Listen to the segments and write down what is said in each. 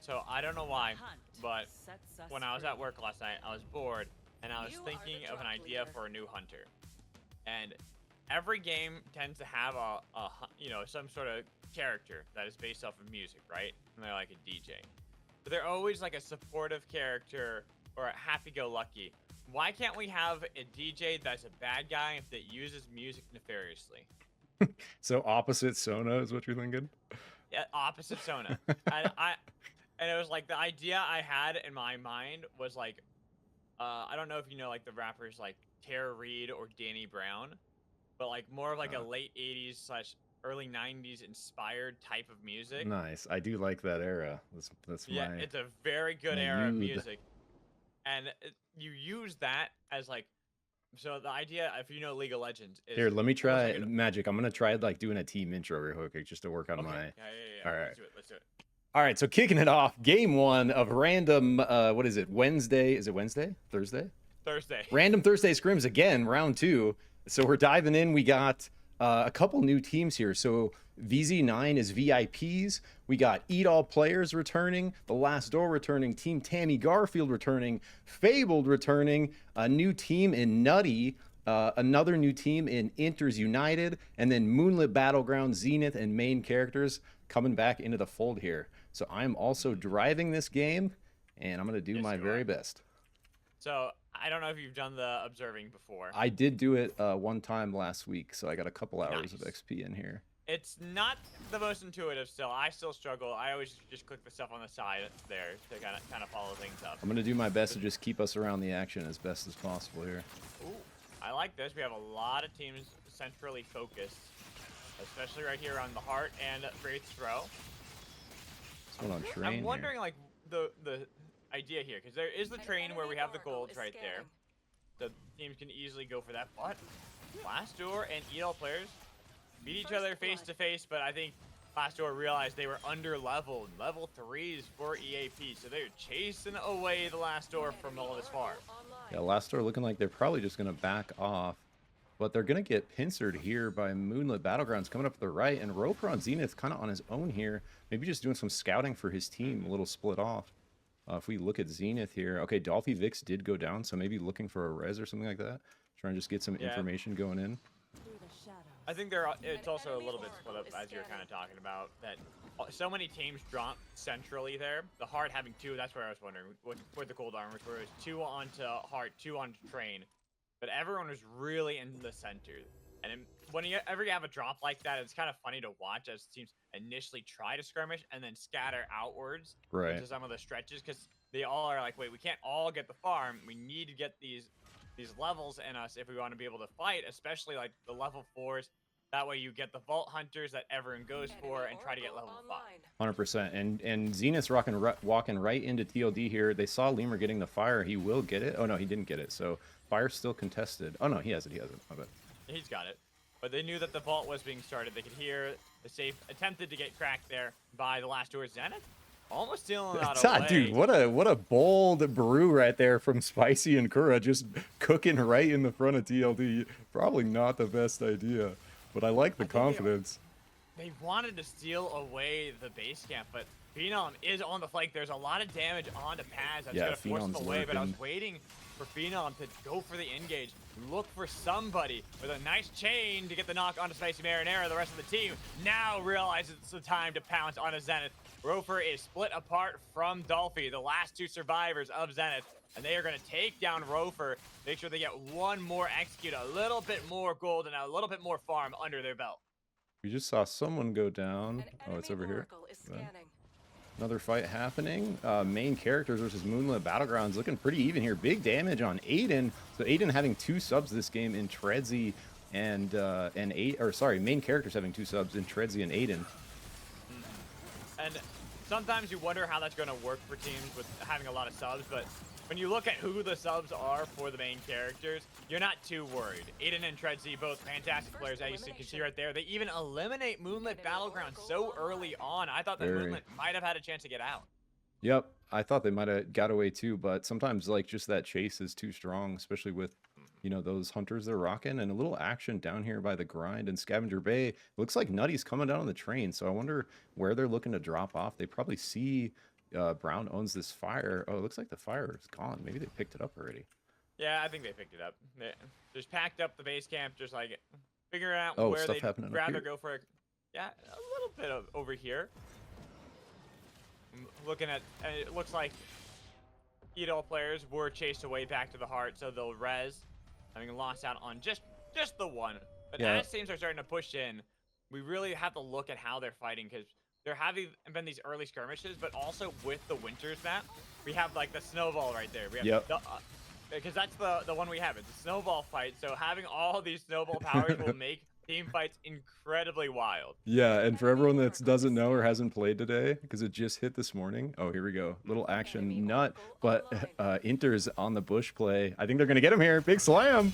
So I don't know why, but when I was at work last night, I was bored and I was thinking of an idea for a new hunter. And every game tends to have some sort of character that is based off of music, right? And they're like a DJ. But they're always like a supportive character or a happy-go-lucky. Why can't we have a DJ that's a bad guy that uses music nefariously? So opposite Sona is what you're thinking? Yeah, opposite Sona. And it was like the idea I had in my mind was like, I don't know if you know like the rappers like Tara Reid or Danny Brown, but like more of like a late 80s slash early 90s inspired type of music. Nice. I do like that era. That's Yeah, my it's a very good my era of youth. music. And you use that as like, so the idea, if you know League of Legends, is Here, let me try like Magic. I'm gonna try like doing a team intro real quick just to work on my. Yeah. All right. Let's do it. All right, so kicking it off, game one of random, what is it, Wednesday? Is it Wednesday? Thursday? Thursday. Random Thursday scrims again, round two. So we're diving in. We got a couple new teams here. So VZ9 is VIPs. We got Eat All Players returning, The Last Door returning, Team Tammy Garfield returning, Fabled returning, a new team in Nutty, another new team in Inters United, and then Moonlit Battleground, Zenith, and main characters coming back into the fold here. So I'm also driving this game, and I'm going to do my very best. So I don't know if you've done the observing before. I did do it one time last week, so I got a couple hours of XP in here. It's not the most intuitive still. I still struggle. I always just click the stuff on the side there to kind of follow things up. I'm going to do my best to just keep us around the action as best as possible here. Ooh, I like this. We have a lot of teams centrally focused, especially right here on the Heart and Wraith's Throw. What's going on train I'm wondering here? like the idea here, because there is the train where we have the golds right there. The teams can easily go for that. But Last Door and Eat All Players beat each other face to face, but I think Last Door realized they were under leveled. Level 3s for EAP, so they're chasing away the Last Door from all this far. Yeah, Last Door looking like they're probably just going to back off. But they're going to get pincered here by Moonlit Battlegrounds coming up to the right. And Roper on Zenith kind of on his own here. Maybe just doing some scouting for his team, a little split off. If we look at Zenith here. Okay, Dolphy Vix did go down, so maybe looking for a res or something like that. Trying to just get some information going in. I think it's also a little bit split up, as you're kind of talking about, that so many teams drop centrally there. The Heart having two, that's where I was wondering, with the gold armors, where it was 2 onto Heart, 2 onto Train. But everyone was really in the center. And whenever you have a drop like that, it's kind of funny to watch as teams initially try to skirmish and then scatter outwards into some of the stretches, because they all are like, wait, we can't all get the farm. We need to get these levels in us if we want to be able to fight, especially like the level 4s. That way you get the Vault Hunters that everyone goes for and try to get level 5. 100%. And Zenith's walking right into TLD here. They saw Lemur getting the fire. He will get it. Oh, no, he didn't get it. So fire's still contested. Oh, no, he has it. My bad. He's got it. But they knew that the vault was being started. They could hear the safe attempted to get cracked there by the Last Door. Zenith almost stealing that away. Dude, what a bold brew right there from Spicy and Kura, just cooking right in the front of TLD. Probably not the best idea, but I like the confidence. They wanted to steal away the base camp, but Phenom is on the flank. There's a lot of damage onto Paz. That's going to force him away, but I was waiting for Phenom to go for the engage, look for somebody with a nice chain to get the knock onto Spicy Marinara. The rest of the team now realizes it's the time to pounce on a Zenith. Rofer is split apart from Dolphy, the last 2 survivors of Zenith, and they are going to take down Rofer, make sure they get one more execute, a little bit more gold, and a little bit more farm under their belt. We just saw someone go down. Oh, it's over here. Another fight happening. Main characters versus Moonlit Battlegrounds looking pretty even here. Big damage on Aiden. So Aiden having 2 subs this game in Tredsy and main characters having 2 subs in Tredsy and Aiden. And sometimes you wonder how that's going to work for teams with having a lot of subs, but when you look at who the subs are for the main characters, you're not too worried. Aiden and Tredsy, both fantastic players, as you can see right there. They even eliminate Moonlit Battleground so early on. I thought that Moonlit might have had a chance to get out. Yep, I thought they might have got away too, but sometimes like just that chase is too strong, especially with, you know, those hunters they're rocking. And a little action down here by the grind and Scavenger Bay. Looks like Nutty's coming down on the train, so I wonder where they're looking to drop off. They probably see Brown owns this fire. Oh, it looks like the fire is gone. Maybe they picked it up already. Yeah, I think they picked it up. They just packed up the base camp, just like figuring out Oh, where stuff they'd happening up rather here. go for a, yeah, a little bit of over here. Looking at, and it looks like Edo players were chased away back to the heart, so they'll res, having lost out on just the one. But Yeah. as teams are starting to push in, we really have to look at how they're fighting, because there have been these early skirmishes, but also with the Winters map, we have like the snowball right there. We have Yep. because that's the one we have. It's a snowball fight, so having all these snowball powers will make team fights incredibly wild. Yeah, and for everyone that doesn't know or hasn't played today, because it just hit this morning. Oh, here we go. Little action nut, but Inter's on the bush play. I think they're gonna get him here. Big slam.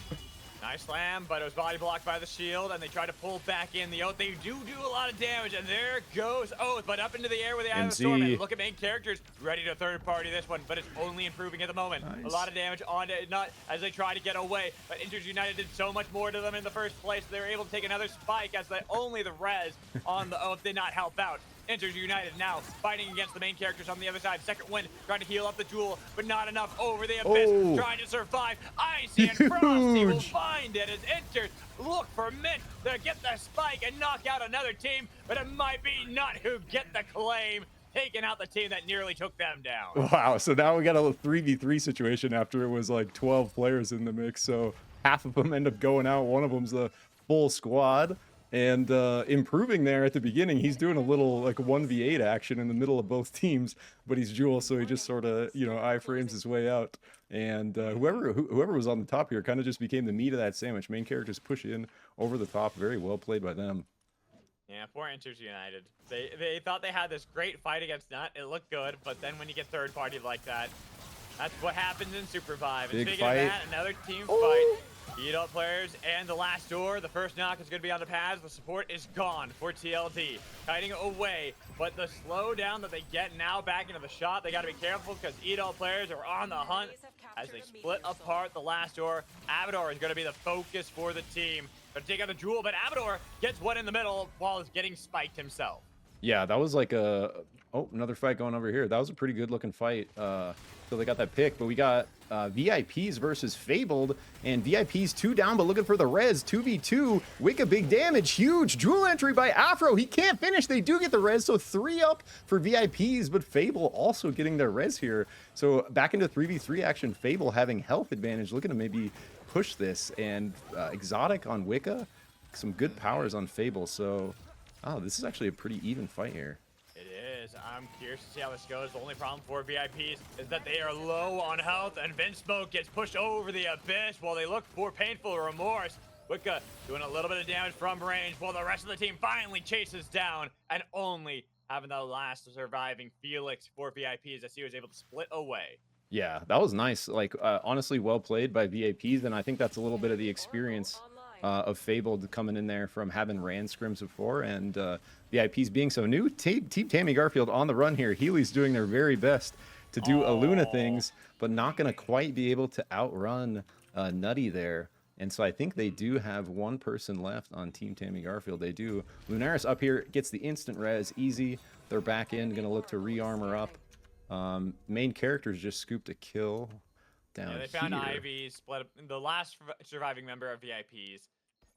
Nice slam, but it was body blocked by the shield, and they try to pull back in the oath. They do a lot of damage, and there goes Oath, but up into the air with the Eye of the Storm. And look at main characters, ready to third party this one, but it's only improving at the moment. Nice. A lot of damage on it, not as they try to get away, but Inters United did so much more to them in the first place. They were able to take another spike as only the res on the Oath did not help out. Inters United now fighting against the main characters on the other side. Second Wind trying to heal up the Jewel, but not enough over the Abyss. Oh. Trying to survive. Icy and Frosty will Huge. find it as Inters look for Mint to get the spike and knock out another team, but it might be not who get the claim, taking out the team that nearly took them down. Wow, so now we got a 3v3 situation after it was like 12 players in the mix, so half of them end up going out. One of them's the full squad. And improving there at the beginning, he's doing a little like 1v8 action in the middle of both teams, but he's Jewel, so he just sort of, you know, iframes his way out. And whoever was on the top here kind of just became the meat of that sandwich. Main characters push in over the top. Very well played by them. Yeah, poor Inters United. They thought they had this great fight against Nut. It looked good, but then when you get third party like that, that's what happens in SUPERVIVE. And Big speaking of fight. that, another team fight. Edo players and the last door. The first knock is going to be on the pads. The support is gone for TLD. Kiting away, but the slowdown that they get now back into the shot, they got to be careful because Edo players are on the hunt as they split apart the last door. Abador is going to be the focus for the team. They're taking out the Jewel, but Abador gets one in the middle while he's getting spiked himself. Yeah, that was like another fight going over here. That was a pretty good looking fight. So they got that pick, but we got VIPs versus Fabled, and VIPs 2 down, but looking for the res. 2v2, Wicca big damage, huge Jewel entry by Afro. He can't finish. They do get the res, so 3 up for VIPs, but Fable also getting their res here. So back into 3v3 action. Fable having health advantage, looking to maybe push this, and Exotic on Wicca, some good powers on Fable. So this is actually a pretty even fight here. I'm curious to see how this goes. The only problem for VIPs is that they are low on health, and Vince Smoke gets pushed over the abyss while they look for painful remorse. Wicca doing a little bit of damage from range while the rest of the team finally chases down, and only having the last surviving Felix for VIPs as he was able to split away. Yeah, that was nice. Like, honestly, well played by VIPs, and I think that's a little bit of the experience of Fabled coming in there from having ran scrims before, and VIPs being so new. Team Tammy Garfield on the run here. Healy's doing their very best to do Aluna things, but not going to quite be able to outrun Nutty there. And so I think they do have one person left on Team Tammy Garfield. They do. Lunaris up here gets the instant res, easy. They're back in, going to look to re-armor up. Main characters just scooped a kill down here. Yeah, they found Ivy, split up, the last surviving member of VIPs.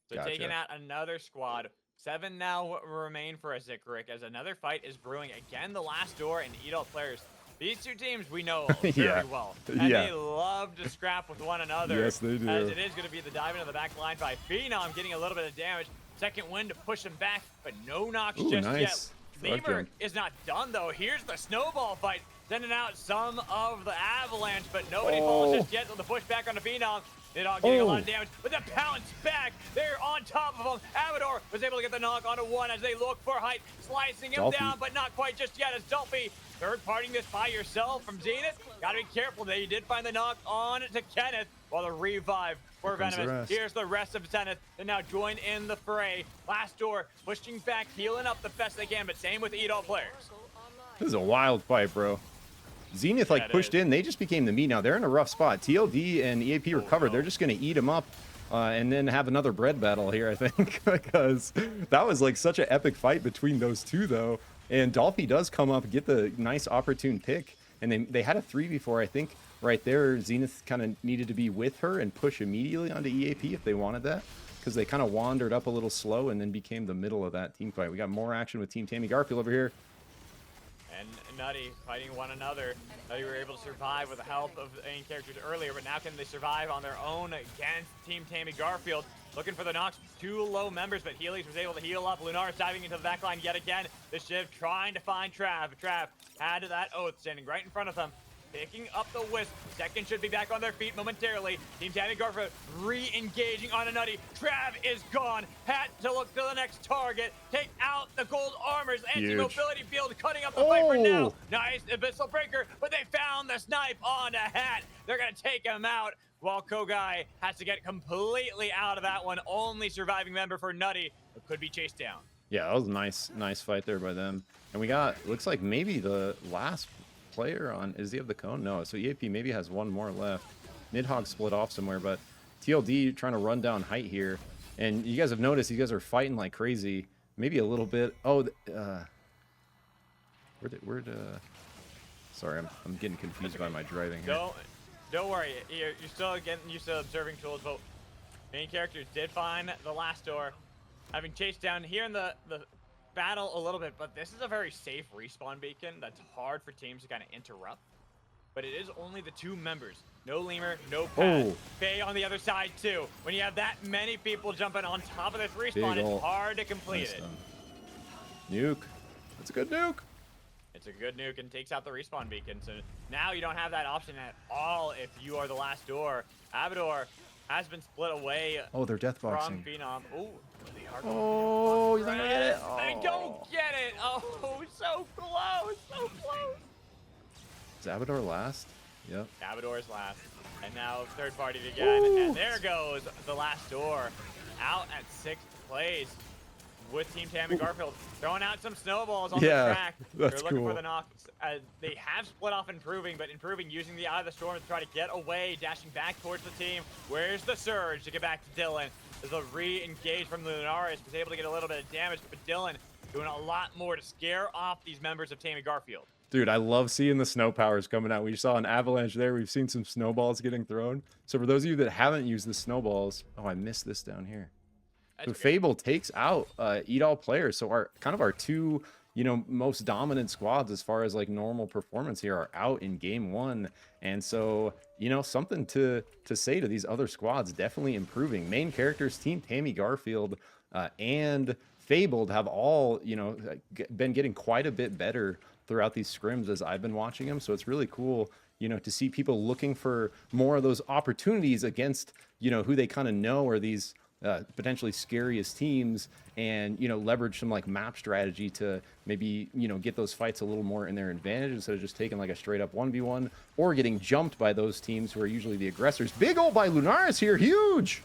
So Gotcha. taking out another squad. 7 now remain for a Zikrik as another fight is brewing. Again, the last door and Edo players. These two teams we know very well. And they love to scrap with one another. Yes, they do. As it is going to be the dive into the back line by Phenom, getting a little bit of damage. Second Wind to push him back, but no knocks just nice. yet. Lemur is not done, though. Here's the snowball fight, sending out some of the avalanche, but nobody falls just yet with the push back on the Phenom. They're all getting a lot of damage, but the pounce back. They're on top of him. Abador was able to get the knock onto one as they look for height, slicing him down, but not quite just yet as Dolphy third-partying this by yourself from Zenith. Gotta be careful. They did find the knock on to Kenneth, while the revive for Venomous. Here's the rest of Zenith to now join in the fray. Last door pushing back, healing up the best they can, but same with Edo players. This is a wild fight, bro. Zenith pushed in. They just became the meat. Now they're in a rough spot. TLD and EAP recovered. They're just going to eat them up and then have another bread battle here, I think, because that was like such an epic fight between those two, though. And Dolphy does come up, get the nice opportune pick. And they had a 3 before, I think. Right there, Zenith kind of needed to be with her and push immediately onto EAP if they wanted that. Because they kind of wandered up a little slow and then became the middle of that team fight. We got more action with Team Tammy Garfield over here. And Nutty fighting one another. Nutty were able to survive with the help of the main characters earlier, but now can they survive on their own against Team Tammy Garfield? Looking for the knocks, 2 low members, but Healy's was able to heal up. Lunaris diving into the back line yet again. The Shiv trying to find Trav. Trav had that oath standing right in front of him. Picking up the Wisp. Second should be back on their feet momentarily. Team Tammy Garfield re-engaging on a Nutty. Trav is gone. Had to look to the next target. Take out the gold armors. Anti-mobility field cutting up the fight for now. Nice Abyssal Breaker, but they found the snipe on a Hat. They're going to take him out. While Kogai has to get completely out of that one. Only surviving member for Nutty. It could be chased down. Yeah, that was a nice fight there by them. And we got, looks like maybe the last player on, does he have the cone? No, so EAP maybe has one more left. Nidhogg split off somewhere, but TLD trying to run down height here. And you guys have noticed these guys are fighting like crazy. Maybe a little bit. Oh, sorry, I'm getting confused by my driving here. Don't worry, you're still getting used to observing tools, but main characters did find the last door, having chased down here in the battle a little bit, but this is a very safe respawn beacon that's hard for teams to kind of interrupt. But it is only the 2 members. No Lemur, no Pat. Faye on the other side too. When you have that many people jumping on top of this respawn, it's hard to complete it. Nuke. That's a good nuke. It's a good nuke and takes out the respawn beacon. So now you don't have that option at all if you are the last door. Abador has been split away. Oh, they're death boxing. From Phenom. Ooh, they are oh, you're not gonna get it. Oh. I don't get it. Oh, so close, so close. Is Abador last? Yep. Abador's last. And now third party again. Ooh. And there goes the last door. Out at 6th place. With Team Tammy Garfield throwing out some snowballs on the track. That's They're looking cool. for the knock. They have split off Improving, but Improving using the Eye of the Storm to try to get away, dashing back towards the team. Where's the surge to get back to Dylan? There's a re-engage from Lunaris, was able to get a little bit of damage, but Dylan doing a lot more to scare off these members of Tammy Garfield. Dude, I love seeing the snow powers coming out. We saw an avalanche there. We've seen some snowballs getting thrown. So for those of you that haven't used the snowballs, oh, I missed this down here. So Fable takes out Eat All players. So our 2, most dominant squads as far as like normal performance here are out in game 1. And so, something to say to these other squads, definitely improving. Main characters, Team Tammy Garfield and Fabled have all, been getting quite a bit better throughout these scrims as I've been watching them. So it's really cool, to see people looking for more of those opportunities against, who they kind of know are these potentially scariest teams, and leverage some like map strategy to maybe get those fights a little more in their advantage instead of just taking like a straight up 1v1 or getting jumped by those teams who are usually the aggressors. Big ult by Lunaris here, huge.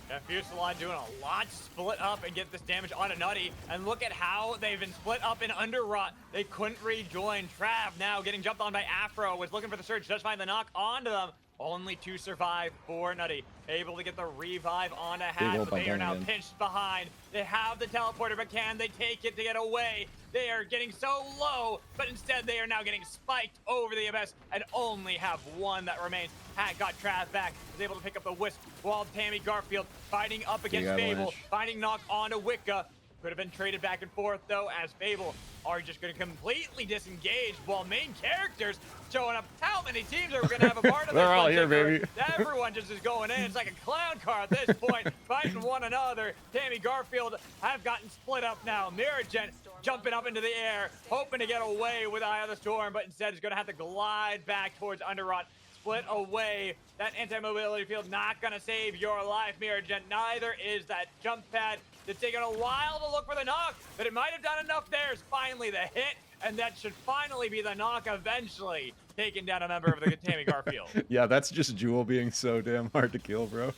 Yeah, Fuselage doing a lot to split up and get this damage on a Nutty, and look at how they've been split up in Underrot. They couldn't rejoin. Trav now getting jumped on by Afro, was looking for the surge, does find the knock onto them. Only to survive for Nutty. Able to get the revive on a Hat, but they are now pinched behind. They have the teleporter, but can they take it to get away? They are getting so low, but instead they are now getting spiked over the abyss and only have one that remains. Hat got Trav back, was able to pick up the Wisp, while Tammy Garfield fighting up against Fable, finding knock onto Wicca. Could have been traded back and forth, though, as Fable are just going to completely disengage, while main characters showing up. How many teams are going to have a part of this? They're all here, baby. Everyone just is going in. It's like a clown car at this point, fighting one another. Tammy Garfield have gotten split up now. Miragent jumping up into the air, hoping to get away with Eye of the Storm, but instead is going to have to glide back towards Underrot. Split away. That anti-mobility field not going to save your life, Miragent. Neither is that jump pad. It's taken a while to look for the knock, but it might have done enough. There's finally the hit, and that should finally be the knock eventually, taking down a member of the Tammy Garfield. Yeah, that's just Jewel being so damn hard to kill, bro.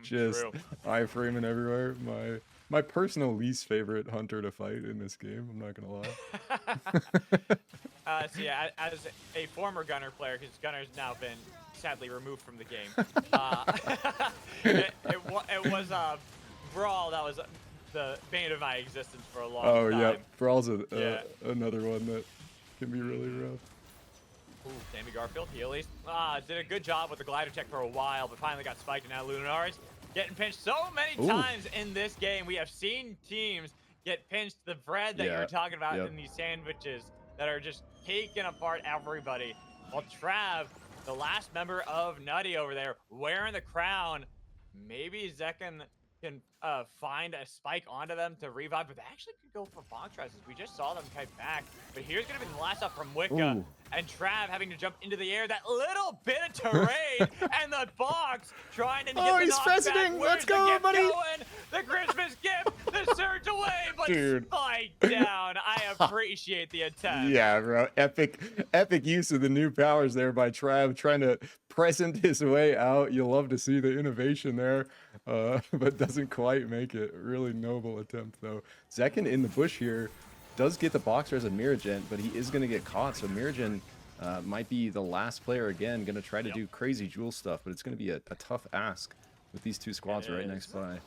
Just iframing everywhere. My personal least favorite hunter to fight in this game, I'm not gonna lie. So yeah, as a former Gunner player, because Gunner's now been sadly removed from the game, it was a brawl that was the bane of my existence for a long Oh time. yeah, Brawl's Yeah. another one that can be really rough. Ooh, Sammy Garfield, he at least did a good job with the glider check for a while, but finally got spiked, and now Lunaris getting pinched so many times in this game. We have seen teams get pinched. The bread that you were talking about in these sandwiches that are just taking apart everybody. While Trav, the last member of Nutty over there, wearing the crown, maybe Zekken can find a spike onto them to revive, but they actually could go for box rises. We just saw them kite back, but here's gonna be the last up from Wicca. Ooh. And Trav having to jump into the air. That little bit of terrain and the box trying to get the he's knockback. presenting. Where's Let's the go, gift buddy. going? The Christmas gift. The surge away, but Dude. spike down. I appreciate the attempt. Yeah, bro. Epic use of the new powers there by Trav, trying to present his way out. You'll love to see the innovation there, but doesn't quite make it. Really noble attempt, though. Zekken in the bush here does get the boxer as a Miragent, but he is going to get caught. So Miragent might be the last player again, going to try to do crazy jewel stuff, but it's going to be a tough ask with these two squads right next by.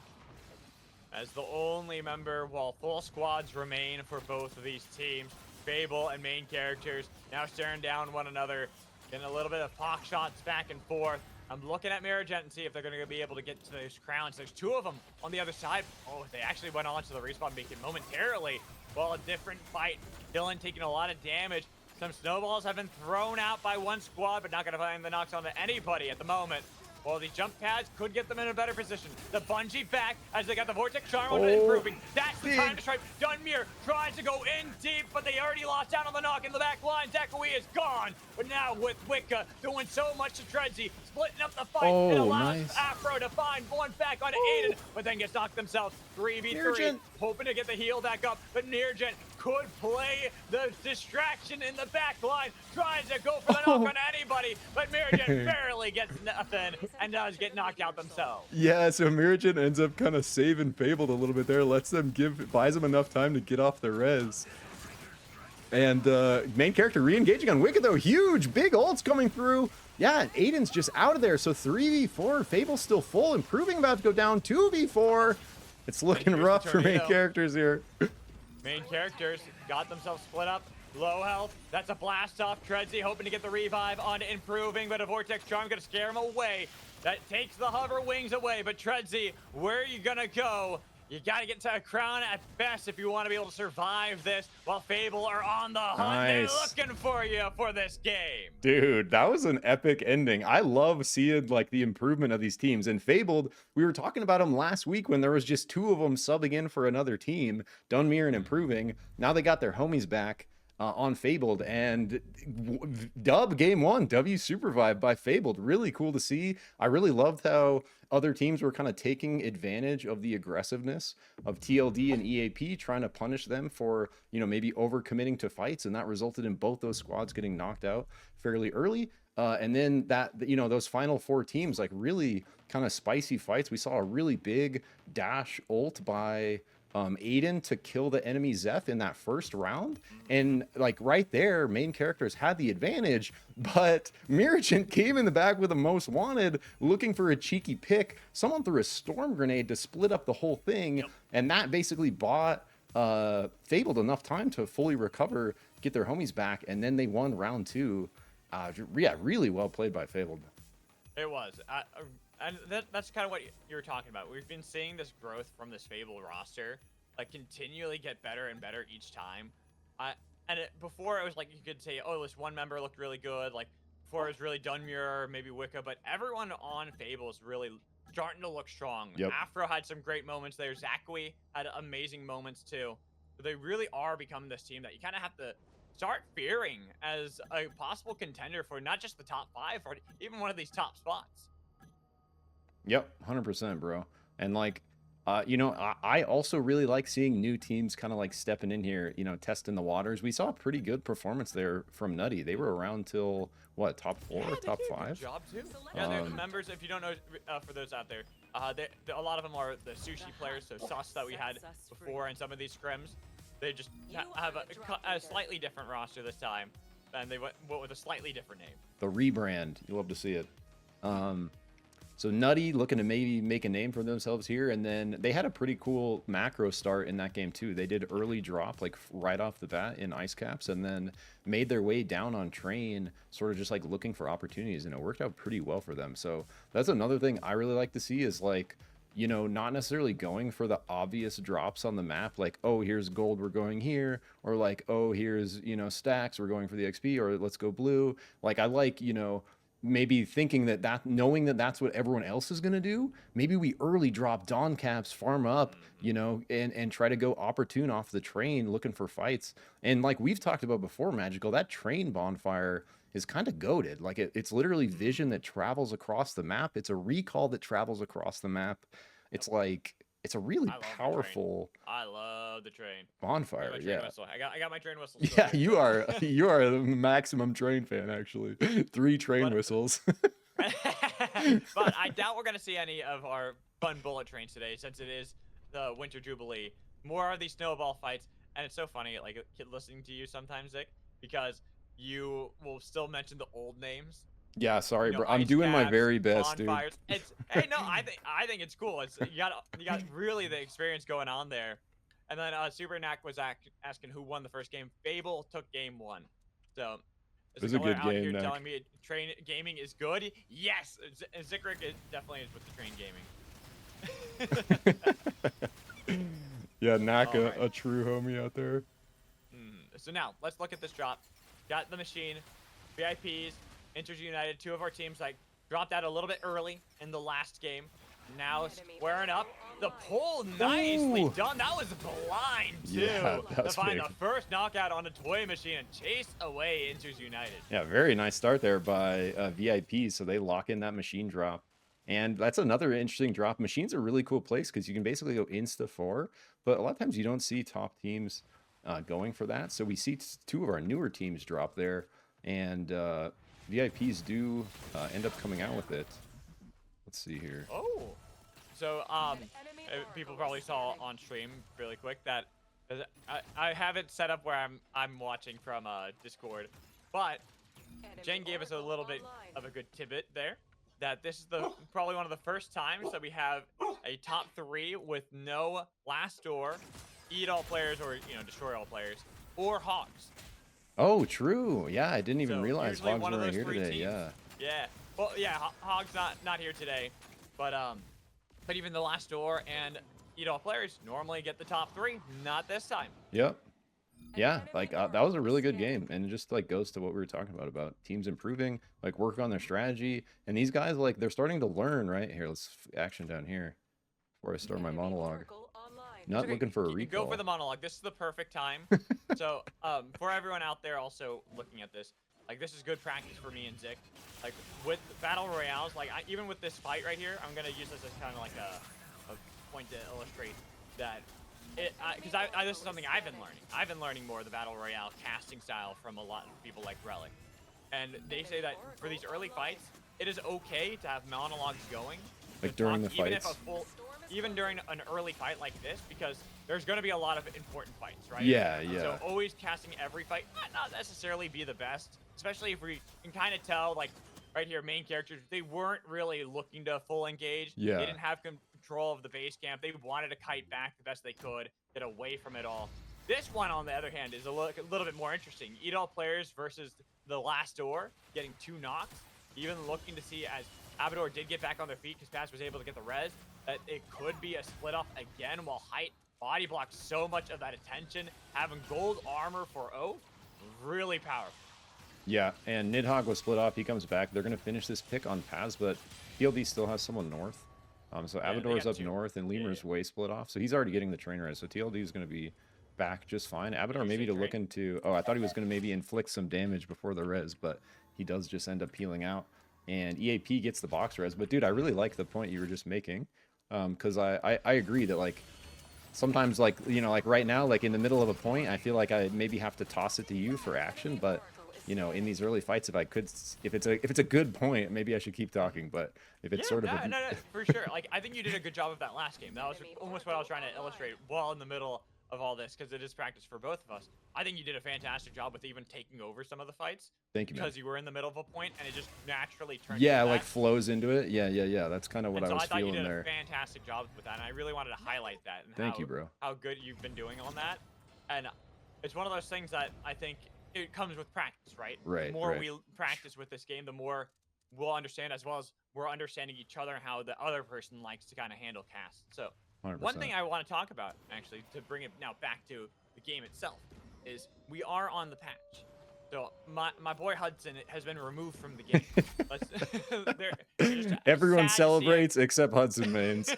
As the only member, while full squads remain for both of these teams, Fable and main characters now staring down one another, getting a little bit of pock shots back and forth. I'm looking at Miragent and see if they're going to be able to get to those crowns. There's two of them on the other side. Oh, they actually went on to the respawn beacon momentarily. Well, a different fight. Dylan taking a lot of damage. Some snowballs have been thrown out by one squad, but not going to find the knocks onto anybody at the moment. Well, these jump pads could get them in a better position. The bungee back as they got the Vortex Charm on it improving. That's the time to strike. Dunmere tries to go in deep, but they already lost out on the knock in the back line. Zachary is gone. But now with Wicca doing so much to Treadsy, splitting up the fight, it allows Afro to find one back onto Aiden, but then gets knocked themselves 3v3, hoping to get the heal back up. But Miragent could play the distraction in the back line, tries to go for the knock on anybody, but Miragent barely gets nothing and does get knocked out themselves. Yeah, so Miragent ends up kind of saving Fabled a little bit there, buys them enough time to get off the res. And main character re-engaging on Wicked though, huge, big ults coming through. Yeah, Aiden's just out of there, so 3v4, Fable's still full, improving, about to go down 2v4. It's looking rough for main characters here. Main characters got themselves split up. Low health. That's a blast off. Treadsy hoping to get the revive on improving, but a Vortex Charm gonna scare him away. That takes the hover wings away, but Treadsy, where are you gonna go? You gotta get to a crown at best if you want to be able to survive this, while Fable are on the hunt. They're looking for you for this game. Dude, that was an epic ending. I love seeing like the improvement of these teams. And Fabled, we were talking about them last week when there was just two of them subbing in for another team, Dunmere and improving. Now they got their homies back on Fabled, and dub game one, W SUPERVIVE by Fabled. Really cool to see. I really loved how other teams were kind of taking advantage of the aggressiveness of TLD and EAP, trying to punish them for, you know, maybe overcommitting to fights, and that resulted in both those squads getting knocked out fairly early. And then that, you know, those final four teams, like really kind of spicy fights. We saw a really big dash ult by Aiden to kill the enemy Zeph in that first round, and like right there, main characters had the advantage, but Miragent came in the back with the most wanted, looking for a cheeky pick. Someone threw a storm grenade to split up the whole thing, and that basically bought Fabled enough time to fully recover, get their homies back, and then they won round two. Yeah, really well played by Fabled. It was. And that's kind of what you were talking about. We've been seeing this growth from this Fable roster, like continually get better and better each time. Before it was like you could say, oh, this one member looked really good. Like before it was really Dunmere, maybe Wicca, but everyone on Fable is really starting to look strong. Afro had some great moments there. Zachary had amazing moments too. But they really are becoming this team that you kind of have to start fearing as a possible contender for not just the top 5, or even one of these top spots. Yep, 100%, bro. And like, you know, I also really like seeing new teams kind of like stepping in here, you know, testing the waters. We saw a pretty good performance there from Nutty. They were around till what, top 4, top 5? Good job too. Yeah, they're members. If you don't know, for those out there, a lot of them are the sushi players. So Sauce that we had before, and some of these scrims, they just have a slightly different roster this time, and they went with a slightly different name. The rebrand, you love to see it. So Nutty looking to maybe make a name for themselves here, and then they had a pretty cool macro start in that game too. They did early drop like right off the bat in ice caps, and then made their way down on train, sort of just like looking for opportunities, and it worked out pretty well for them. So that's another thing I really like to see is like, you know, not necessarily going for the obvious drops on the map, like, oh, here's gold, we're going here, or like, oh, here's, you know, stacks, we're going for the XP, or let's go blue. Like, I like, you know, maybe thinking that knowing that that's what everyone else is going to do, maybe we early drop Dawn caps, farm up, you know, and try to go opportune off the train looking for fights. And like we've talked about before, Magical, that train bonfire is kind of goated. Like it's literally vision that travels across the map. It's a recall that travels across the map. It's like, it's a really powerful. I love the train Bonfire. train Yeah. Whistle. I got my train whistle. Yeah, you are a maximum train fan actually. 3 train whistles. But I doubt we're gonna see any of our fun bullet trains today, since it is the Winter Jubilee. More of these snowball fights, and it's so funny, like listening to you sometimes, Zick, because you will still mention the old names. Yeah, sorry, You know, bro. I'm ice doing my caps, very best, dude. bonfires. It's hey, no, I think it's cool. It's you got really the experience going on there. And then Super Knack was asking who won the first game. Fable took game 1. So it was a good out game, here Knack. telling me train gaming is good. Yes, Zikric definitely is with the train gaming. Yeah, Knack, All right. a true homie out there. So now let's look at this drop. Got the machine, VIPs, Inters United. 2 of our teams like dropped out a little bit early in the last game. Now squaring up. The pull, nicely Ooh. done. That was blind too. Yeah, that to was find big. the first knockout on a toy machine and chase away Inters United. Yeah, very nice start there by VIPs. So they lock in that machine drop. And that's another interesting drop. Machine's a really cool place because you can basically go insta-4, but a lot of times you don't see top teams going for that. So we see 2 of our newer teams drop there, and VIPs do end up coming out with it. Let's see here. Oh, so people probably saw on stream really quick that I have it set up where I'm watching from Discord, but Jen gave us a little bit of a good tidbit there. That this is probably one of the first times that we have a top 3 with no last door, eat all players, or destroy all players, or hogs. Oh, true. Yeah, I didn't even So realize usually Hogs one of weren't those here 3 today. teams- Yeah. Yeah. Well, yeah, Hog's not here today, but even the last door and eat all players normally get the top 3. Not this time. Yep. Yeah, like that was a really good game, and it just like goes to what we were talking about teams improving, like work on their strategy, and these guys like they're starting to learn. Right here, let's action down here before I start my monologue. Not Okay, looking for a you can recall. go for the monologue. This is the perfect time. So for everyone out there also looking at this, like this is good practice for me and Zick. Like with battle royales, like even with this fight right here, I'm gonna use this as kind of like a point to illustrate that. Because this is something I've been learning. I've been learning more of the battle royale casting style from a lot of people like Relic, and they say that for these early fights, it is okay to have monologues going, Like to during talk, the fights? even during an early fight like this, because there's going to be a lot of important fights, right? Yeah, yeah. So always casting every fight might not necessarily be the best, especially if we can kind of tell, like right here, main characters, they weren't really looking to full engage. Yeah. They didn't have control of the base camp. They wanted to kite back the best they could, get away from it all. This one, on the other hand, is a little bit more interesting. Eat all players versus the last door, getting 2 knocks. Even looking to see, as Abador did get back on their feet because Pass was able to get the res, that it could be a split off again, while Height body blocks so much of that attention. Having gold armor for Oath, really powerful. Yeah, and Nidhogg was split off. He comes back. They're gonna finish this pick on Paz, but PLD still has someone north. So Yeah, they Abador's got up 2. north, and Lemur's way split off. So he's already getting the train res. So TLD is gonna be back just fine. Abador you maybe say to train? look into. Oh, I thought he was gonna maybe inflict some damage before the res, but he does just end up peeling out. And EAP gets the box res. But dude, I really like the point you were just making, because I agree that like sometimes like like right now, like in the middle of a point, I feel like I maybe have to toss it to you for action, but in these early fights, if it's a good point, maybe I should keep talking. But if it's sort of no, for sure. Like I think you did a good job of that last game. That was almost what I was trying to illustrate. While in the middle of all this because it is practice for both of us. I think you did a fantastic job with even taking over some of the fights. Thank you, man. Because you were in the middle of a point and it just naturally turned. Yeah, into like that. flows into it. Yeah. That's kind of what And I so was I thought feeling you did there. a fantastic job with that, and I really wanted to highlight that. And Thank you, bro. How good you've been doing on that, and it's one of those things that I think it comes with practice, right? Right. The more we practice with this game, the more we'll understand, as well as we're understanding each other and how the other person likes to kind of handle casts. So 100%. one thing I want to talk about, actually, to bring it now back to the game itself, is we are on the patch. So my boy Hudson has been removed from the game. Everyone celebrates except Hudson mains.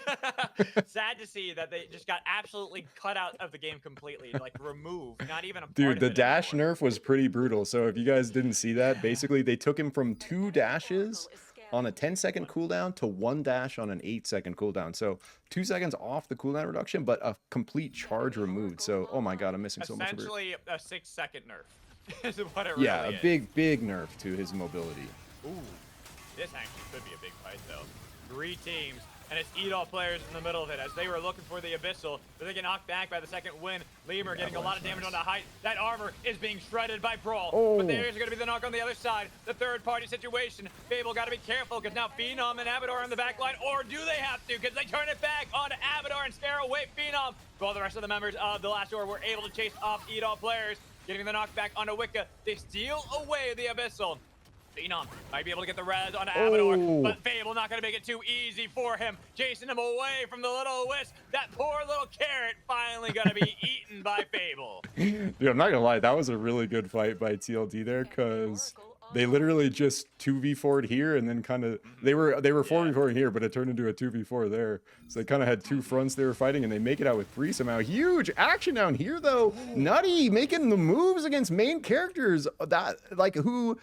Sad to see that they just got absolutely cut out of the game completely, like removed, not even a part Dude, of the it dash anymore. nerf was pretty brutal. So if you guys didn't see that, basically they took him from 2 dashes on a 10-second cooldown to 1 dash on an 8-second cooldown. So 2 seconds off the cooldown reduction, but a complete charge removed. So, oh my god, I'm missing so much. Essentially a 6-second nerf. Is what it really yeah, is. a big nerf to his mobility. Ooh, this actually could be a big fight though. 3 teams, and it's Eat All players in the middle of it as they were looking for the Abyssal, but they get knocked back by the second win. Lemur getting a lot of damage on the height. That armor is being shredded by Brawl, but there's going to be the knock on the other side. The third-party situation. Fable got to be careful because now Phenom and Abador in the back line, or do they have to? Because they turn it back onto Abador and scare away Phenom. While the rest of the members of the last door were able to chase off Eat All players. Getting the knockback onto Wicca. They steal away the Abyssal. Phenom might be able to get the res onto Abador, but Fable not going to make it too easy for him. Chasing him away from the little wisp. That poor little carrot finally going to be eaten by Fable. Dude, I'm not gonna lie, that was a really good fight by TLD there, because they literally just 2v4'd here and then kind of they were 4v4 here, but it turned into a 2v4 there. So they kind of had 2 fronts they were fighting, and they make it out with 3 somehow. Huge action down here though. Nutty making the moves against main characters that like who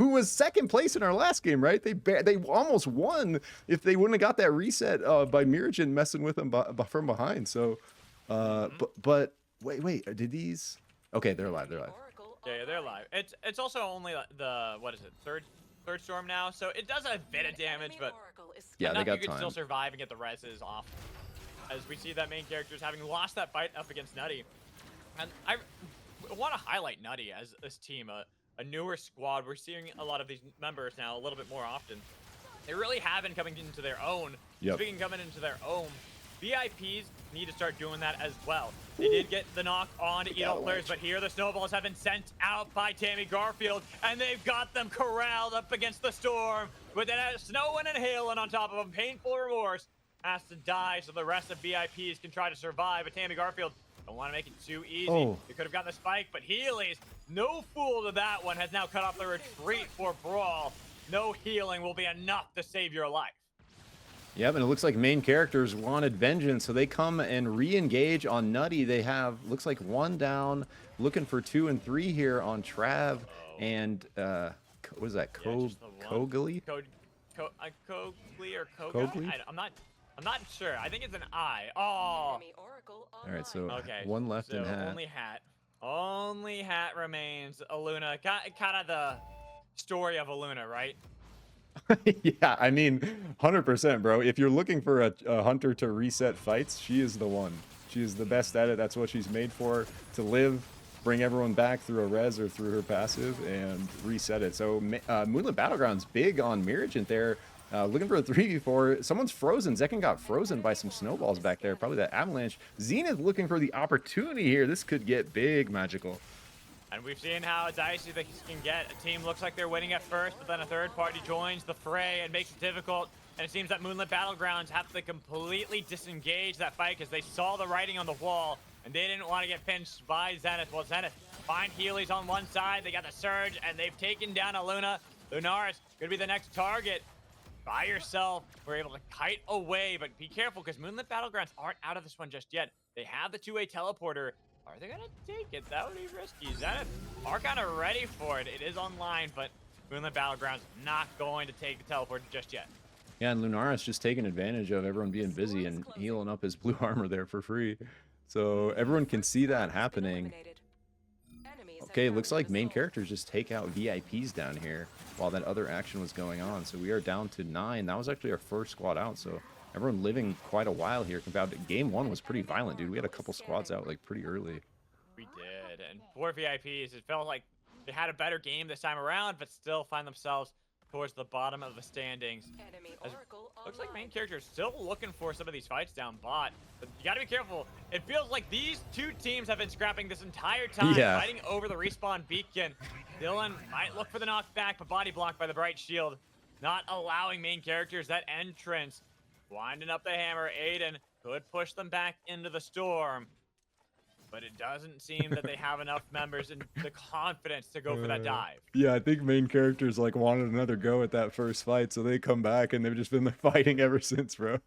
was second place in our last game, right? They almost won if they wouldn't have got that reset by Miragen messing with them from behind. So but wait, did these? Okay, they're live. Yeah, they're live. It's also only the third storm now, so it does a bit of damage, but yeah, they got you can time. Still survive and get the reses off. As we see that main characters having lost that fight up against Nutty, and I want to highlight Nutty as this team, a newer squad. We're seeing a lot of these members now a little bit more often. They really have been coming into their own. Yep. Speaking of coming into their own, VIPs need to start doing that as well. They did get the knock on to Eat All players, but here the snowballs have been sent out by Tammy Garfield, and they've got them corralled up against the storm. With that snowing and hailing on top of them, painful remorse has to die so the rest of VIPs can try to survive. But Tammy Garfield don't want to make it too easy. They could have gotten the spike, but Healy's no fool to that one, has now cut off the retreat for Brawl. No healing will be enough to save your life. Yep, and it looks like main characters wanted vengeance, so they come and re-engage on Nutty. They have, looks like 1 down, looking for 2 and 3 here on Trav and, what is that, Kogli? Kogli or Koga? Kogli? I'm not sure. I think it's an I. Oh. All right, so Okay. 1 left in hat. Only hat remains. Aluna, kind of the story of Aluna, right? Yeah, I mean, 100%, bro. If you're looking for a hunter to reset fights, she is the one. She is the best at it. That's what she's made for, to live, bring everyone back through a res or through her passive, and reset it. So Moonlit Battleground's big on Miragen there. Looking for a 3v4. Someone's frozen. Zekken got frozen by some snowballs back there. Probably that avalanche. Zenith looking for the opportunity here. This could get big, Magical. And we've seen how dicey this can get. A team looks like they're winning at first, but then a third party joins the fray and makes it difficult. And it seems that Moonlit Battlegrounds have to completely disengage that fight because they saw the writing on the wall and they didn't want to get pinched by Zenith. Well, Zenith find Healy's on one side. They got the Surge and they've taken down Aluna. Lunaris could be the next target. By yourself, we're able to kite away, but be careful because Moonlit Battlegrounds aren't out of this one just yet. They have the 2-way teleporter. Are they gonna take it? That would be risky. Zenith are kind of ready for it. It is online, but Moonlit Battlegrounds not going to take the teleporter just yet. Yeah, and Lunaris just taking advantage of everyone being busy and healing up his blue armor there for free. So everyone can see that happening. Okay, looks like main characters just take out VIPs down here while that other action was going on. So we are down to 9. That was actually our first squad out, so everyone living quite a while here. Compared to game 1 was pretty violent, dude. We had a couple squads out like pretty early. We did, and for VIPs, it felt like they had a better game this time around, but still find themselves towards the bottom of the standings. Looks like main character is still looking for some of these fights down bot, but you gotta be careful. It feels like these two teams have been scrapping this entire time, fighting over the respawn beacon. Dylan might look for the knockback, but body blocked by the bright shield, not allowing main characters that entrance. Winding up the hammer, Aiden could push them back into the storm, but it doesn't seem that they have enough members and the confidence to go for that dive. Yeah, I think main characters like wanted another go at that first fight, so they come back and they've just been like fighting ever since, bro.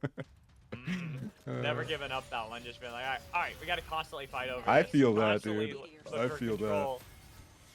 Never given up that one, just been like, all right, we got to constantly fight over I this. feel that, Constantly dude. look I for feel control.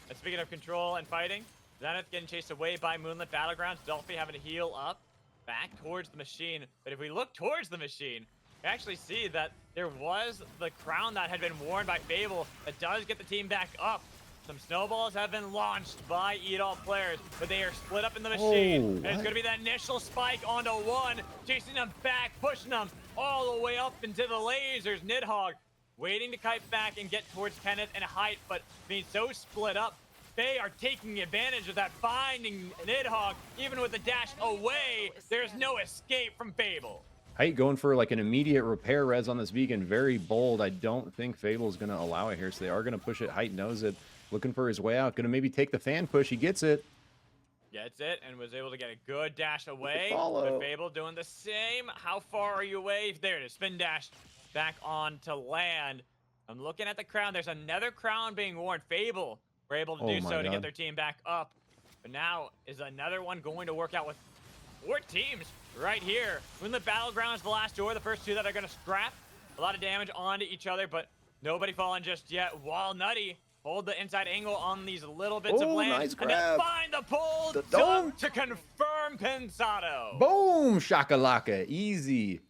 And speaking of control and fighting, Zenith getting chased away by Moonlit Battlegrounds. Dolphy having to heal up back towards the machine. But if we look towards the machine, we actually see that there was the crown that had been worn by Fable that does get the team back up. Some snowballs have been launched by Eat-All players, but they are split up in the machine. And it's going to be that initial spike onto one, chasing them back, pushing them all the way up into the lasers. Nidhogg waiting to kite back and get towards Kenneth and Height, but being so split up, they are taking advantage of that, finding Nidhogg. Even with the dash away, there's no escape from Fable. Height going for like an immediate repair res on this beacon. Very bold. I don't think Fable's going to allow it here, so they are going to push it. Height knows it. Looking for his way out. Going to maybe take the fan push. He gets it. Gets it and was able to get a good dash away. Follow. But Fable doing the same. How far are you away? There it is. Spin dash back on to land. I'm looking at the crown. There's another crown being worn. Fable were able to do so to get their team back up. But now is another one going to work out with 4 teams right here. When the Battlegrounds, the last door, the first 2 that are going to scrap. A lot of damage onto each other, but nobody falling just yet. While Nutty hold the inside angle on these little bits of land. Nice and grab. then find the pull The dunk to confirm Pensado. Boom! Shakalaka. Easy.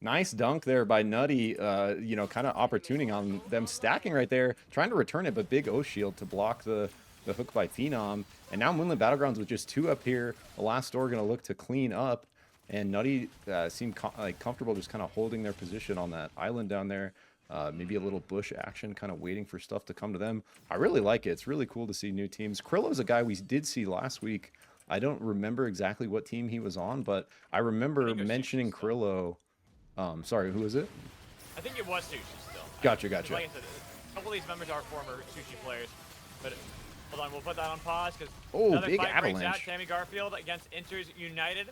Nice dunk there by Nutty. You know, kind of opportuning on them stacking right there. Trying to return it, but big O shield to block the hook by Phenom. And now Moonlit Battlegrounds with just 2 up here. The last door going to look to clean up. And Nutty seemed like comfortable just kind of holding their position on that island down there. Maybe a little bush action, kind of waiting for stuff to come to them. I really like it. It's really cool to see new teams. Krillo's a guy we did see last week. I don't remember exactly what team he was on, but I remember mentioning Krillo. Sorry, who is it? I think it was Sushi still. Gotcha. Like I said, a couple of these members are former Sushi players. But hold on, we'll put that on pause because another big fight breaks out. avalanche. Tammy Garfield against Inters United.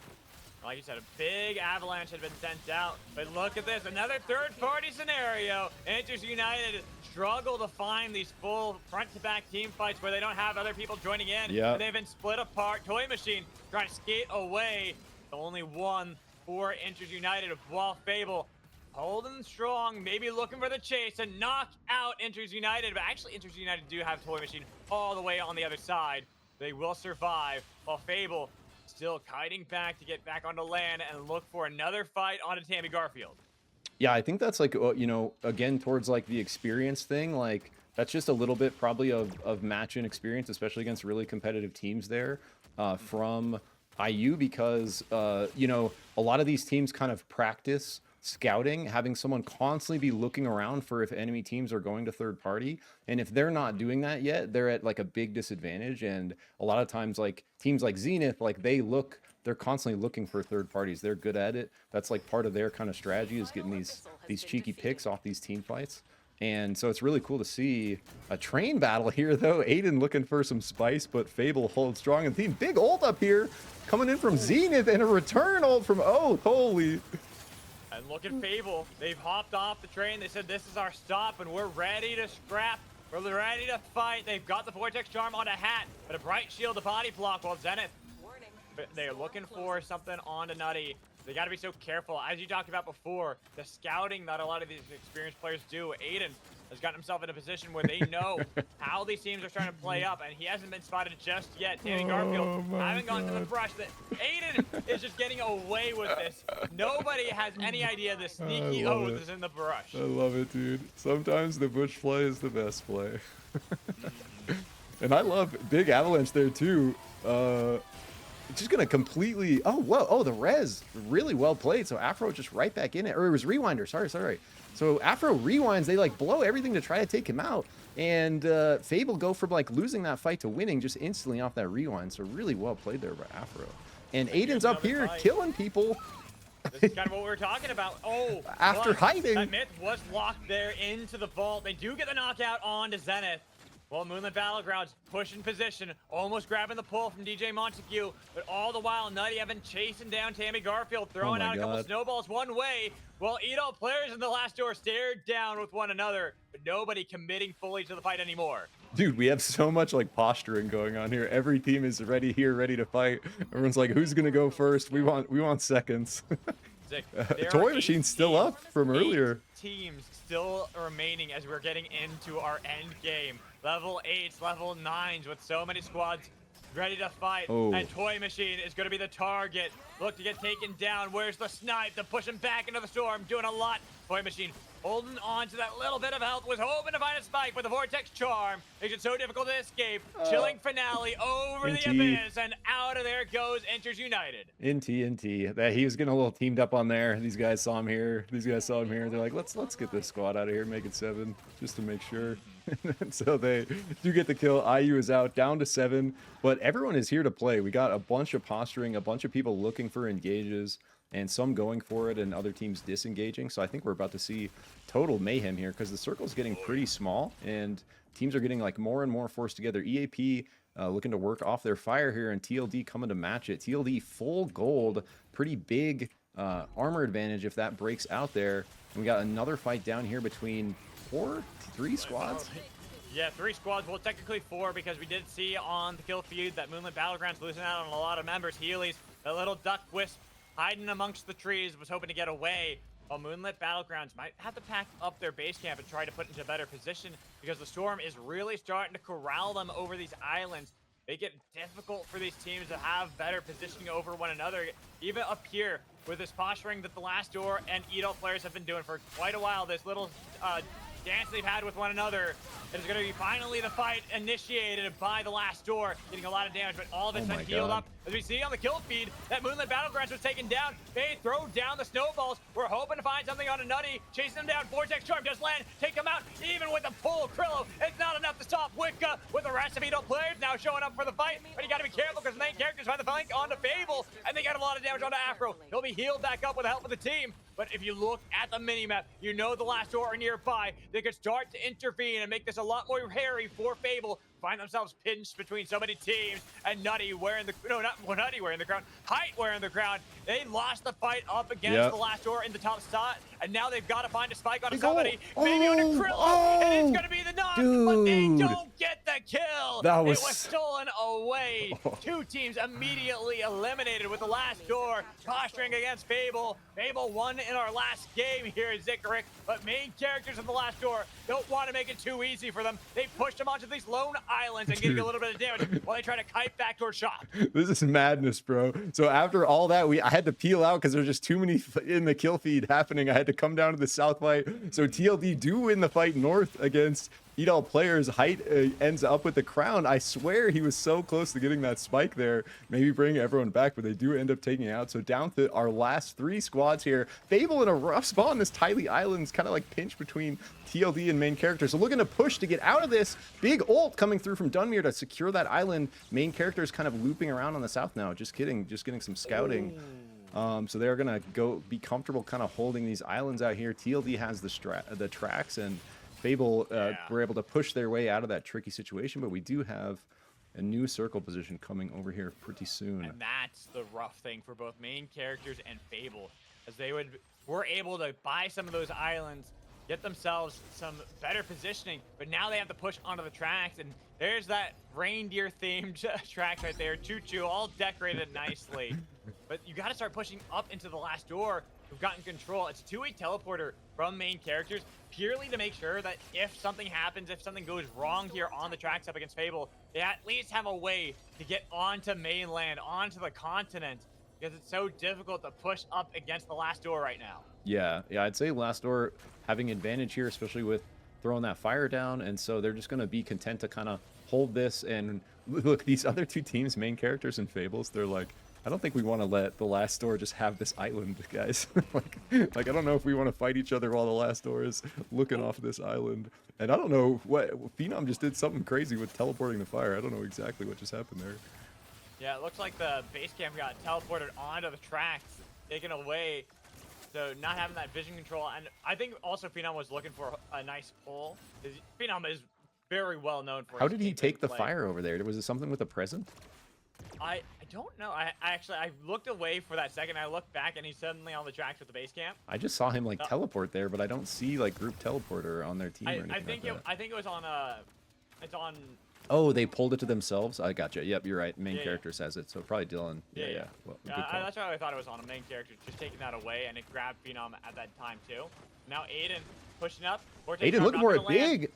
Like you said, a big avalanche had been sent out. But look at this, another third-party scenario. Inters United struggle to find these full front-to-back team fights where they don't have other people joining in. Yeah. And they've been split apart. Toy Machine trying to skate away. Only one for Inters United, while Fable holding strong, maybe looking for the chase and knock out Inters United. But actually, Inters United do have Toy Machine all the way on the other side. They will survive, while Fable still kiting back to get back onto land and look for another fight onto Tammy Garfield. Yeah, I think that's like, you know, again, towards like the experience thing. Like, that's just a little bit probably of match-in experience, especially against really competitive teams there from IU, because, you know, a lot of these teams kind of practice scouting, having someone constantly be looking around for if enemy teams are going to third party. And if they're not doing that yet, they're at like a big disadvantage. And a lot of times, like teams like Zenith, like they're constantly looking for third parties. They're good at it. That's like part of their kind of strategy, is getting these cheeky picks off these team fights. And so it's really cool to see a train battle here, though. Aiden looking for some spice, but Fable holds strong. And team, big ult up here coming in from Zenith, and a return ult from Oath. Holy. And look at Fable. They've hopped off the train. They said, this is our stop, and we're ready to scrap. We're ready to fight. They've got the Vortex Charm on a hat, but a bright shield, a body block, while Zenith, they're looking for something onto Nutty. They got to be so careful. As you talked about before, the scouting that a lot of these experienced players do. Aiden has gotten himself in a position where they know how these teams are trying to play up, and he hasn't been spotted just yet. Tammy Garfield haven't gone to the brush. Aiden is just getting away with this. Nobody has any idea the sneaky Oath is in the brush. I love it, dude. Sometimes the bush play is the best play. And I love big avalanche there, too. just gonna completely. Oh, whoa! Oh, the res really well played. So Afro just right back in it, or it was Rewinder. Sorry. So Afro rewinds. They like blow everything to try to take him out, and Fable go from like losing that fight to winning just instantly off that rewind. So really well played there by Afro. And Aiden's up here killing people. This is kind of what we were talking about. Oh, after hiding. That myth was locked there into the vault. They do get the knockout on to Zenith. Well, Moonlit Battlegrounds pushing position, almost grabbing the pull from DJ Montague, but all the while, Nutty Evan chasing down Tammy Garfield, throwing out a couple snowballs one way. Well, Edol players in the last door stared down with one another, but nobody committing fully to the fight anymore. Dude, we have so much like posturing going on here. Every team is ready to fight. Everyone's like, who's gonna go first? We want seconds. Toy Machine's still up from earlier. Teams still remaining as we're getting into our end game. Level 8s, level 9s with so many squads ready to fight. And Toy Machine is going to be the target. Look to get taken down. Where's the snipe to push him back into the storm? Doing a lot. Toy Machine holding on to that little bit of health. Was hoping to find a spike, but the Vortex Charm makes it so difficult to escape. Chilling finale over the abyss, and out of there goes Enters United. NT. That he was getting a little teamed up on there. These guys saw him here. They're like, let's get this squad out of here, make it 7, just to make sure. So they do get the kill. IU is out, down to 7, but everyone is here to play. We got a bunch of posturing, a bunch of people looking for engages, and some going for it and other teams disengaging. So I think we're about to see total mayhem here because the circle's getting pretty small and teams are getting like more and more forced together. EAP looking to work off their fire here, and TLD coming to match it. TLD full gold, pretty big armor advantage if that breaks out there. And we got another fight down here between 3 squads. Yeah, 3 squads. Well, technically 4 because we did see on the kill feed that Moonlit Battlegrounds losing out on a lot of members. Heelys, a little duck wisp hiding amongst the trees, was hoping to get away. While Moonlit Battlegrounds might have to pack up their base camp and try to put into a better position because the storm is really starting to corral them over these islands. Make it difficult for these teams to have better positioning over one another. Even up here with this posturing that the Last Door and Edol players have been doing for quite a while, this little dance they've had with one another. It is going to be finally the fight initiated by the Last Door, getting a lot of damage, but all of it's been healed up. As we see on the kill feed, that Moonlit Battlegrounds was taken down. They throw down the snowballs. We're hoping to find something on a Nutty, chasing them down. Vortex Charm does land, take them out. Even with the pull, Krillo, it's not enough to stop Wicca with the rest of Edol players now showing up for the fight. But you got to be careful because the main characters find the flank onto Fable, and they got a lot of damage onto Afro. He'll be healed back up with the help of the team. But if you look at the minimap, you know the Last Door are nearby. They could start to intervene and make this a lot more hairy for Fable. Find themselves pinched between so many teams, and Nutty wearing the Nutty wearing the crown, Height wearing the crown. They lost the fight up against the Last Door in the top spot, and now they've got to find a spike on somebody. Maybe on a Krillo, and it's gonna be the knock, but they don't get the kill. It was stolen away. 2 teams immediately eliminated with the Last Door posturing against Fable. Fable won in our last game here at Zikaric, but main characters of the Last Door don't want to make it too easy for them. They pushed them onto these lone islands and getting a little bit of damage while they try to kite back towards shop. This is madness, bro. So after all that, I had to peel out because there's just too many in the kill feed happening. I had to come down to the south fight. So TLD do win the fight north against Edol players. Height ends up with the crown. I swear he was so close to getting that spike there. Maybe bring everyone back, but they do end up taking it out. So down to our last 3 squads here. Fable in a rough spot on this Tylee Island's kind of like pinched between TLD and main characters. So looking to push to get out of this. Big ult coming through from Dunmere to secure that island. Main characters kind of looping around on the south now. Just kidding. Just getting some scouting. So they're gonna go be comfortable kind of holding these islands out here. TLD has the tracks, and Fable were able to push their way out of that tricky situation, but we do have a new circle position coming over here pretty soon. And that's the rough thing for both main characters and Fable, as they were able to buy some of those islands, get themselves some better positioning, but now they have to push onto the tracks, and there's that reindeer themed tracks right there. Choo-choo, all decorated nicely. But you got to start pushing up into the Last Door. We've gotten control. It's a 2-way teleporter from main characters, purely to make sure that if something happens, if something goes wrong here on the tracks up against Fable, they at least have a way to get onto mainland, onto the continent, because it's so difficult to push up against the Last Door right now. Yeah, I'd say Last Door having advantage here, especially with throwing that fire down, and so they're just going to be content to kind of hold this and Look, these other two teams, main characters and Fables, they're like, I don't think we want to let the last door just have this island, guys. like I don't know if we want to fight each other while the last door is looking off this island. And I don't know what Phenom just did something crazy with teleporting the fire. I don't know exactly what just happened there. Yeah, it looks like the base camp got teleported onto the tracks, taken away. So not having that vision control, and I think also Phenom was looking for a nice pull. Phenom is very well known for. How did he take the fire over there? Was it something with a present? I don't know. I actually looked away for that second. I looked back and he's suddenly on the tracks with the base camp. I just saw him like teleport there, but I don't see like group teleporter on their team or anything I think it was on it's on. Oh, they pulled it to themselves. I gotcha. Yep, you're right. Main character says it, so probably Dylan. Yeah. Well, that's why I thought it was on a main character, just taking that away, and it grabbed Phenom at that time too. Now Aiden pushing up. Aiden looking for it big.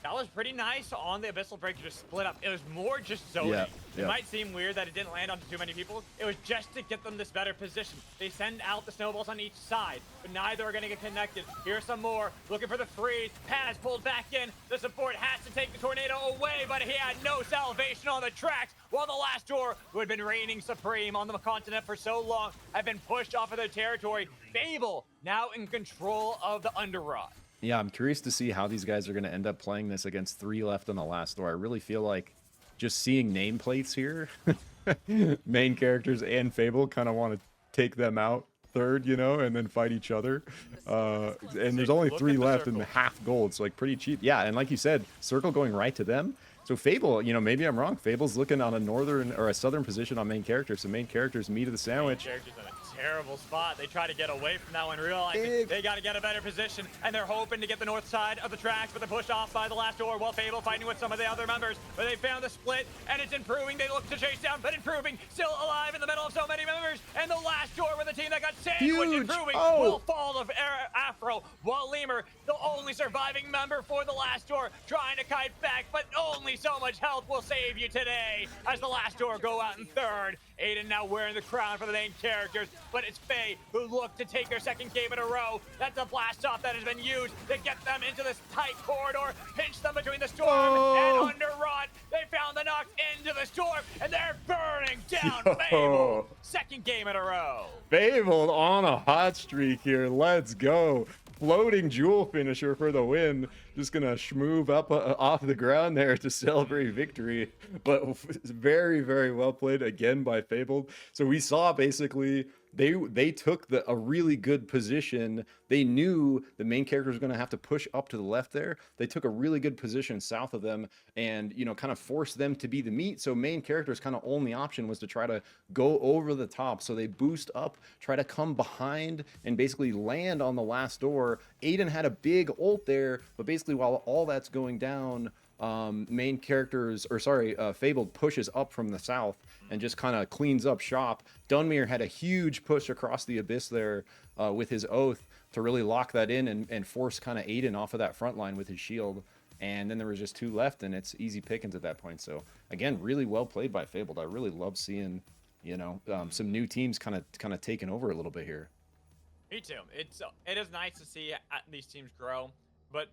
That was pretty nice on the Abyssal Break to just split up. It was more just zoning. Yeah. It might seem weird that it didn't land onto too many people. It was just to get them this better position. They send out the snowballs on each side, but neither are going to get connected. Here's some more. Looking for the freeze. Paz pulled back in. The support has to take the tornado away, but he had no salvation on the tracks, while the last door, who had been reigning supreme on the continent for so long, had been pushed off of their territory. Fable now in control of the Underrod. Yeah, I'm curious to see how these guys are going to end up playing this against 3 left on the last door. I really feel like just seeing nameplates here, main characters and Fable kind of want to take them out third, you know, and then fight each other. And there's only 3 left and half gold, so like pretty cheap. Yeah, and like you said, circle going right to them. So Fable, you know, maybe I'm wrong. Fable's looking on a northern or a southern position on main character. So main character's meat of the sandwich. Main character's in a terrible spot. They try to get away from that one, realizing they got to get a better position, and they're hoping to get the north side of the tracks, but they're pushed off by the last door while Fable fighting with some of the other members. But they found the split, and it's improving. They look to chase down, but improving, still alive in the middle of so many members. And the last door with the team that got sandwiched, improving, will fall to Afro, while Lemur, the only surviving member for the last door, trying to kite back, but only so much health will save you today as the last door go out in third. Aiden now wearing the crown for the main characters, but it's Faye who looked to take their second game in a row. That's a blast off that has been used to get them into this tight corridor, pinch them between the storm and Underrod. They found the knock into the storm, and they're burning down Fable. Second game in a row. Fable on a hot streak here. Let's go. Floating jewel finisher for the win. Just gonna schmoove up off the ground there to celebrate victory. But very, very well played again by Fabled. So we saw basically they took a really good position. They knew the main character was gonna have to push up to the left there. They took a really good position south of them and, you know, kind of forced them to be the meat. So main character's kind of only option was to try to go over the top. So they boost up, try to come behind and basically land on the last door. Aiden had a big ult there, but basically while all that's going down, main characters, or sorry, Fabled pushes up from the south and just kind of cleans up shop. Dunmere had a huge push across the abyss there with his oath to really lock that in and force kind of Aiden off of that front line with his shield. And then there was just 2 left, and it's easy pickings at that point. So again, really well played by Fabled. I really love seeing, you know, some new teams kind of taking over a little bit here. Me too. It is nice to see these teams grow, but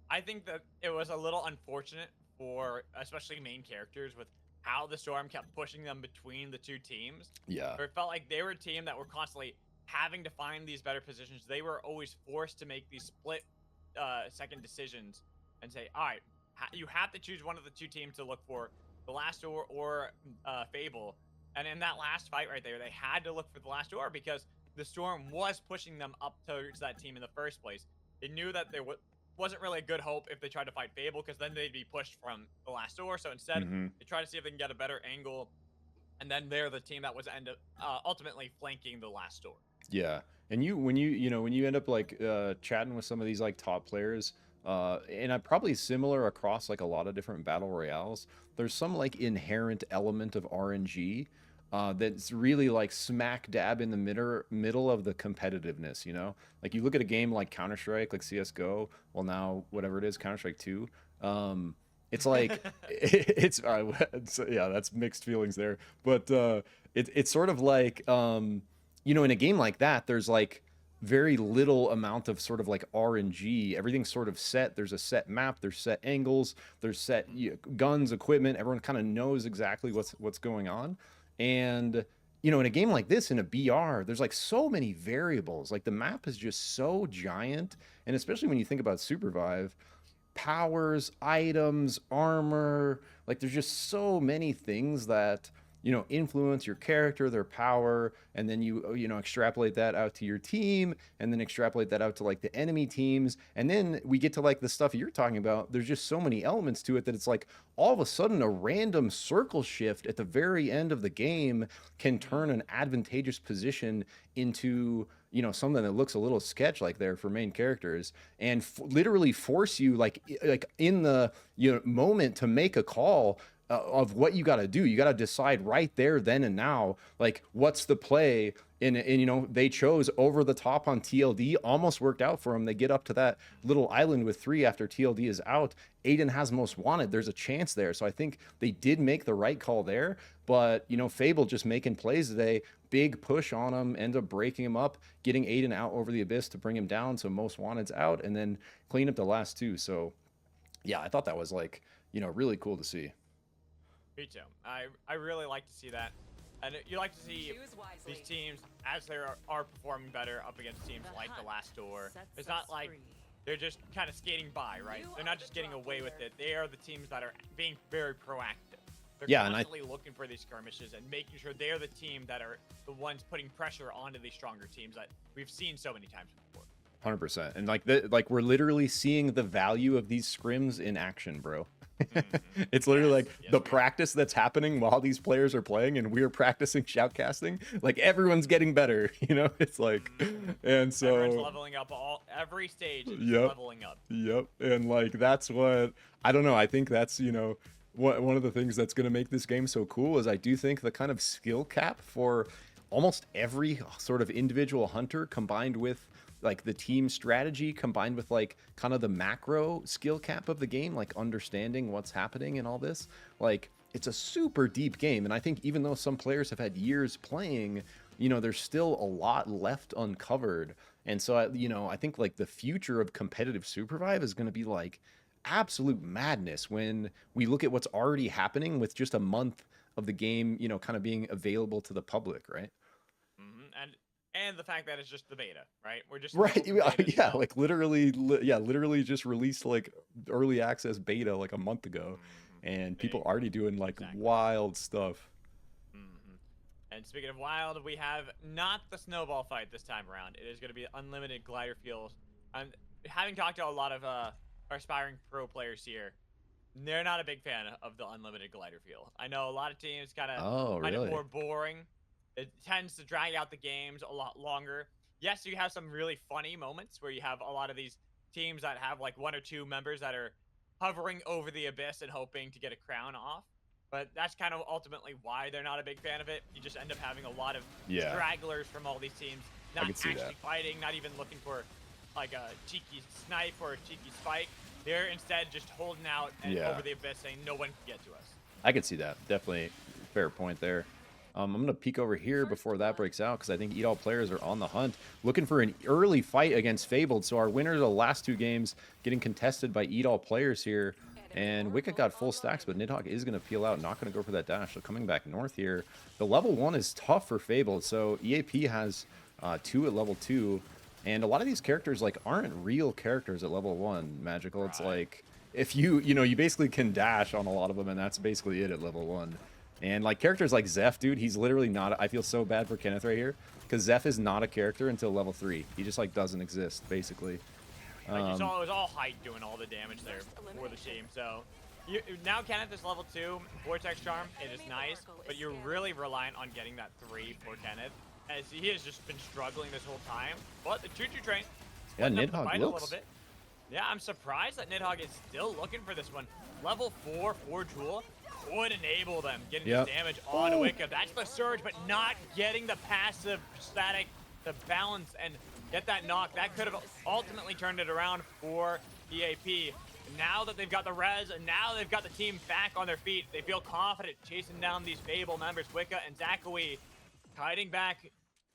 I think that it was a little unfortunate for especially main characters with how the storm kept pushing them between the 2 teams. Yeah. Where it felt like they were a team that were constantly having to find these better positions. They were always forced to make these split second decisions and say, all right, you have to choose one of the 2 teams to look for, the last door or Fable. And in that last fight right there, they had to look for the last door because the storm was pushing them up towards that team in the first place. They knew that there wasn't really a good hope if they tried to fight Fable because then they'd be pushed from the last door. So instead, they try to see if they can get a better angle, and then they're the team that was ultimately flanking the last door. Yeah, and when you end up like chatting with some of these like top players, and I'm probably similar across like a lot of different battle royales. There's some like inherent element of RNG that's really like smack dab in the middle of the competitiveness, you know? Like you look at a game like Counter-Strike, like CSGO, well now, whatever it is, Counter-Strike 2, it's like, yeah, that's mixed feelings there. But it's sort of like, you know, in a game like that, there's like very little amount of sort of like RNG. Everything's sort of set. There's a set map, there's set angles, there's set guns, equipment. Everyone kind of knows exactly what's going on. And you know, in a game like this, in a BR, there's like so many variables. Like the map is just so giant, and especially when you think about SUPERVIVE, powers, items, armor, like there's just so many things that, you know, influence your character, their power, and then you know, extrapolate that out to your team, and then extrapolate that out to like the enemy teams, and then we get to like the stuff you're talking about. There's just so many elements to it that it's like all of a sudden a random circle shift at the very end of the game can turn an advantageous position into, you know, something that looks a little sketch like there for main characters, and literally force you like in the, you know, moment to make a call of what you got to do. You got to decide right there, then and now, like what's the play. And you know, they chose over the top on TLD, almost worked out for them. They get up to that little island with 3 after TLD is out. Aiden has most wanted. There's a chance there. So I think they did make the right call there. But, you know, Fable just making plays today, big push on him, end up breaking him up, getting Aiden out over the abyss to bring him down. So most wanted's out, and then clean up the last 2. So yeah, I thought that was like, you know, really cool to see. Me too. I really like to see that. And you like to see these teams, as they are performing better up against teams like the last door. It's not like they're just kind of skating by, right? They're not just getting away with it. They are the teams that are being very proactive. They're constantly looking for these skirmishes and making sure they're the team that are the ones putting pressure onto these stronger teams that we've seen so many times before. 100%. And like we're literally seeing the value of these scrims in action, bro. It's literally the practice that's happening while these players are playing, and we're practicing shoutcasting. Like everyone's getting better, you know. It's like, and so everyone's leveling up. Every stage is leveling up. Yep. And like that's what, I don't know. I think that's, you know, one of the things that's going to make this game so cool is I do think the kind of skill cap for almost every sort of individual hunter, combined with like the team strategy, combined with like kind of the macro skill cap of the game, like understanding what's happening and all this, like it's a super deep game. And I think even though some players have had years playing, you know, there's still a lot left uncovered. And so, you know, I think like the future of competitive SUPERVIVE is going to be like absolute madness when we look at what's already happening with just a month of the game, you know, kind of being available to the public, right? And the fact that it's just the beta, right? We're just yeah, like literally just released like early access beta like a month ago, and people already doing like wild stuff. And speaking of wild, we have not the snowball fight this time around. It is going to be unlimited glider fields. And having talked to a lot of our aspiring pro players here, they're not a big fan of the unlimited glider field. I know a lot of teams kind of find it more boring. It tends to drag out the games a lot longer. Yes, you have some really funny moments where you have a lot of these teams that have like 1 or 2 members that are hovering over the abyss and hoping to get a crown off. But that's kind of ultimately why they're not a big fan of it. You just end up having a lot of stragglers from all these teams not actually fighting, not even looking for like a cheeky snipe or a cheeky spike. They're instead just holding out and over the abyss saying no one can get to us. I could see that. Definitely fair point there. I'm going to peek over here before that breaks out because I think Eat All players are on the hunt, looking for an early fight against Fabled. So our winners of the last 2 games getting contested by Eat All players here. And Wicked got full stacks, but Nidhogg is going to peel out, not going to go for that dash. So coming back north here, the level 1 is tough for Fabled. So EAP has 2 at level 2. And a lot of these characters like aren't real characters at level 1, Magical. It's like if you know, you basically can dash on a lot of them, and that's basically it at level 1. And like characters like Zeph, dude, he's literally not. I feel so bad for Kenneth right here because Zeph is not a character until level 3. He just like doesn't exist basically. Like it was all height doing all the damage there for the team. So now Kenneth is level 2, Vortex Charm. It is nice, but you're really reliant on getting that 3 for Kenneth, as he has just been struggling this whole time. But the choo-choo train, Nidhogg looks. A little bit. Yeah, I'm surprised that Nidhogg is still looking for this one. Level 4 Jewel would enable them getting this damage on Wicca. That's the surge, but not getting the passive static, the balance, and get that knock. That could have ultimately turned it around for EAP. Now that they've got the res, and now they've got the team back on their feet, they feel confident chasing down these Fable members, Wicca and Zakawi, kiting back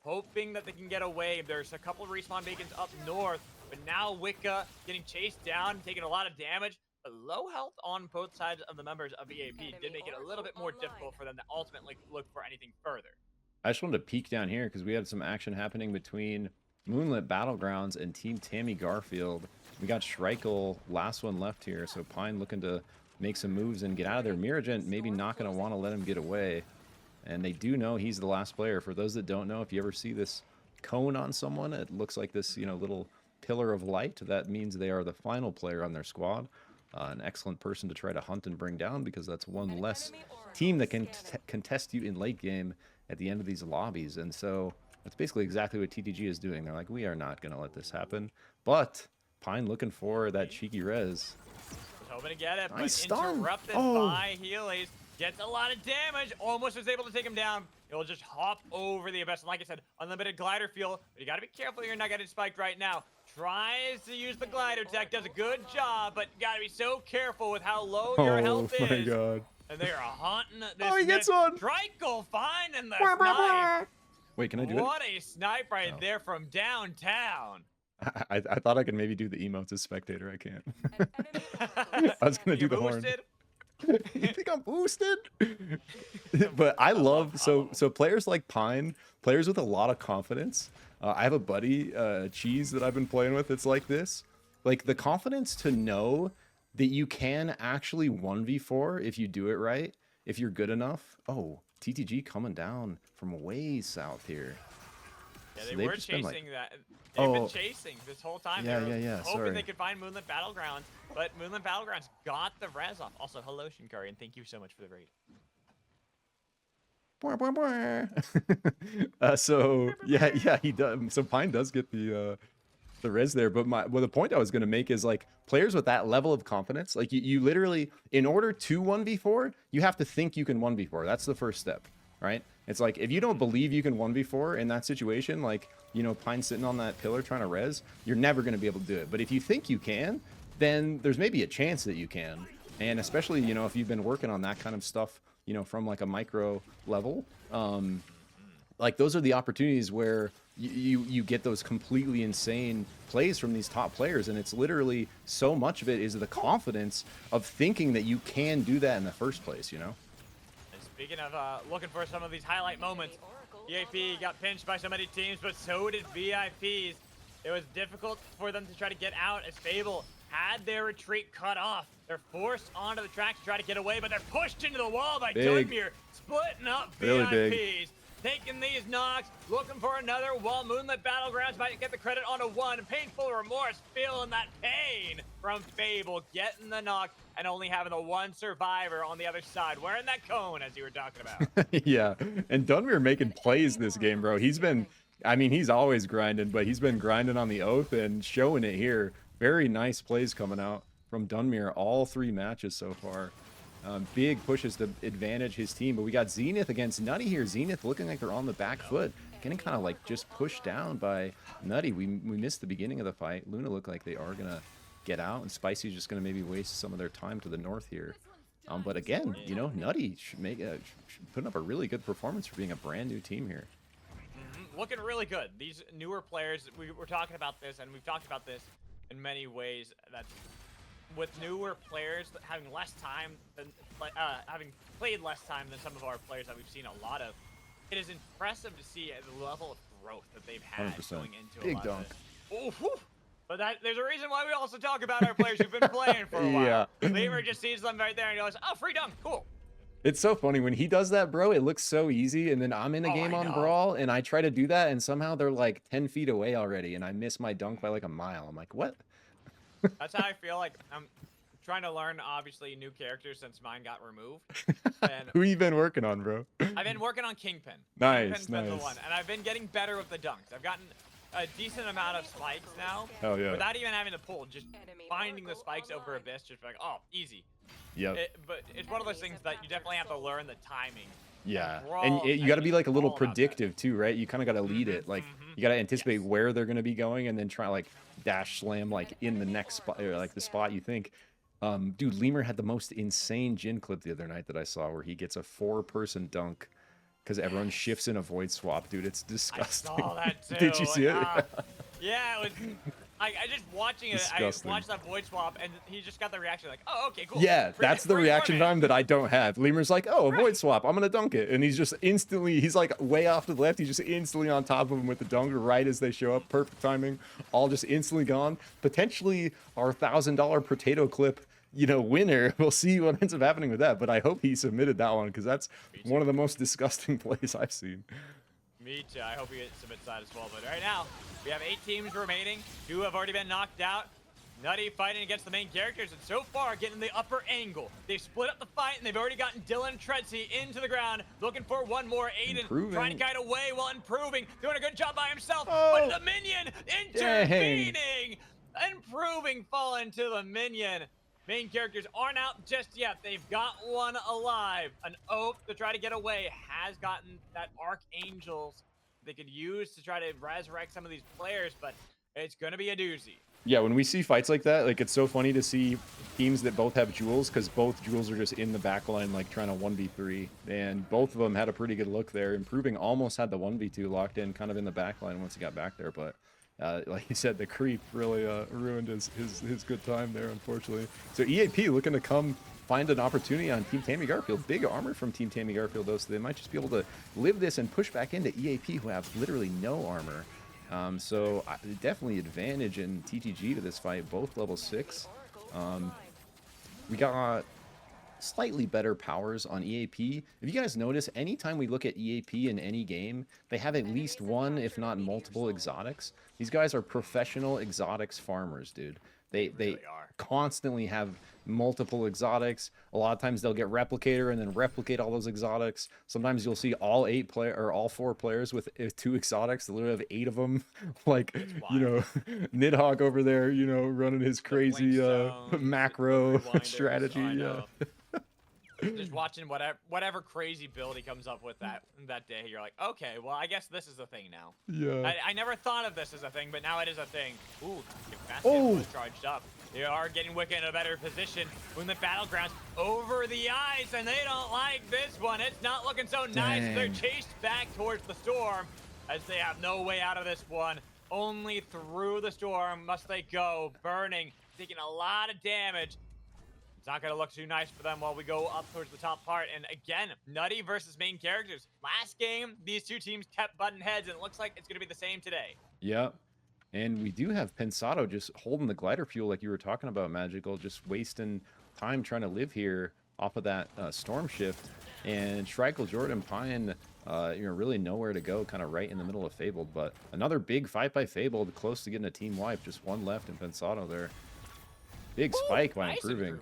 hoping that they can get away. There's a couple of respawn beacons up north, but now Wicca getting chased down, taking a lot of damage. But low health on both sides of the members of EAP did make it a little bit more difficult for them to ultimately look for anything further. I just wanted to peek down here because we had some action happening between Moonlit Battlegrounds and Team Tammy Garfield. We got Schreikel, last one left here, so Pine looking to make some moves and get out of there. Miragent maybe not going to want to let him get away. And they do know he's the last player. For those that don't know, if you ever see this cone on someone, it looks like this, you know, little pillar of light. That means they are the final player on their squad. An excellent person to try to hunt and bring down, because that's one less team that can contest you in late game at the end of these lobbies. And so that's basically exactly what TTG is doing. They're like, we are not going to let this happen. But Pine looking for that cheeky res. Hoping to get it, Nice but stun. interrupted Oh. by Heelys. Gets a lot of damage. Almost was able to take him down. He'll just hop over the abyss. And like I said, unlimited glider fuel. But you got to be careful you're not getting spiked right now. Tries to use the glider tech. Does a good job, but you got to be so careful with how low your health is. Oh my god. And they are hunting this. Oh, he gets one. Trikel finding the snipe. Wait, can I do it? What a snipe right Oh. there from downtown. I thought I could maybe do the emotes as spectator. I can't. I was going to do You the horn. boosted? You think I'm boosted? But I love, so players like Pine, players with a lot of confidence. I have a buddy, Cheese, that I've been playing with. It's like this. Like the confidence to know that you can actually 1v4 if you do it right, if you're good enough. Oh, TTG coming down from way south here. Yeah, So they they've were just been, like- chasing that. They've been Oh. chasing this whole time. Yeah, They were yeah, hoping sorry. they could find Moonlit Battlegrounds, but Moonlit Battlegrounds got the res off. Also, hello, Shinkari, and thank you so much for the raid. So yeah, he does. So Pine does get the res there. But the point I was going to make is, like, players with that level of confidence, like you literally, in order to 1v4, you have to think you can 1v4. That's the first step, right? It's like, if you don't believe you can 1v4 in that situation, like, you know, Pine sitting on that pillar trying to res, you're never going to be able to do it. But if you think you can, then there's maybe a chance that you can. And especially, you know, if you've been working on that kind of stuff, you know, from like a micro level, like those are the opportunities where you get those completely insane plays from these top players. And it's literally, so much of it is the confidence of thinking that you can do that in the first place, you know? And speaking of looking for some of these highlight moments, EAP got pinched by so many teams, but so did VIPs. It was difficult for them to try to get out, as Fable had their retreat cut off. They're forced onto the track to try to get away, but they're pushed into the wall by Big. Dunmere, splitting up Really VIPs. big. Taking these knocks, looking for another, while Moonlit Battlegrounds might get the credit on a one. Painful remorse, feeling that pain from Fable, getting the knock, and only having the one survivor on the other side, wearing that cone, as you were talking about. Yeah, and Dunmere making plays this game, bro. He's been, I mean, he's always grinding, but he's been grinding on the oath and showing it here. Very nice plays coming out from Dunmere all 3 matches so far. Big pushes to advantage his team, but we got Zenith against Nutty here. Zenith looking like they're on the back foot, getting kind of like just pushed down by Nutty. We missed the beginning of the fight. Luna looked like they are gonna get out, and Spicy's just gonna maybe waste some of their time to the north here. But again, you know, Nutty should putting up a really good performance for being a brand new team here. Looking really good. These newer players, we were talking about this, and we've talked about this in many ways, that with newer players having less time than having played less time than some of our players that we've seen a lot of, it is impressive to see the level of growth that they've had 100%. going into Big a lot dunk. of this. Oh, but there's a reason why we also talk about our players who've been playing for a while. Yeah. Lemur just sees them right there and goes, "Oh, free dunk, cool." It's so funny when he does that, bro. It looks so easy, and then I'm in the game I on know. Brawl, and I try to do that, and somehow they're like 10 feet away already, and I miss my dunk by like a mile. I'm like, what? That's how I feel. Like I'm trying to learn, obviously, new characters since mine got removed. And Who you been working on, bro? I've been working on Kingpin. Nice, Kingpin's been the nice. one, and I've been getting better with the dunks. I've gotten a decent amount of spikes now. Hell yeah. Without even having to pull, just finding the spikes over Abyss, just like, oh, easy. Yep. But it's one of those things that you definitely have to learn the timing. Yeah, Brawl, and you got to be like a little all about that. predictive too, right? You kind of got to lead it. Like you got to anticipate Yes. where they're going to be going, and then try like dash slam like in the next spot, or like the spot you think. Dude, Lemur had the most insane Jin clip the other night that I saw, where he gets a 4-person dunk because everyone shifts in a void swap, dude. It's disgusting. I saw that too. Did you see it? Yeah, it was. I just watching it. Disgusting. I watched that void swap, and he just got the reaction like, "Oh, okay, cool." Yeah, that's the reaction time that I don't have. Lemur's like, oh, a void swap, I'm gonna dunk it, and he's just instantly, he's like way off to the left. He's just instantly on top of him with the dunk right as they show up. Perfect timing. All just instantly gone. Potentially our $1,000 potato clip, you know, winner. We'll see what ends up happening with that. But I hope he submitted that one because that's one of the most disgusting plays I've seen. Me too. I hope he submits that as well. But right now, we have 8 teams remaining. 2 have already been knocked out. Nutty fighting against the main characters, and so far getting the upper angle. They've split up the fight, and they've already gotten Dylan Treadsy into the ground, looking for one more. Aiden trying to guide away while improving, doing a good job by himself. But the minion intervening, improving, falling to the minion. Main characters aren't out just yet. They've got one alive. An oath to try to get away has gotten that Archangels they could use to try to resurrect some of these players, but it's going to be a doozy. Yeah, when we see fights like that, like it's so funny to see teams that both have jewels because both jewels are just in the back line, like trying to 1v3. And both of them had a pretty good look there. Improving almost had the 1v2 locked in kind of in the back line once he got back there, but like you said, the creep really ruined his good time there, unfortunately. So EAP looking to come find an opportunity on Team Tammy Garfield. Big armor from Team Tammy Garfield, though, so they might just be able to live this and push back into EAP, who have literally no armor. So definitely advantage in TTG to this fight, both level 6. We got slightly better powers on EAP. If you guys notice, anytime we look at EAP in any game, they have at least one, if not multiple, exotics. These guys are professional exotics farmers, dude. They really are. Constantly have multiple exotics. A lot of times they'll get replicator and then replicate all those exotics. Sometimes you'll see all 4 players with 2 exotics. They literally have 8 of them. Like, you know, Nidhogg over there, you know, running his crazy macro strategy. Yeah. Just watching whatever crazy build he comes up with that day, you're like, okay, well, I guess this is a thing now. Yeah. I never thought of this as a thing, but now it is a thing. Ooh, was charged up. They are getting Wicca in a better position. When the battlegrounds over the ice, and they don't like this one. It's not looking so nice. They're chased back towards the storm as they have no way out of this one. Only through the storm must they go, burning, taking a lot of damage. It's not going to look too nice for them while we go up towards the top part. And again, Nutty versus main characters. Last game, these 2 teams kept butting heads, and it looks like it's going to be the same today. Yep. And we do have Pensado just holding the glider fuel like you were talking about, Magical, just wasting time trying to live here off of that storm shift. And Shrikle, Jordan, Pine, you know, really nowhere to go, kind of right in the middle of Fabled. But another big fight by Fabled, close to getting a team wipe. Just one left in Pensado there. Big spike by improving.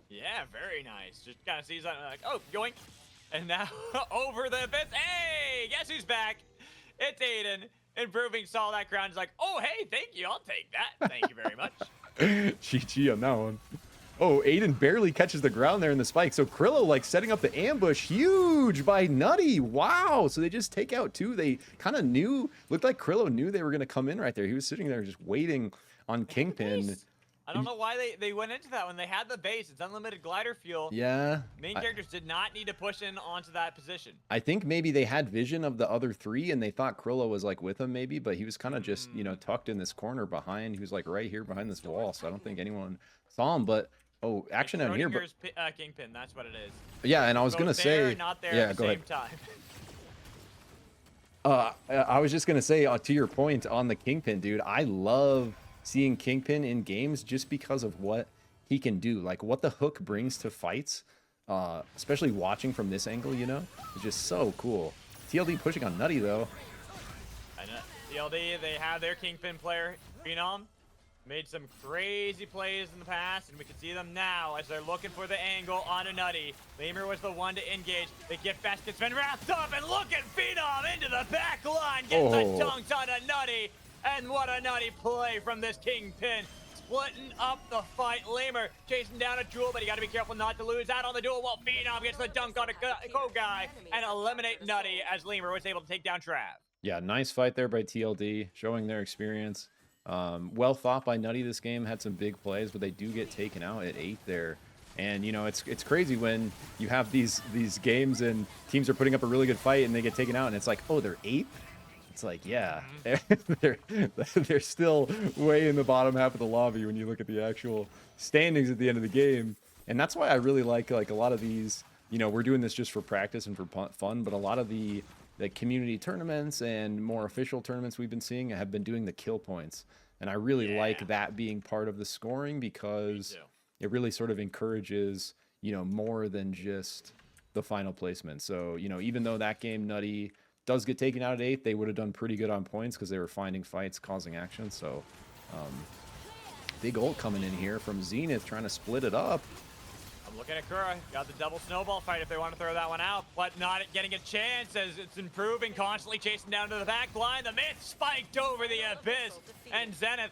Yeah, very nice. Just kind of sees that like, oh, yoink. And now over the fence. Hey, guess who's back? It's Aiden. Improving, saw that ground. Is like, oh, hey, thank you. I'll take that. Thank you very much. GG on that one. Oh, Aiden barely catches the ground there in the spike. So Krillo, like, setting up the ambush. Huge by Nutty. Wow. So they just take out 2. They kind of knew. Looked like Krillo knew they were going to come in right there. He was sitting there just waiting on Kingpin. I don't know why they went into that when they had the base. It's unlimited glider fuel. Yeah. Main characters did not need to push in onto that position. I think maybe they had vision of the other 3 and they thought Krillo was like with him maybe, but he was kind of just, you know, tucked in this corner behind. He was like right here behind this wall. So I don't think anyone saw him, but oh, action down here. But Kingpin, that's what it is. Yeah, and I was going to say, not there yeah, at the same time. I was just going to say to your point on the Kingpin, dude, I love seeing Kingpin in games just because of what he can do, like what the hook brings to fights, especially watching from this angle, you know, it's just so cool. TLD pushing on Nutty though. I know. TLD, they have their Kingpin player, Phenom, made some crazy plays in the past, and we can see them now as they're looking for the angle onto Nutty. Lemur was the one to engage. The gift basket's been wrapped up, and look at Phenom into the back line, gets the dunks onto Nutty. And what a Nutty play from this Kingpin. Splitting up the fight. Lemur chasing down a Jewel, but you got to be careful not to lose out on the duel while Phenom gets the dunk on a Kogai and eliminate Nutty as Lemur was able to take down Trav. Yeah, nice fight there by TLD, showing their experience. Well thought by Nutty this game. Had some big plays, but they do get taken out at 8 there. And you know, it's crazy when you have these games and teams are putting up a really good fight and they get taken out, and it's like, oh, they're 8th. It's like, yeah, they're still way in the bottom half of the lobby when you look at the actual standings at the end of the game. And that's why I really like a lot of these. You know, we're doing this just for practice and for fun, but a lot of the community tournaments and more official tournaments we've been seeing have been doing the kill points. And I really like that being part of the scoring, because it really sort of encourages, you know, more than just the final placement. So, you know, even though that game, Nutty does get taken out at 8th, they would have done pretty good on points because they were finding fights, causing action. So, big ult coming in here from Zenith, trying to split it up. I'm looking at Kura. Got the double snowball fight if they want to throw that one out, but not getting a chance as it's improving, constantly chasing down to the back line. The Myth spiked over the abyss, and Zenith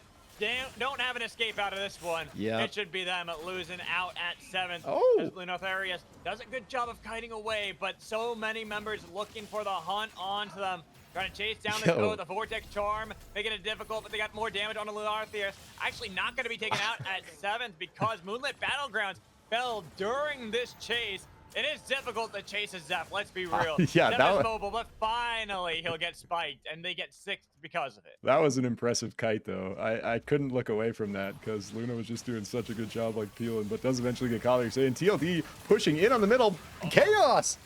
don't have an escape out of this one. Yeah, it should be them losing out at 7th. As Lunotherius does a good job of kiting away, but so many members looking for the hunt onto them. Trying to chase down this with a Vortex Charm, making it difficult, but they got more damage on the Lunotherius. Actually not going to be taken out at 7th because Moonlit Battlegrounds fell during this chase. It is difficult to chase a Zeph, let's be real. Yeah, that was mobile, but finally he'll get spiked, and they get 6th because of it. That was an impressive kite, though. I couldn't look away from that because Luna was just doing such a good job, like, peeling, but does eventually get caught. You're saying TLD pushing in on the middle. Chaos!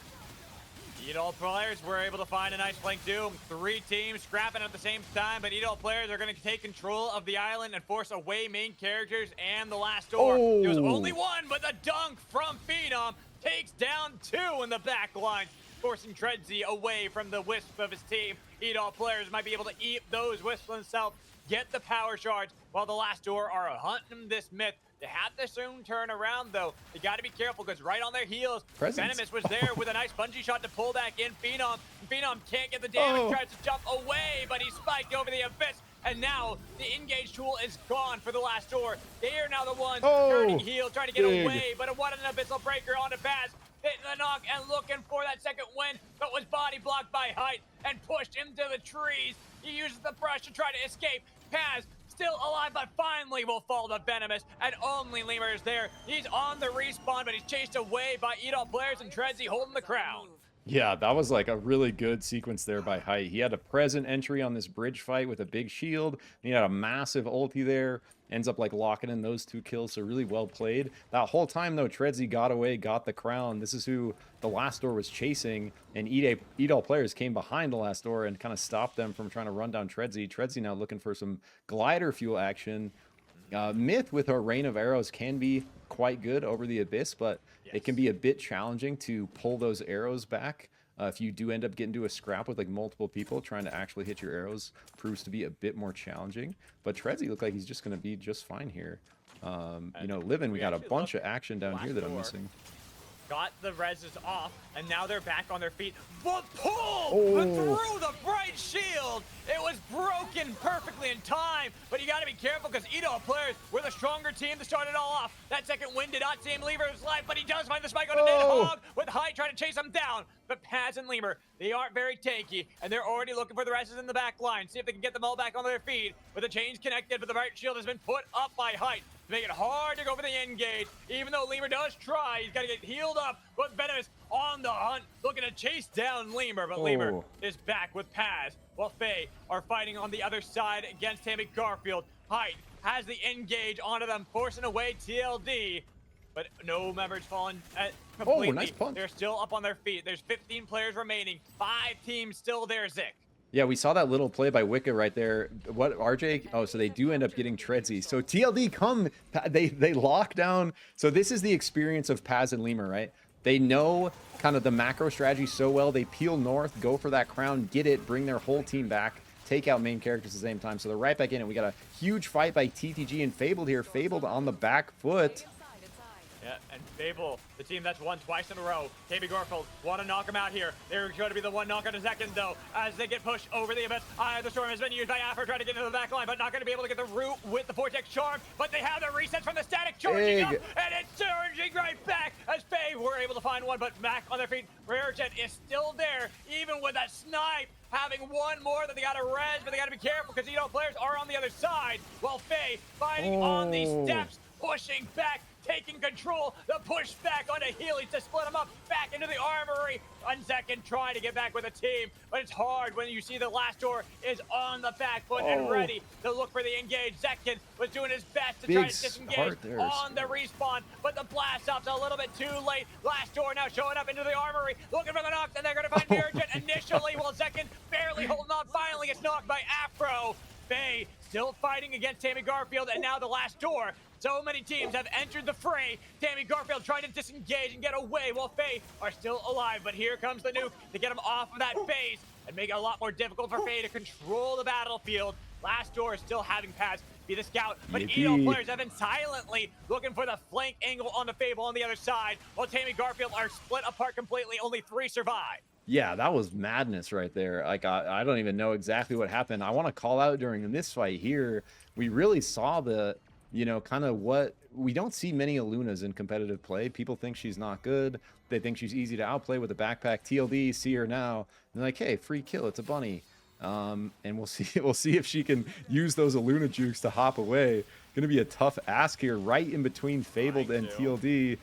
Edol players were able to find a nice flank too. 3 teams scrapping at the same time, but Edol players are going to take control of the island and force away main characters and the last door. There was only one, but the dunk from Phenom takes down 2 in the back line, forcing Treadsy away from the wisp of his team. Edol players might be able to eat those wisps themselves, get the power shards, while the last door are hunting this Myth. They have to soon turn around, though. They got to be careful because right on their heels, Venomous was there with a nice bungee shot to pull back in Phenom. Phenom can't get the damage, tries to jump away, but he's spiked over the abyss. And now the engage tool is gone for the last door. They are now the ones turning heel, trying to get away, but what an abyssal breaker on the pass. Hitting the knock and looking for that second win, but was body blocked by Height and pushed into the trees. He uses the brush to try to escape. Paz still alive, but finally will fall to Venomous, and only Lemur is there. He's on the respawn, but he's chased away by Edol players, and Treadsy holding the crown. Yeah, that was like a really good sequence there by Height. He had a present entry on this bridge fight with a big shield. He had a massive ulti there. Ends up like locking in those 2 kills, so really well played. That whole time though, Treadsy got away, got the crown. This is who the last door was chasing, and Edol players came behind the last door and kind of stopped them from trying to run down Treadsy. Treadsy now looking for some glider fuel action. Myth with her rain of arrows can be quite good over the abyss, but it can be a bit challenging to pull those arrows back. If you do end up getting into a scrap with like multiple people, trying to actually hit your arrows proves to be a bit more challenging. But Treadsy looked like he's just going to be just fine here. You know, Livin, we got a bunch of action down here that I'm missing. Got the reses off, and now they're back on their feet. But pull through the bright shield. It was broken perfectly in time, but you got to be careful because Edol players were the stronger team to start it all off. That second win did not seem Lemur's life, but he does find the spike on a dead hog with Height trying to chase him down. But Paz and Lemur, they aren't very tanky, and they're already looking for the reses in the back line. See if they can get them all back on their feet. With the chains connected, but the bright shield has been put up by Height to make it hard to go for the engage. Even though Lemur does try, he's got to get healed up. But Venomous on the hunt, looking to chase down Lemur, but Lemur is back with Paz, while Faye are fighting on the other side against Tammy Garfield. Height has the engage onto them, forcing away TLD, but no members falling completely. Nice punch. They're still up on their feet. There's 15 players remaining, 5 teams still there, Zick. Yeah, we saw that little play by Wicca right there. What, RJ? Oh, so they do end up getting Treadsy. So TLD come, they lock down. So this is the experience of Paz and Lemur, right? They know kind of the macro strategy so well. They peel north, go for that crown, get it, bring their whole team back, take out main characters at the same time. So they're right back in it. We got a huge fight by TTG and Fabled here. Fabled on the back foot. Yeah, and Fable, the team that's won twice in a row. KB Garfield want to knock him out here. They're going to be the one knock on a second, though, as they get pushed over the abyss. The storm has been used by Afro trying to get into the back line, but not going to be able to get the root with the Vortex Charm. But they have the resets from the static charging up, and it's charging right back as Faye were able to find one, but back on their feet. Rarejet is still there, even with that snipe. Having one more that they got to res, but they got to be careful because Edol players are on the other side, while Faye fighting on these steps, pushing back. taking control. The push back onto Healy to split him up back into the armory. Unzekkin trying to get back with a team, but it's hard when you see the last door is on the back foot and ready to look for the engage. Zekkin was doing his best to try to disengage on the respawn, but the blast off's a little bit too late. Last door now showing up into the armory, looking for the knock, and they're going to find Mirajit initially, while Zekkin barely holding on. Finally gets knocked by Afro. Faye still fighting against Tammy Garfield, and now the last door. So many teams have entered the fray. Tammy Garfield trying to disengage and get away while Faye are still alive. But here comes the nuke to get them off of that phase and make it a lot more difficult for Faye to control the battlefield. Last door is still having Paz be the scout, but Edo players have been silently looking for the flank angle on the Fable on the other side, while Tammy Garfield are split apart completely. Only 3 survive. Yeah, that was madness right there. Like, I don't even know exactly what happened. I want to call out during this fight here, we really saw the, you know, kind of what we don't see many Alunas in competitive play. People think she's not good. They think she's easy to outplay with a backpack. TLD, see her now. And they're like, hey, free kill, it's a bunny. And we'll see if she can use those Aluna jukes to hop away. Gonna be a tough ask here, right in between Fabled and TLD.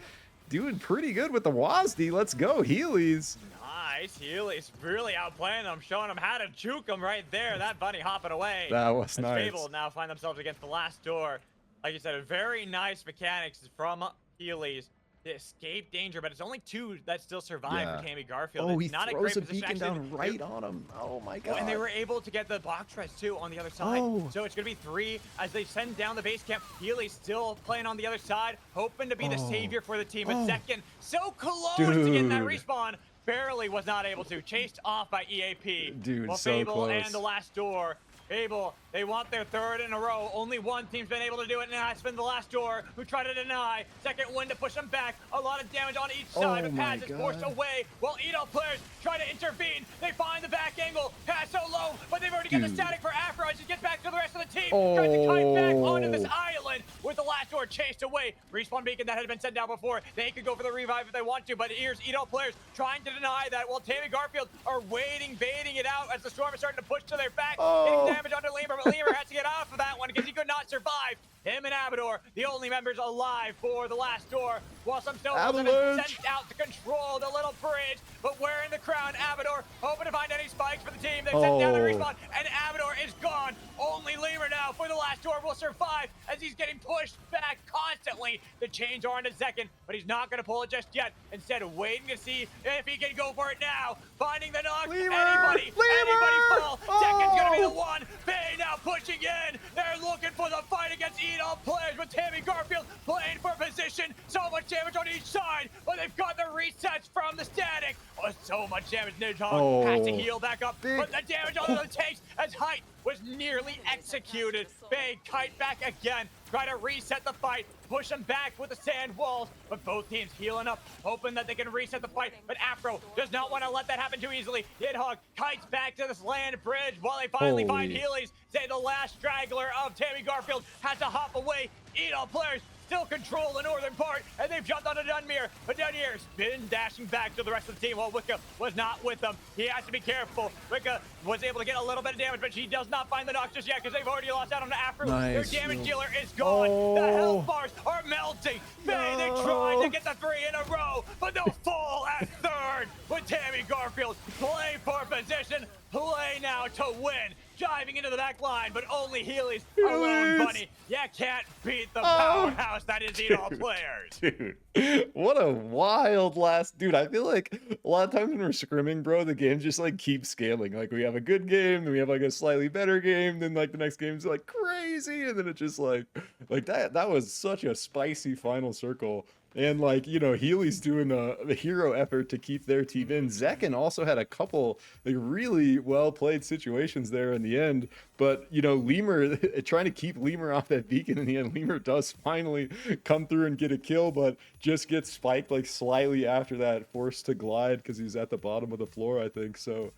Doing pretty good with the WASD. Let's go, Heelys. Nice, Heelys really outplaying them, showing them how to juke them right there. That bunny hopping away. That was nice. Fabled now find themselves against the last door. Like you said, a very nice mechanics from Heelys to escape danger, but it's only 2 that still survive for Tammy Garfield. Oh, it's he not throws a a beacon down right on him. Oh my god. And they were able to get the box res too on the other side. So it's going to be 3 as they send down the base camp. Healy still playing on the other side, hoping to be the savior for the team. But Zekkin so close to getting that respawn. Barely was not able to. Chased off by EAP. Dude, well, so Fable close. and the last door. Fable, they want their 3rd in a row. Only one team's been able to do it, and that's been the last door who tried to deny. Second win to push them back. A lot of damage on each side, but Paz is forced away while Edo players try to intervene. They find the back angle. Paz so low, but they've already got the static for Afro as he gets back to the rest of the team. Tries to kite back onto this island with the last door chased away. Respawn beacon that had been sent down before. They could go for the revive if they want to, but here's Edo players trying to deny that while Tammy Garfield are waiting, baiting it out as the storm is starting to push to their back. Getting damage onto Lemur, but Lemur has to get off of that one because he could not survive. Him and Abador, the only members alive for the last door, while some Snowballs have been sent out to control the little bridge. But wearing the crown, Abador hoping to find any spikes for the team. They've sent down the respawn, and Abador is gone. Only Lemur now for the last door will survive as he's getting pushed back constantly. The chains are onto Zekkin, but he's not going to pull it just yet. Instead of waiting to see if he can go for it now. Finding the knock. Anybody fall. Zekkin's going to be the one. Faye now pushing in. They're looking for the fight against Edom players with Tammy Garfield playing for position. So much damage on each side, but they've got the resets from the static. Oh, so much damage. Nidhogg has to heal back up, but the damage on the tanks as Height was nearly executed. Faye kite back again, try to reset the fight, push them back with the sand walls, but both teams healing up, hoping that they can reset the fight, but Afro does not want to let that happen too easily. Nidhogg kites back to this land bridge while they finally find Heelys. Say the last straggler of Tammy Garfield has to hop away. Edom players still control the northern part, and they've jumped onto Dunmere, but Dunmere's been dashing back to the rest of the team while Wicca was not with them. He has to be careful. Wicca was able to get a little bit of damage, but she does not find the knock just yet because they've already lost out on the Afro. Their damage dealer is gone. The health bars are melting. Faye, they tried to get the 3 in a row, but they'll fall at 3rd with Tammy Garfield. Play for position, play now to win. Diving into the back line, but only Healy's alone bunny. You can't beat the powerhouse that is Edom players. Dude, what a wild last... Dude, I feel like a lot of times when we're scrimming, bro, the game just like keeps scaling. Like we have a good game, then we have like a slightly better game, then like the next game's like crazy, and then it just like that was such a spicy final circle. And like, you know, Healy's doing a hero effort to keep their team in. Zekkin also had a couple like really well played situations there in the end. But, you know, Lemur trying to keep Lemur off that beacon in the end. Lemur does finally come through and get a kill, but just gets spiked like slightly after that, forced to glide because he's at the bottom of the floor, I think. So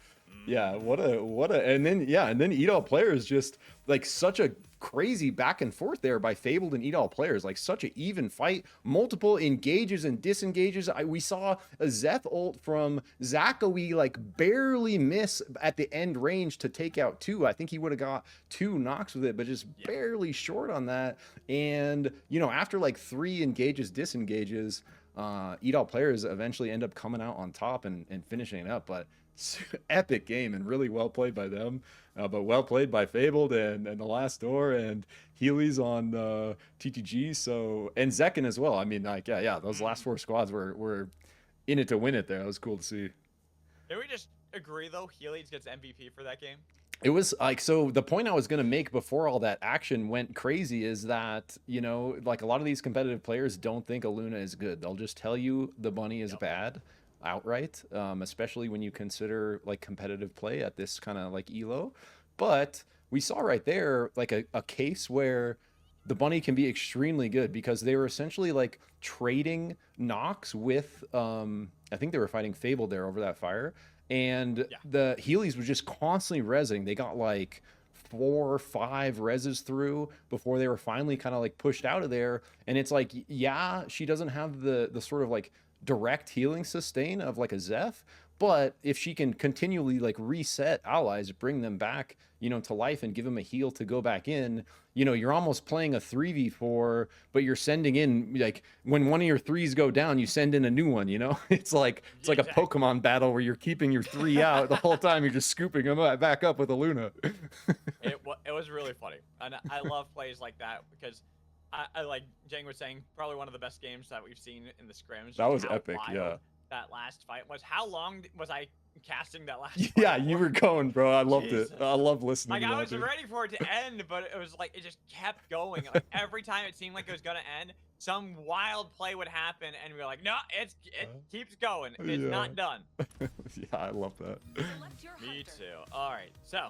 Yeah, what a and then Eat All Players just like such a crazy back and forth there by Fabled and Eat All Players, like such an even fight, multiple engages and disengages. We saw a Zeth ult from Zakawi like barely miss at the end range to take out 2. I think he would have got 2 knocks with it, but just barely short on that. And you know, after like 3 engages, disengages, Eat All Players eventually end up coming out on top and finishing it up. But epic game and really well played by them, but well played by Fabled and the Last Door and Healy's on TTG. So and Zekken as well. I mean, like those last 4 squads were in it to win it there. That was cool to see. Can we just agree though, Healy's gets MVP for that game? It was like, so the point I was going to make before all that action went crazy is that, you know, like a lot of these competitive players don't think Aluna is good. They'll just tell you the bunny is bad outright, especially when you consider like competitive play at this kind of like elo. But we saw right there like a case where the bunny can be extremely good because they were essentially like trading knocks with I think they were fighting Fable there over that fire, and the Heelys was just constantly rezzing. They got like 4 or 5 reses through before they were finally kind of like pushed out of there. And it's like, yeah, she doesn't have the sort of like direct healing sustain of like a Zeph, but if she can continually like reset allies, bring them back, you know, to life and give them a heal to go back in, you know, you're almost playing a 3v4, but you're sending in, like when one of your 3s go down, you send in a new one, you know. It's like a Pokemon battle where you're keeping your 3 out the whole time. You're just scooping them back up with a Luna. It was really funny, and I love plays like that because I like Jang was saying, probably one of the best games that we've seen in the scrims. That was epic, yeah. That last fight was. How long was I casting that last fight? Yeah, you were going, bro. I loved it. I love listening like, to that. I was ready for it to end, but it was like, it just kept going. Like, every time it seemed like it was going to end, some wild play would happen, and we were like, no, it keeps going. It's not done. Yeah, I love that. Me too. All right, so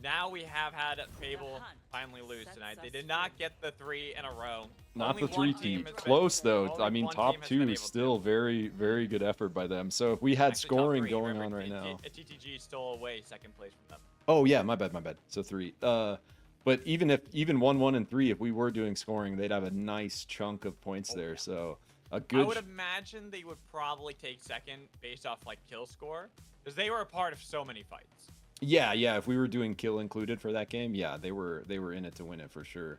now we have had Fable finally lose tonight. They did not get the 3 in a row. Not Only the 3 team. Close though. I mean, top 2 is still very, very good effort by them. So if we had scoring going on right now, TTG stole away second place from them. Oh yeah, my bad. So 3. But even 1-1 and 3, if we were doing scoring, they'd have a nice chunk of points there. So a good. I would imagine they would probably take second based off like kill score, because they were a part of so many fights. Yeah. If we were doing kill included for that game, yeah, they were in it to win it for sure.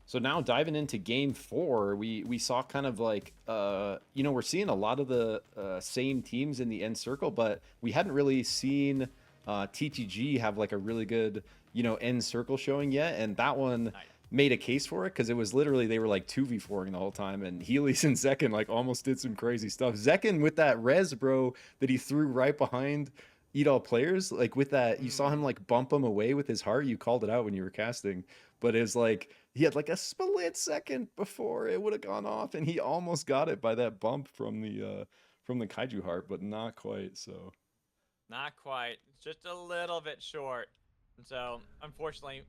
So now diving into game 4, we saw kind of like, you know, we're seeing a lot of the same teams in the end circle, but we hadn't really seen TTG have like a really good, you know, end circle showing yet. And that one made a case for it because it was literally, they were like 2v4ing the whole time, and Heelys and Zekken like almost did some crazy stuff. Zekken with that res, bro, that he threw right behind Eat All Players, like with that, you saw him like bump him away with his heart. You called it out when you were casting, but it was like he had like a split second before it would have gone off, and he almost got it by that bump from the Kaiju heart, but not quite. So not quite, just a little bit short. And so unfortunately,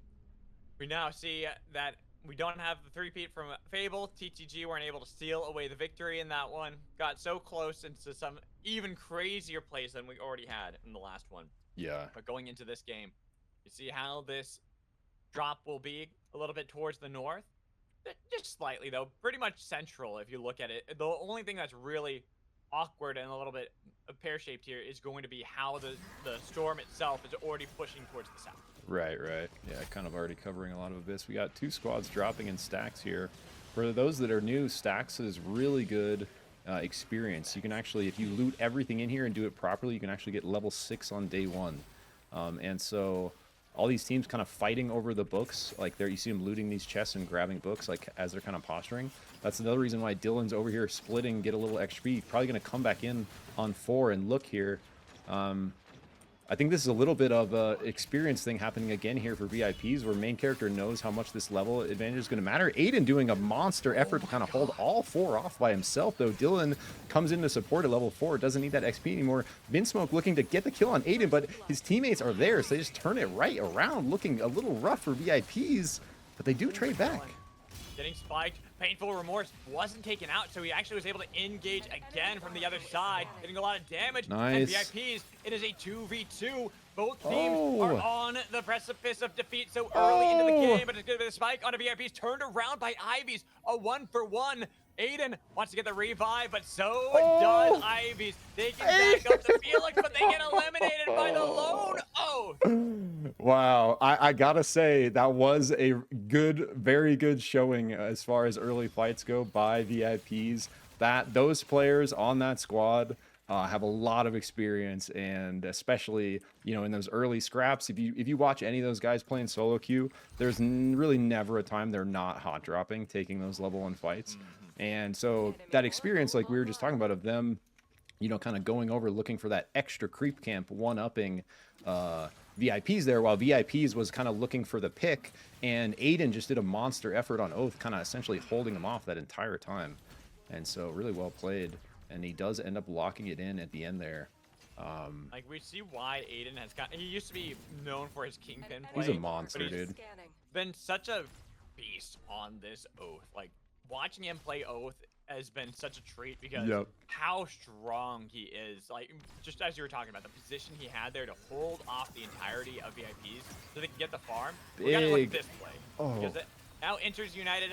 we now see that we don't have the 3-peat from Fable. TTG weren't able to steal away the victory in that one. Got so close into some even crazier plays than we already had in the last one. Yeah. But going into this game, you see how this drop will be a little bit towards the north. Just slightly, though. Pretty much central, if you look at it. The only thing that's really awkward and a little bit pear-shaped here is going to be how the storm itself is already pushing towards the south. Right. Yeah, kind of already covering a lot of abyss. We got 2 squads dropping in stacks here. For those that are new, stacks is really good experience. You can actually, if you loot everything in here and do it properly, you can actually get level 6 on day 1. And so all these teams kind of fighting over the books, like there you see them looting these chests and grabbing books like as they're kind of posturing. That's another reason why Dylan's over here splitting, get a little XP. Probably going to come back in on 4 and look here. I think this is a little bit of a experience thing happening again here for VIPs, where main character knows how much this level advantage is going to matter. Aiden doing a monster effort to kind of hold all 4 off by himself, though. Dylan comes in to support at level 4, doesn't need that XP anymore. Vinsmoke looking to get the kill on Aiden, but his teammates are there, so they just turn it right around, looking a little rough for VIPs, but they do trade back. getting spiked. Painful Remorse wasn't taken out, so he actually was able to engage again from the other side, getting a lot of damage. Nice. And VIPs, it is a 2v2. Both teams are on the precipice of defeat so early into the game, but it's going to be the spike on the VIPs, turned around by Ivies. A 1-for-1. Aiden wants to get the revive, but so does Ivies. They can back up to Felix, but they get eliminated by the lone oath. Wow, I gotta say that was a good, very good showing as far as early fights go by VIPs. That those players on that squad have a lot of experience, and especially in those early scraps. If you watch any of those guys playing solo queue, there's really never a time they're not hot dropping, taking those level 1 fights. And so that experience, like we were just talking about, of them, kind of going over looking for that extra creep camp, one-upping VIPs there, while VIPs was kind of looking for the pick, and Aiden just did a monster effort on Oath, kind of essentially holding him off that entire time. And so really well played, and he does end up locking it in at the end there. Like, we see why Aiden has got. He used to be known for his Kingpin play. He's a monster, dude. Been such a beast on this Oath. Like, watching him play Oath has been such a treat because how strong he is. Like, just as you were talking about, the position he had there to hold off the entirety of VIPs so they can get the farm. We gotta look at this play. Because now Inters United,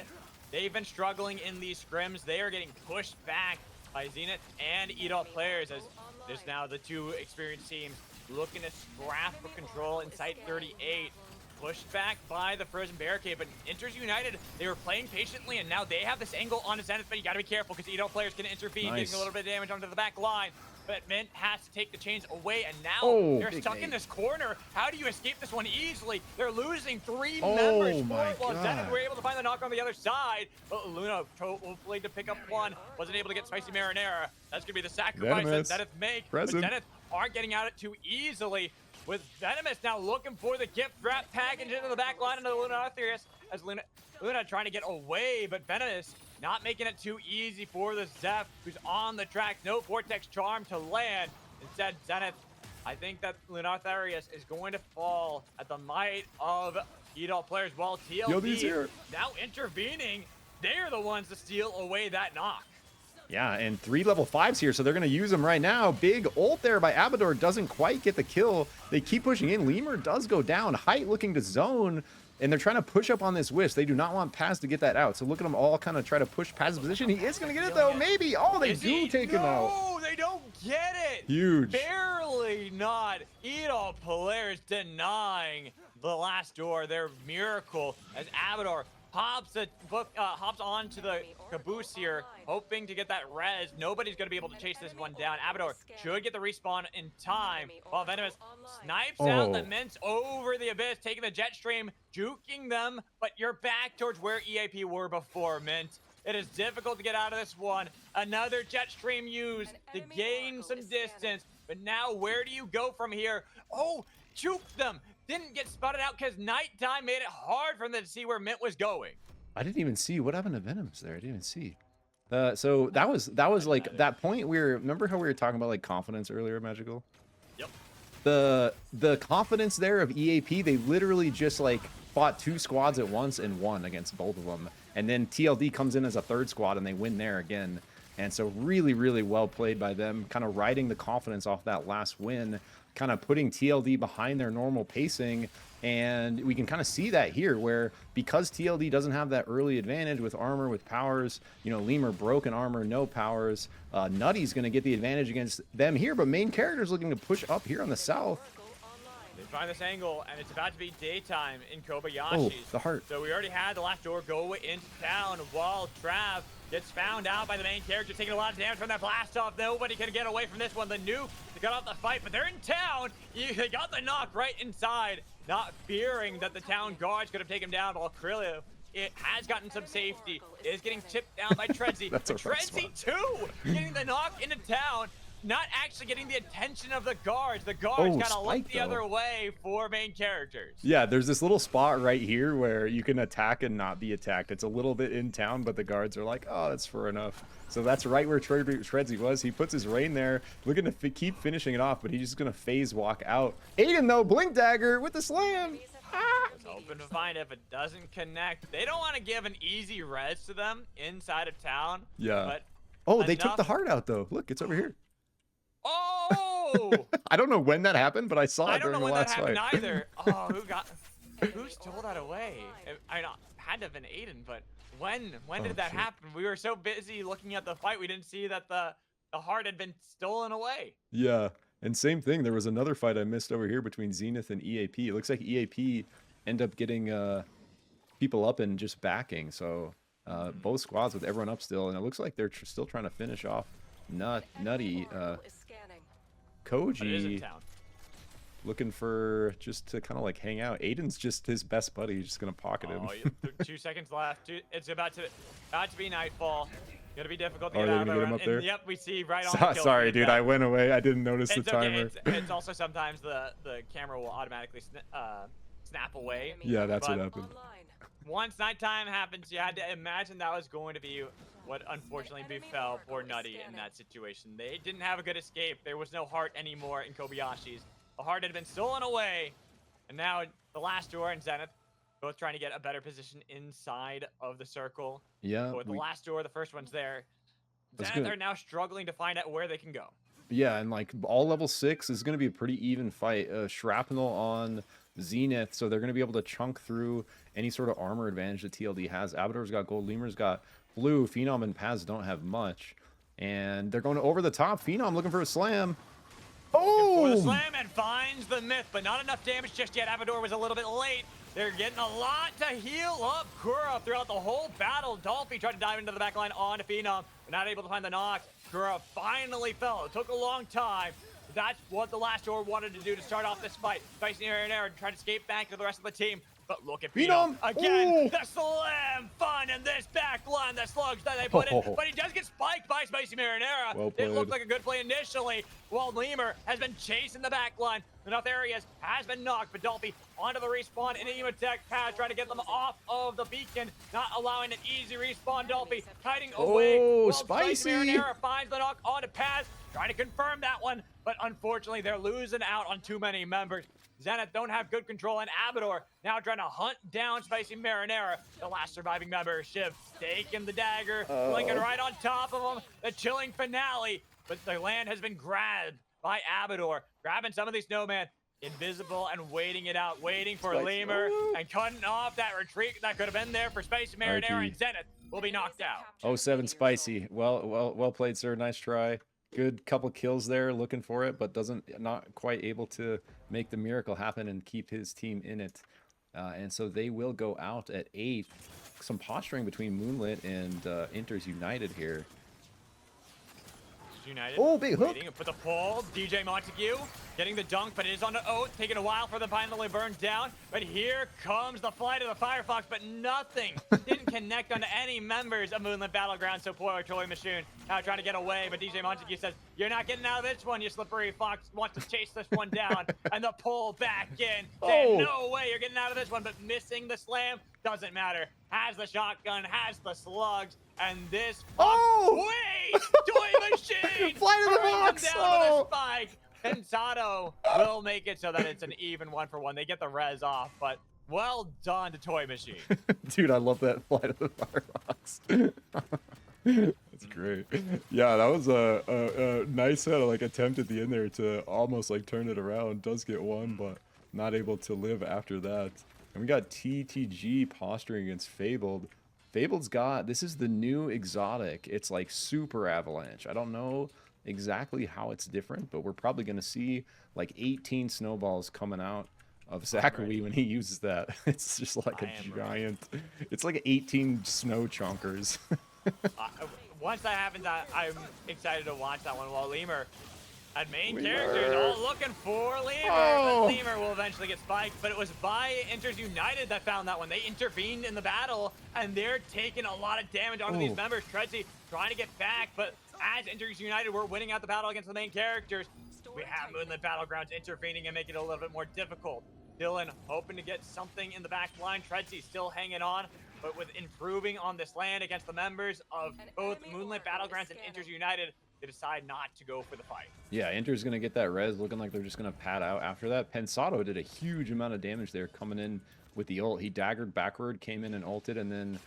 they've been struggling in these scrims. They are getting pushed back by Zenith and EDOL players, as there's now the two experienced teams looking to scrap for control in Site 38. Pushed back by the Frozen Barricade, but Inters United, they were playing patiently, and now they have this angle on Zenith, but you gotta be careful because EDOL players can intervene, getting a little bit of damage onto the back line. But Mint has to take the chains away, and now they're stuck in this corner. How do you escape this one easily? They're losing 3 members for it, while Zenith were able to find the knock on the other side. But Luna, hopefully to pick up one, wasn't able to get Spicy Marinara. That's gonna be the sacrifice that Zenith make. But Zenith aren't getting out it too easily, with Venomous now looking for the gift wrap package into the back line into the Luna Arthurius, as Luna trying to get away, but Venomous not making it too easy for the Zeph, who's on the track. No Vortex Charm to land. Instead, Zenith, I think that Lunatharius is going to fall at the might of EDOL players, while TLD now intervening. They're the ones to steal away that knock. Yeah, and 3 level 5s here, so they're going to use them right now. Big ult there by Abador, doesn't quite get the kill. They keep pushing in. Lemur does go down. Height looking to zone, and they're trying to push up on this Wish. They do not want Paz to get that out, so look at them all kind of try to push Paz's position. He is going to get it, though, maybe. Oh, they do take him out. No, they don't get it. Huge. Barely not. EDOL players denying the last door, their miracle, as Abador hops onto the caboose here, hoping to get that res. Nobody's going to be able to chase this one down. Abador should get the respawn in time, while Venomous snipes out the Mints over the Abyss, taking the jet stream, juking them, but you're back towards where EAP were before, Mint. It is difficult to get out of this one. Another jet stream used to gain some distance, but now where do you go from here? Oh, juke them. Didn't get spotted out because nighttime made it hard for them to see where Mint was going. I didn't even see what happened to Venomous there. I didn't even see. So that was like that point where, remember how we were talking about like confidence earlier, Magical? Yep. The confidence there of EAP, they literally just like fought 2 squads at once and won against both of them. And then TLD comes in as a 3rd squad and they win there again. And so really, really well played by them, kind of riding the confidence off that last win, kind of putting TLD behind their normal pacing. And we can kind of see that here, where because TLD doesn't have that early advantage with armor, with powers, Lemur broken armor, no powers, Nutty's going to get the advantage against them here, but main character's looking to push up here on the south. They find this angle, and it's about to be daytime in Kobayashi's. Oh, the heart. So we already had the last door go into town, while Trav gets found out by the main character, taking a lot of damage from that blast off. Nobody can get away from this one. The nuke, they got off the fight, but they're in town. They got the knock right inside, not fearing that the town guards could have taken him down, while Krillio, it has gotten some safety. It is getting tipped down by Tredsy. Tredsy too, getting the knock into town, not actually getting the attention of the guards. The guards kind of look the other way for main characters. Yeah, there's this little spot right here where you can attack and not be attacked. It's a little bit in town, but the guards are like, oh, that's for enough. So that's right where Tredsy was. He puts his rain there, looking to keep finishing it off, but he's just going to phase walk out. Aiden, though, Blink Dagger with the slam. Hoping to find if it doesn't connect. They don't want to give an easy res to them inside of town. Yeah. But oh, they took the heart out though. Look, it's over here. Oh! I don't know when that happened, but I saw it during the last fight. I don't know when that happened either. Oh, who stole that away? I know, had to have been Aiden, but when did that happen? We were so busy looking at the fight, we didn't see that the heart had been stolen away. Yeah, and same thing. There was another fight I missed over here between Zenith and EAP. It looks like EAP end up getting people up and just backing. So both squads with everyone up still, and it looks like they're still trying to finish off Nutty. Koji looking for just to kind of like hang out. Aiden's just his best buddy. He's just gonna pocket him. 2 seconds left. It's about to be nightfall. Gonna be difficult to get out of him up there? Yep, we see right on the kill sorry, dude. I went away. I didn't notice the timer. It's also sometimes the camera will automatically snap away. Yeah, that's what happened. Once nighttime happens, you had to imagine that was going to be what unfortunately befell poor Nutty in that situation. They didn't have a good escape. There was no heart anymore in Kobayashi's. The heart had been stolen away, and now the last door and Zenith both trying to get a better position inside of the circle. Yeah. But with the last door, the first one's there. Zenith are now struggling to find out where they can go. Yeah, and like all level 6 is going to be a pretty even fight. Shrapnel on Zenith, so they're going to be able to chunk through any sort of armor advantage that TLD has. Abador's got gold, Lemur's got blue, Phenom and Paz don't have much. And they're going over the top. Phenom looking for a slam. Oh! For the slam and finds the myth, but not enough damage just yet. Abador was a little bit late. They're getting a lot to heal up Kura throughout the whole battle. Dolphy tried to dive into the back line onto Phenom, but not able to find the knock. Kura finally fell. It took a long time. That's what the last door wanted to do to start off this fight. Spicy and Aaron trying to escape back to the rest of the team. But look at Phenom again. The slam finding this back line, the slugs that they put in. But he does get spiked by Spicy Marinara. Well it looked like a good play initially. While Lemur has been chasing the back line. Enough areas has been knocked, but Dolphy onto the respawn in Ematech. Paz trying to get them off of the beacon, not allowing an easy respawn. Dolphy hiding away. Oh, Spicy Marinara finds the knock onto Paz, trying to confirm that one, but unfortunately they're losing out on too many members. Zenith don't have good control, and Abador now trying to hunt down Spicy Marinara, the last surviving member. Shiv taking the dagger, blinking right on top of him. The chilling finale, but the land has been grabbed by Abador, grabbing some of these snowmen, invisible and waiting it out, waiting for Lemur and cutting off that retreat that could have been there for Spicy Marinara, and Zenith will be knocked out. 07 Spicy. Well played, sir. Nice try. Good couple kills there, looking for it, but not quite able to make the miracle happen and keep his team in it. And so they will go out at 8. Some posturing between Moonlit and Inters United here. United. Oh, big hook. Waiting for the pull. DJ Montague getting the dunk, but it is on the Oath. Taking a while for them finally burn down. But here comes the flight of the Firefox, but nothing didn't connect on any members of Moonlit Battleground. So poor Toy Machine now trying to get away, but DJ Montague says, "You're not getting out of this one, you slippery fox." Wants to chase this one down, and the pull back in. Saying, "No way, you're getting out of this one," but missing the slam. Doesn't matter. Has the shotgun, has the slugs, and this fox. Wait! Toy Machine! Fly to the box! Down with a spike. And Sato will make it so that it's an even 1-for-1. They get the res off, but well done to Toy Machine. Dude, I love that fly to the firebox. That's great. Yeah, that was a nice attempt at the end there to almost like turn it around. Does get one, but not able to live after that. And we got TTG posturing against Fabled. Fabled's got, this is the new exotic. It's like super avalanche. I don't know exactly how it's different, but we're probably going to see like 18 snowballs coming out of Zachary when he uses that. It's just like a giant, it's like 18 snow chonkers. Once that happens, I'm excited to watch that one. While Lemur and main characters all looking for Lemur, but Lemur will eventually get spiked. But it was by Inters United that found that one. They intervened in the battle, and they're taking a lot of damage onto these members. Tredsy trying to get back, but as Inters United were winning out the battle against the main characters, we have Moonlit Battlegrounds intervening and making it a little bit more difficult. Dylan hoping to get something in the back line. Tredsy still hanging on, but with improving on this land against the members of both Moonlit Battlegrounds and Inters United, they decide not to go for the fight. Yeah, Inter's going to get that res, looking like they're just going to pad out after that. Pensato did a huge amount of damage there coming in with the ult. He daggered backward, came in and ulted, and then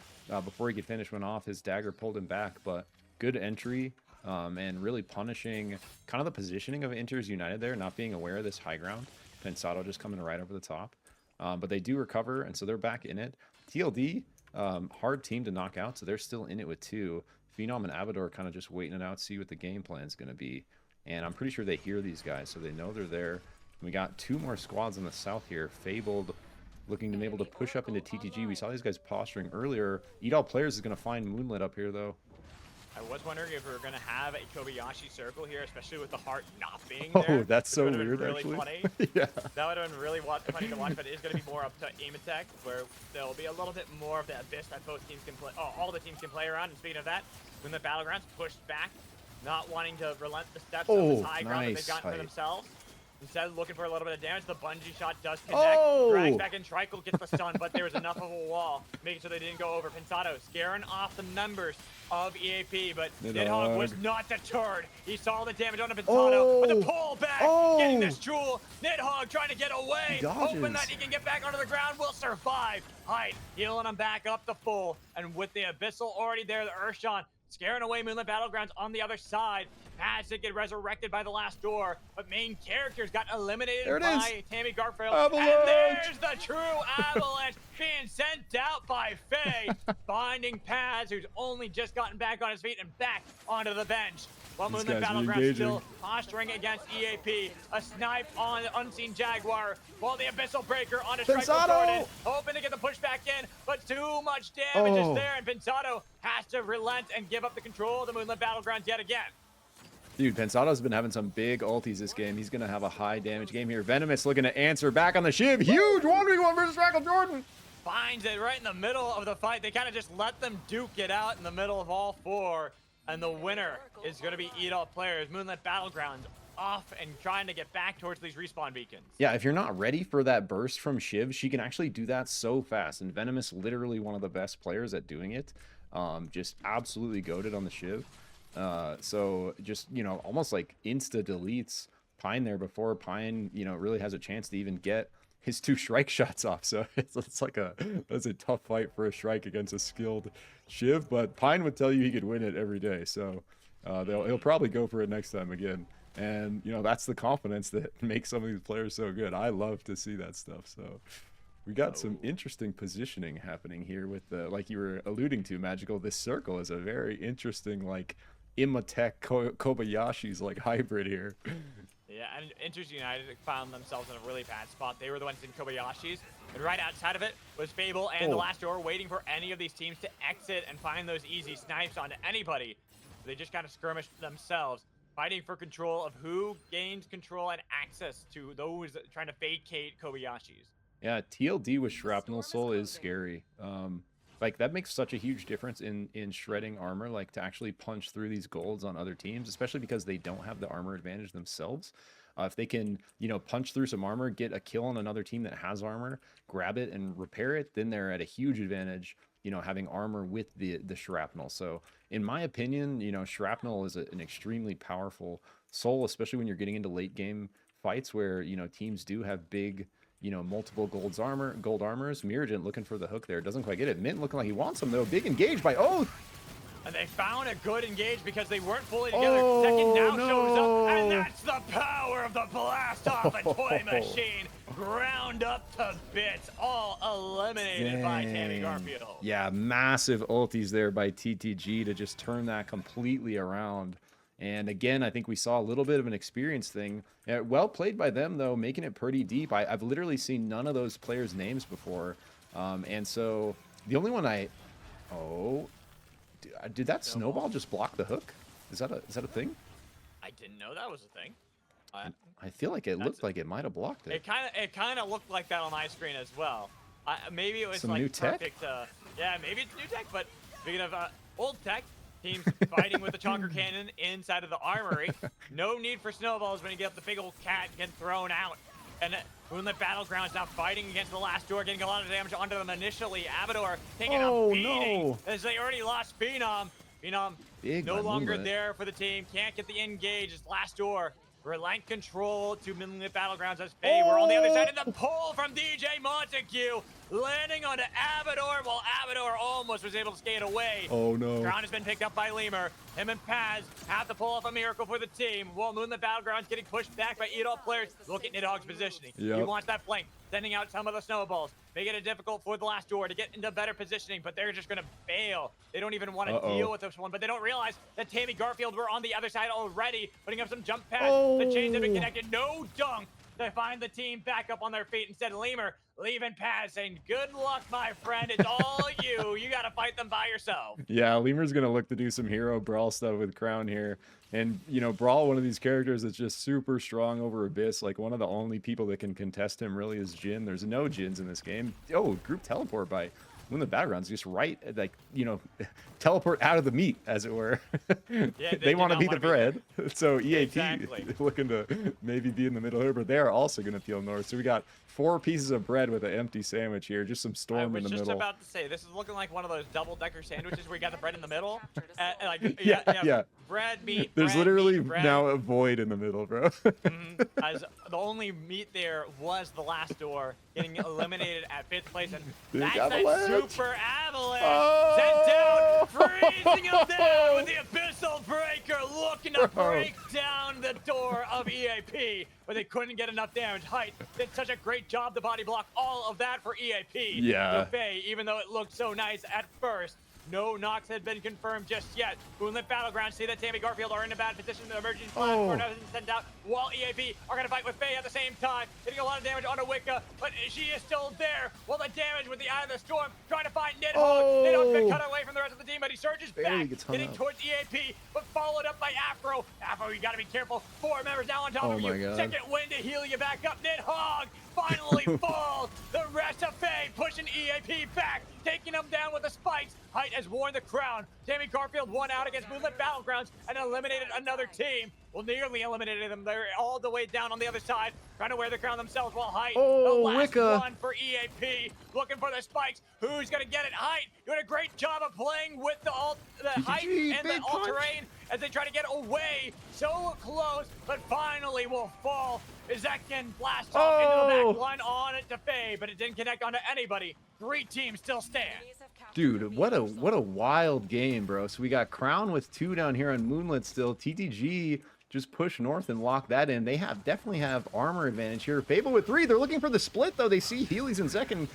before he could finish went off, his dagger pulled him back. But good entry and really punishing kind of the positioning of Inters United there, not being aware of this high ground. Pensado just coming right over the top. But they do recover, and so they're back in it. TLD, hard team to knock out, so they're still in it with 2. Phenom and Avador kind of just waiting it out, see what the game plan is going to be. And I'm pretty sure they hear these guys, so they know they're there. We got 2 more squads in the south here. Fabled looking to be able to push up into TTG. We saw these guys posturing earlier. Eat All Players is going to find Moonlit up here, though. I was wondering if we were going to have a Kobayashi circle here, especially with the heart not being there. Oh, that's so weird, really actually. Funny. Yeah. That would have been really funny to watch, but it is going to be more up to aim attack, where there'll be a little bit more of the abyss that both teams can play. Oh, all the teams can play around. And speaking of that, when the Battlegrounds pushed back, not wanting to relent the steps of this high ground that they've gotten for themselves. Instead, looking for a little bit of damage, the bungee shot does connect. Drags back in, Tricle gets the stun, but there was enough of a wall, making sure they didn't go over. Pensado scaring off the members of EAP, but Nidhogg was not deterred. He saw the damage on Pensado, but the pull back, getting this jewel. Nidhogg trying to get away, hoping that he can get back onto the ground, will survive. Hyde healing him back up to full, and with the Abyssal already there, the Urshan scaring away Moonlit Battlegrounds on the other side. Pads did get resurrected by the last door, but main characters got eliminated by Tammy Garfield. Avalanche. And there's the true Avalanche being sent out by Faye, finding Pads, who's only just gotten back on his feet and back onto the bench. While Moonlit Battlegrounds still posturing against EAP. A snipe on Unseen Jaguar, while the Abyssal Breaker on a strike with Jordan, hoping to get the pushback in, but too much damage is there, and Pensado has to relent and give up the control of the Moonlit Battlegrounds yet again. Dude, Pensado's been having some big ultis this game. He's going to have a high damage game here. Venomous looking to answer back on the Shiv. Huge 1v1 versus Rackle Jordan. Finds it right in the middle of the fight. They kind of just let them duke it out in the middle of all 4. And the winner is going to be Eat All Players. Moonlit Battlegrounds off and trying to get back towards these respawn beacons. Yeah, if you're not ready for that burst from Shiv, she can actually do that so fast. And Venomous, literally one of the best players at doing it. Just absolutely goated on the Shiv. So just, you know, almost like insta deletes Pine there before Pine, you know, really has a chance to even get his 2 Shrike shots off. So it's like that's a tough fight for a Shrike against a skilled Shiv, but Pine would tell you he could win it every day. So he'll probably go for it next time again. And, you know, that's the confidence that makes some of these players so good. I love to see that stuff. So we got some interesting positioning happening here with the, like you were alluding to, Magical. This circle is a very interesting, like, Imhotep Kobayashi's like hybrid here. Yeah, and Inters United found themselves in a really bad spot. They were the ones in Kobayashi's, and right outside of it was Fable and the last door, waiting for any of these teams to exit and find those easy snipes onto anybody. So they just kind of skirmished themselves, fighting for control of who gains control and access to those trying to vacate Kobayashi's. Yeah, TLD with Shrapnel Soul is scary. Like, that makes such a huge difference in shredding armor, like, to actually punch through these golds on other teams, especially because they don't have the armor advantage themselves. If they can, you know, punch through some armor, get a kill on another team that has armor, grab it and repair it, then they're at a huge advantage, you know, having armor with the shrapnel. So, in my opinion, you know, Shrapnel is an extremely powerful soul, especially when you're getting into late game fights where, you know, teams do have big, you know, multiple gold armors. Miragent looking for the hook there. Doesn't quite get it. Mint looking like he wants him, though. Big engage by Oath. And they found a good engage because they weren't fully together. Second now shows up, and that's the power of the blast off a toy machine. Ground up to bits, all eliminated by Tammy Garfield. Yeah, massive ultis there by TTG to just turn that completely around. And again, I think we saw a little bit of an experience thing. Well played by them, though, making it pretty deep. I've literally seen none of those players' names before. And so the only one did that snowball just block the hook? Is that a thing? I didn't know that was a thing. I feel like it looked like it might have blocked it. It kind of looked like that on my screen as well. Maybe it was some like new tech? Perfect. Yeah, maybe it's new tech. But speaking of old tech, teams fighting with the chonker cannon inside of the armory. No need for snowballs when you get the big old cat getting thrown out. And Moonlit Battlegrounds now fighting against the last door, getting a lot of damage onto them initially. Avador taking a beating as they already lost Phenom. Phenom no longer there for the team. Can't get the engage. It's last door. Relent control to Moonlit Battlegrounds as Faye. We're on the other side, and the pull from DJ Montague landing onto Abador, while Abador almost was able to skate away. Oh no. Ground has been picked up by Lemur. Him and Paz have to pull off a miracle for the team, while Moonlit Battlegrounds getting pushed back by Edol players. Look at Nidhogg's positioning. Yep. He wants that flank, sending out some of the snowballs, making it difficult for the last door to get into better positioning, but they're just going to fail. They don't even want to deal with this one, but they don't realize that Tammy Garfield were on the other side already, putting up some jump pads. The chains have been connected. No dunk to find the team back up on their feet. Instead, Lemur leaving Paz saying, good luck, my friend. It's all you. You got to fight them by yourself. Yeah, Lemur's going to look to do some hero brawl stuff with Crown here. And, you know, Brawl, one of these characters that's just super strong over Abyss. Like, one of the only people that can contest him really is Jhin. There's no Jhins in this game. Oh, group teleport by one of the battlegrounds, just right, like, you know, teleport out of the meat, as it were. Yeah, they want to be the bread. So EAP Exactly. looking to maybe be in the middle here, but they are also going to peel north. So we got 4 pieces of bread with an empty sandwich here, just some storm in the middle. I was just about to say, this is looking like one of those double-decker sandwiches where you got the bread in the middle. Yeah. Bread, meat, There's bread, literally meat, bread. now a void in the middle, bro. As the only meat there was the last door, getting eliminated at 5th place, and that's that super avalanche sent down, freezing him down with the abyssal breaker, looking to break down the door of EAP, but they couldn't get enough damage. Height did such a great job to body block all of that for EAP. Yeah. Faye, even though it looked so nice at first. No knocks had been confirmed just yet. Moonlit Battlegrounds see that Tammy Garfield are in a bad position. The emergency plan for sent out, while EAP are going to fight with Faye at the same time, hitting a lot of damage onto Wicca, but she is still there. While the damage with the Eye of the Storm, trying to find Nidhogg. Nidhogg's been cut away from the rest of the team, but he surges back, hitting towards EAP, but followed up by Afro. Afro, you got to be careful. 4 members now on top of you. God. Second wind to heal you back up. Nidhogg finally falls. The rest of Faye pushing EAP back, taking them down with the spikes. Height has worn the crown. Tammy Garfield won out against Moonlit Battlegrounds and eliminated another team. Well, nearly eliminated them. They're all the way down on the other side, trying to wear the crown themselves, while Height, the last Wicca. one for EAP, looking for the spikes. Who's going to get it? Height doing a great job of playing with the height and the all-terrain as they try to get away. So close, but finally will fall. Zekin blasts off into the back line on it to Faye, but it didn't connect onto anybody. 3 teams still stand. Dude, what a wild game, bro. So we got Crown with 2 down here on Moonlit still. TTG just push north and lock that in. They definitely have armor advantage here. Fable with 3. They're looking for the split, though. They see Healy's and Zekin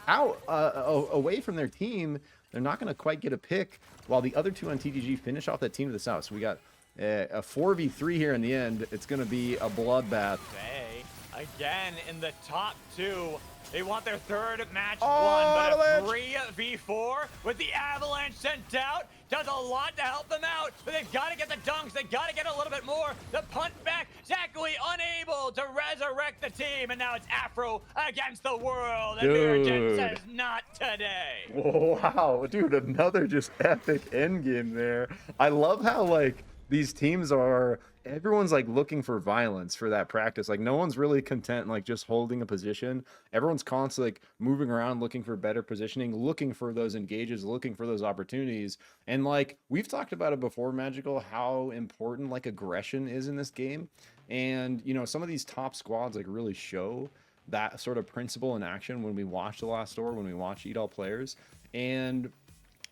out away from their team. They're not going to quite get a pick, while the other 2 on TTG finish off that team to the south. So we got a 4v3 here in the end. It's going to be a bloodbath. Faye, again, in the top 2. They want their 3rd match won, but a 3v4 with the Avalanche sent out does a lot to help them out, but they've got to get the dunks. They've got to get a little bit more. The punt back, Zachary unable to resurrect the team, and now it's Afro against the world, and Virgin says not today. Wow, dude, another just epic endgame there. I love how, like, these teams are, everyone's like looking for violence for that practice. Like, no one's really content like just holding a position. Everyone's constantly like moving around, looking for better positioning, looking for those engages, looking for those opportunities. And like we've talked about it before, Magical, how important like aggression is in this game. And you know, some of these top squads like really show that sort of principle in action when we watch The Last Door, when we watch Eat All Players. And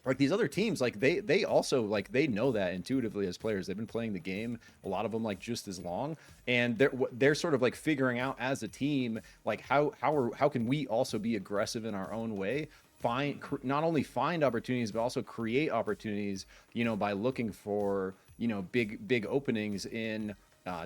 like these other teams, like they also like they know that intuitively as players. They've been playing the game, a lot of them like just as long, and they're sort of like figuring out as a team like how can we also be aggressive in our own way, not only find opportunities but also create opportunities, you know, by looking for, you know, big openings in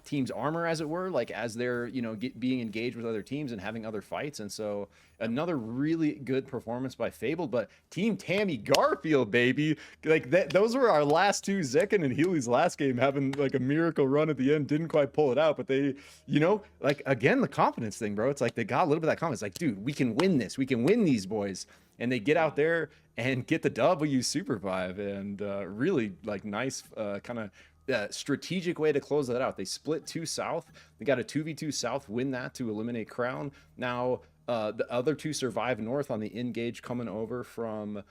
teams' armor, as it were, like as they're, you know, being engaged with other teams and having other fights. And so another really good performance by Fable, but Team Tammy Garfield, baby, like those were our last 2, Zekin and Healy's last game, having like a miracle run at the end, didn't quite pull it out, but they, you know, like again, the confidence thing, bro. It's like they got a little bit of that confidence, like, dude, we can win this, we can win these boys. And they get out there and get the W SUPERVIVE, and really like nice kind of strategic way to close that out. They split 2 south. They got a 2v2 south, win that to eliminate Crown. Now the other 2 survive north on the engage coming over from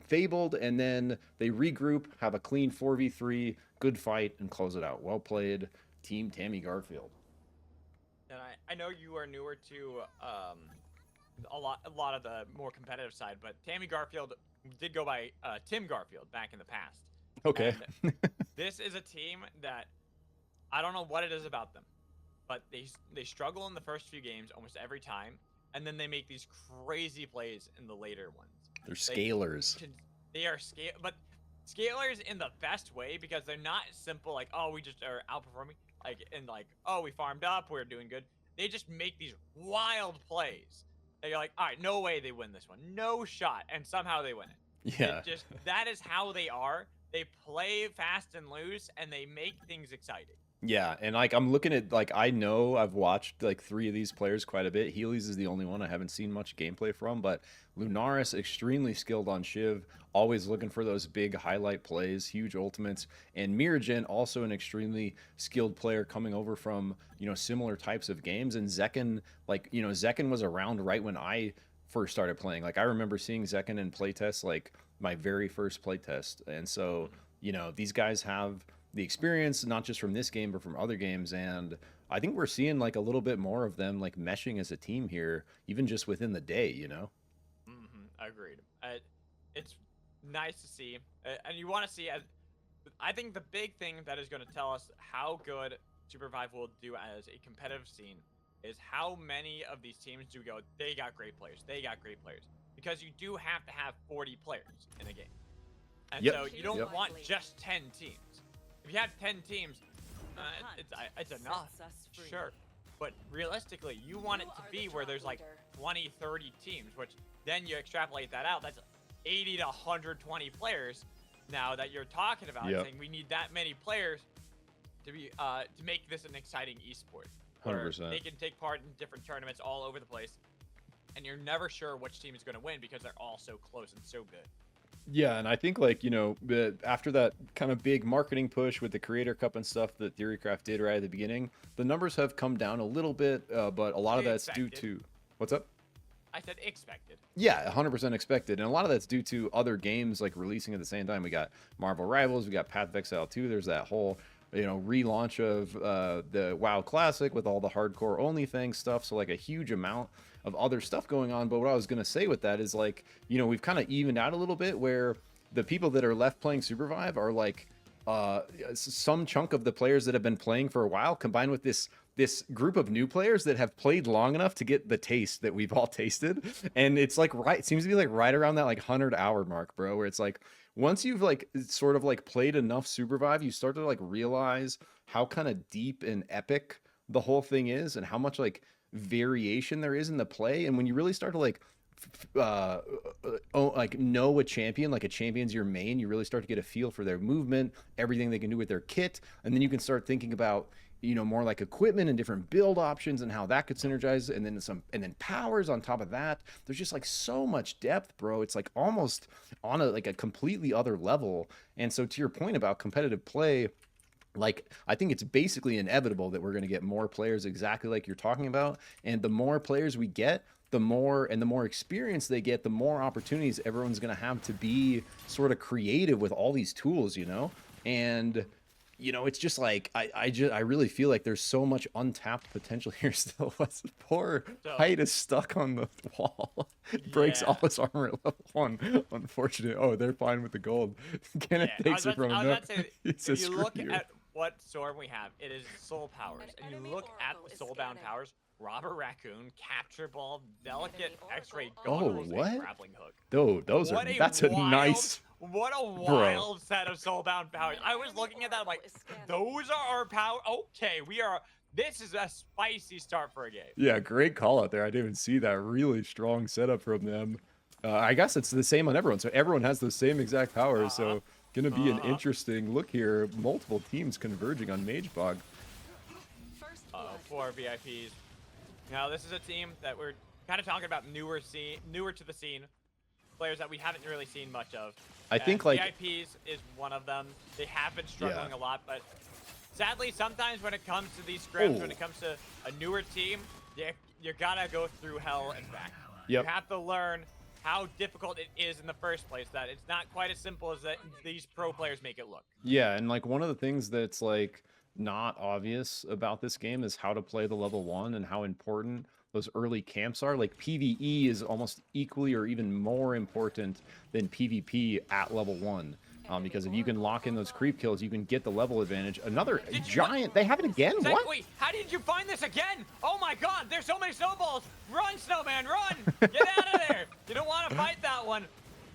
Fabled, and then they regroup, have a clean 4v3, good fight, and close it out. Well played, Team Tammy Garfield. And I know you are newer to a lot of the more competitive side, but Tammy Garfield did go by Tim Garfield back in the past. Okay. And this is a team that I don't know what it is about them, but they struggle in the first few games almost every time, and then they make these crazy plays in the later ones. They're scalers. They are but scalers in the best way, because they're not simple like, oh, we just are outperforming, like oh, we farmed up, we're doing good. They just make these wild plays that you're like, all right, no way they win this one, no shot, and somehow they win it. Yeah. That is how they are. They play fast and loose, and they make things exciting. Yeah, and like I'm looking at, like, I know I've watched like 3 of these players quite a bit. Healy's is the only one I haven't seen much gameplay from, but Lunaris extremely skilled on Shiv, always looking for those big highlight plays, huge ultimates, and Miragen also an extremely skilled player coming over from, you know, similar types of games. And Zekken, like, you know, Zekken was around right when I first started playing. Like I remember seeing Zekken in playtests, like my very first playtest. And so, you know, these guys have the experience, not just from this game, but from other games. And I think we're seeing like a little bit more of them like meshing as a team here, even just within the day, you know? Agreed. It's nice to see. And you want to see, I think the big thing that is going to tell us how good SUPERVIVE will do as a competitive scene is how many of these teams do go, they got great players, they got great players. Because you do have to have 40 players in a game. And so you don't want just 10 teams. If you have 10 teams, it's enough, sure. But realistically, you want it to be where there's like 20, 30 teams, which then you extrapolate that out. That's 80 to 120 players now that you're talking about. Saying we need that many players to be to make this an exciting esport. 100%. They can take part in different tournaments all over the place, and you're never sure which team is going to win because they're all so close and so good. Yeah, and I think, like, you know, after that kind of big marketing push with the Creator Cup and stuff that Theorycraft did right at the beginning, the numbers have come down a little bit, but a lot of that's due to... What's up? I said expected. Yeah, 100% expected. And a lot of that's due to other games, like, releasing at the same time. We got Marvel Rivals, we got Path of Exile 2, there's that whole, you know, relaunch of the WoW Classic with all the hardcore only thing stuff, so, like, a huge amount of other stuff going on. But what I was going to say with that is, like, you know, we've kind of evened out a little bit where the people that are left playing SUPERVIVE are like some chunk of the players that have been playing for a while combined with this group of new players that have played long enough to get the taste that we've all tasted. And it's like it seems to be like right around that like 100-hour mark, bro, where it's like once you've like sort of like played enough SUPERVIVE, you start to like realize how kind of deep and epic the whole thing is and how much like variation there is in the play. And when you really start to like know a champion, like a champion's your main, you really start to get a feel for their movement, everything they can do with their kit, and then you can start thinking about, you know, more like equipment and different build options and how that could synergize, and then powers on top of that. There's just like so much depth, bro. It's like almost on a completely other level. And so to your point about competitive play, like, I think it's basically inevitable that we're going to get more players exactly like you're talking about. And the more players we get, the more experience they get, the more opportunities everyone's going to have to be sort of creative with all these tools, you know? And, you know, it's just like, I really feel like there's so much untapped potential here still. Poor Height is stuck on the wall. Breaks all his armor at level 1. Unfortunate. Oh, they're fine with the gold. Kenneth takes it from him. If you look at what Storm we have, it is soul powers. And you look at the soulbound powers, Robber Raccoon, Capture Ball, Delicate X-Ray, Grappling Hook. That's a nice... What a wild set of soulbound powers. I was looking at that, I'm like, those are our power. Okay, this is a spicy start for a game. Yeah, great call out there. I didn't even see that. Really strong setup from them. I guess it's the same on everyone. So everyone has the same exact powers. So going to be an interesting look here. Multiple teams converging on MageBog. 4 VIPs. Now, this is a team that we're kind of talking about newer to the scene. Players that we haven't really seen much of. I think like VIPs is one of them. They have been struggling a lot, but sadly, sometimes when it comes to these scrims, when it comes to a newer team, you gotta go through hell and back. You have to learn how difficult it is in the first place, that it's not quite as simple as that these pro players make it look. Yeah, and like one of the things that's like not obvious about this game is how to play the level 1 and how important those early camps are. Like PvE is almost equally or even more important than PvP at level 1. Because if you can lock in those creep kills, you can get the level advantage. Another giant. They have it again? What? Wait, how did you find this again? Oh my god, there's so many snowballs. Run, Snowman, run. Get out of there. You don't want to fight that one.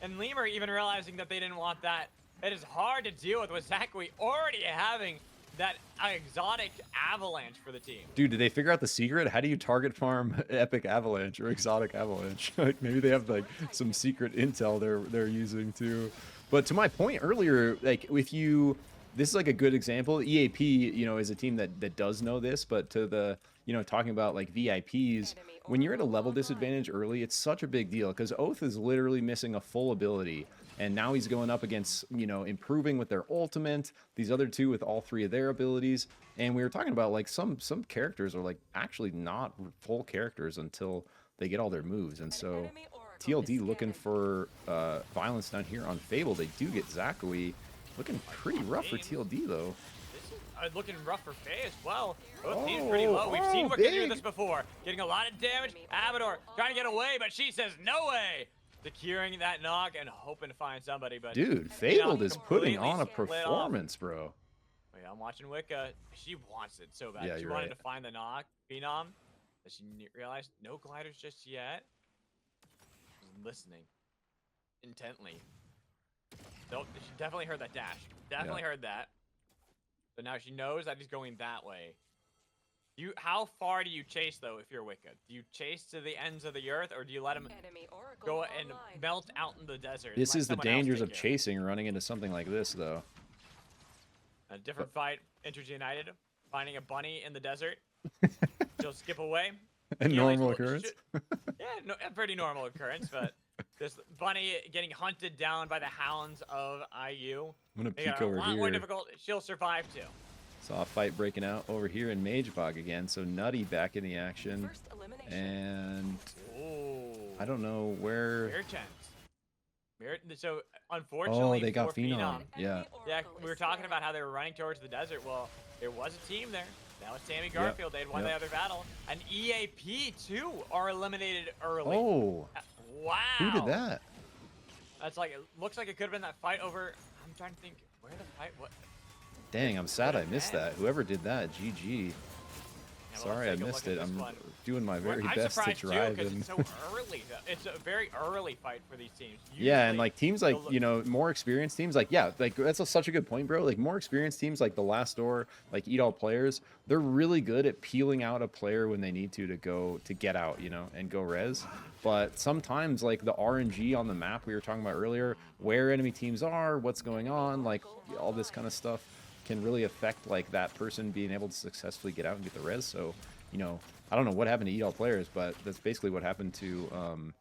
And Lemur even realizing that they didn't want that. It is hard to deal with Zakui already having that exotic avalanche for the team. Dude, did they figure out the secret? How do you target farm epic avalanche or exotic avalanche? Like maybe they have like some secret intel they're using too. But to my point earlier, like with you, this is like a good example. EAP, you know, is a team that does know this, but to the, you know, talking about like VIPs, when you're at a level disadvantage early, it's such a big deal because Oath is literally missing a full ability. And now he's going up against, you know, improving with their ultimate, these other two with all 3 of their abilities. And we were talking about like some characters are like actually not full characters until they get all their moves. And so TLD looking for violence down here on Fable. They do get Zakui. Looking pretty rough for TLD though. This is looking rough for Faye as well. Both teams pretty low. We've seen what can do this before. Getting a lot of damage. Avador trying to get away, but she says no way. Securing that knock and hoping to find somebody, but dude, Fabled is putting on a performance, bro. Oh, yeah, I'm watching Wicca. She wants it so bad. Yeah, she you're wanted right. to find the knock. Phenom. But she realized no gliders just yet. She's listening intently. Nope, she definitely heard that dash. Definitely heard that. But now she knows that he's going that way. How far do you chase though if you're Wicca? Do you chase to the ends of the earth, or do you let him go and melt out in the desert? This is the dangers of chasing, running into something like this though. A different fight, Enters United, finding a bunny in the desert. She'll skip away. A normal occurrence? Yeah, no, a pretty normal occurrence, but this bunny getting hunted down by the hounds of IU. I'm gonna peek a over lot here. more difficult. She'll survive too. Saw a fight breaking out over here in Magebog again, so Nutty back in the action. And I don't know where. So unfortunately, oh, they got for Phenom. Yeah. Yeah, we were talking about how they were running towards the desert. Well, there was a team there. That was Sammy Garfield. They had won the other battle. And EAP too are eliminated early. Oh. Wow. Who did that? That's like, it looks like it could have been that fight over. I'm trying to think where the fight was. Dang, I'm sad I missed that. Whoever did that, GG. Yeah, sorry I missed it. I'm doing my very best to drive in. It's so early. It's a very early fight for these teams. Yeah, and like teams like, you know, more experienced teams, like, yeah, like that's such a good point, bro. Like more experienced teams like the Last Door, like Eat All players, they're really good at peeling out a player when they need to get out, you know, and go res. But sometimes like the RNG on the map we were talking about earlier, where enemy teams are, what's going on, like all this kind of stuff can really affect like that person being able to successfully get out and get the res. So, you know, I don't know what happened to Eat All players, but that's basically what happened to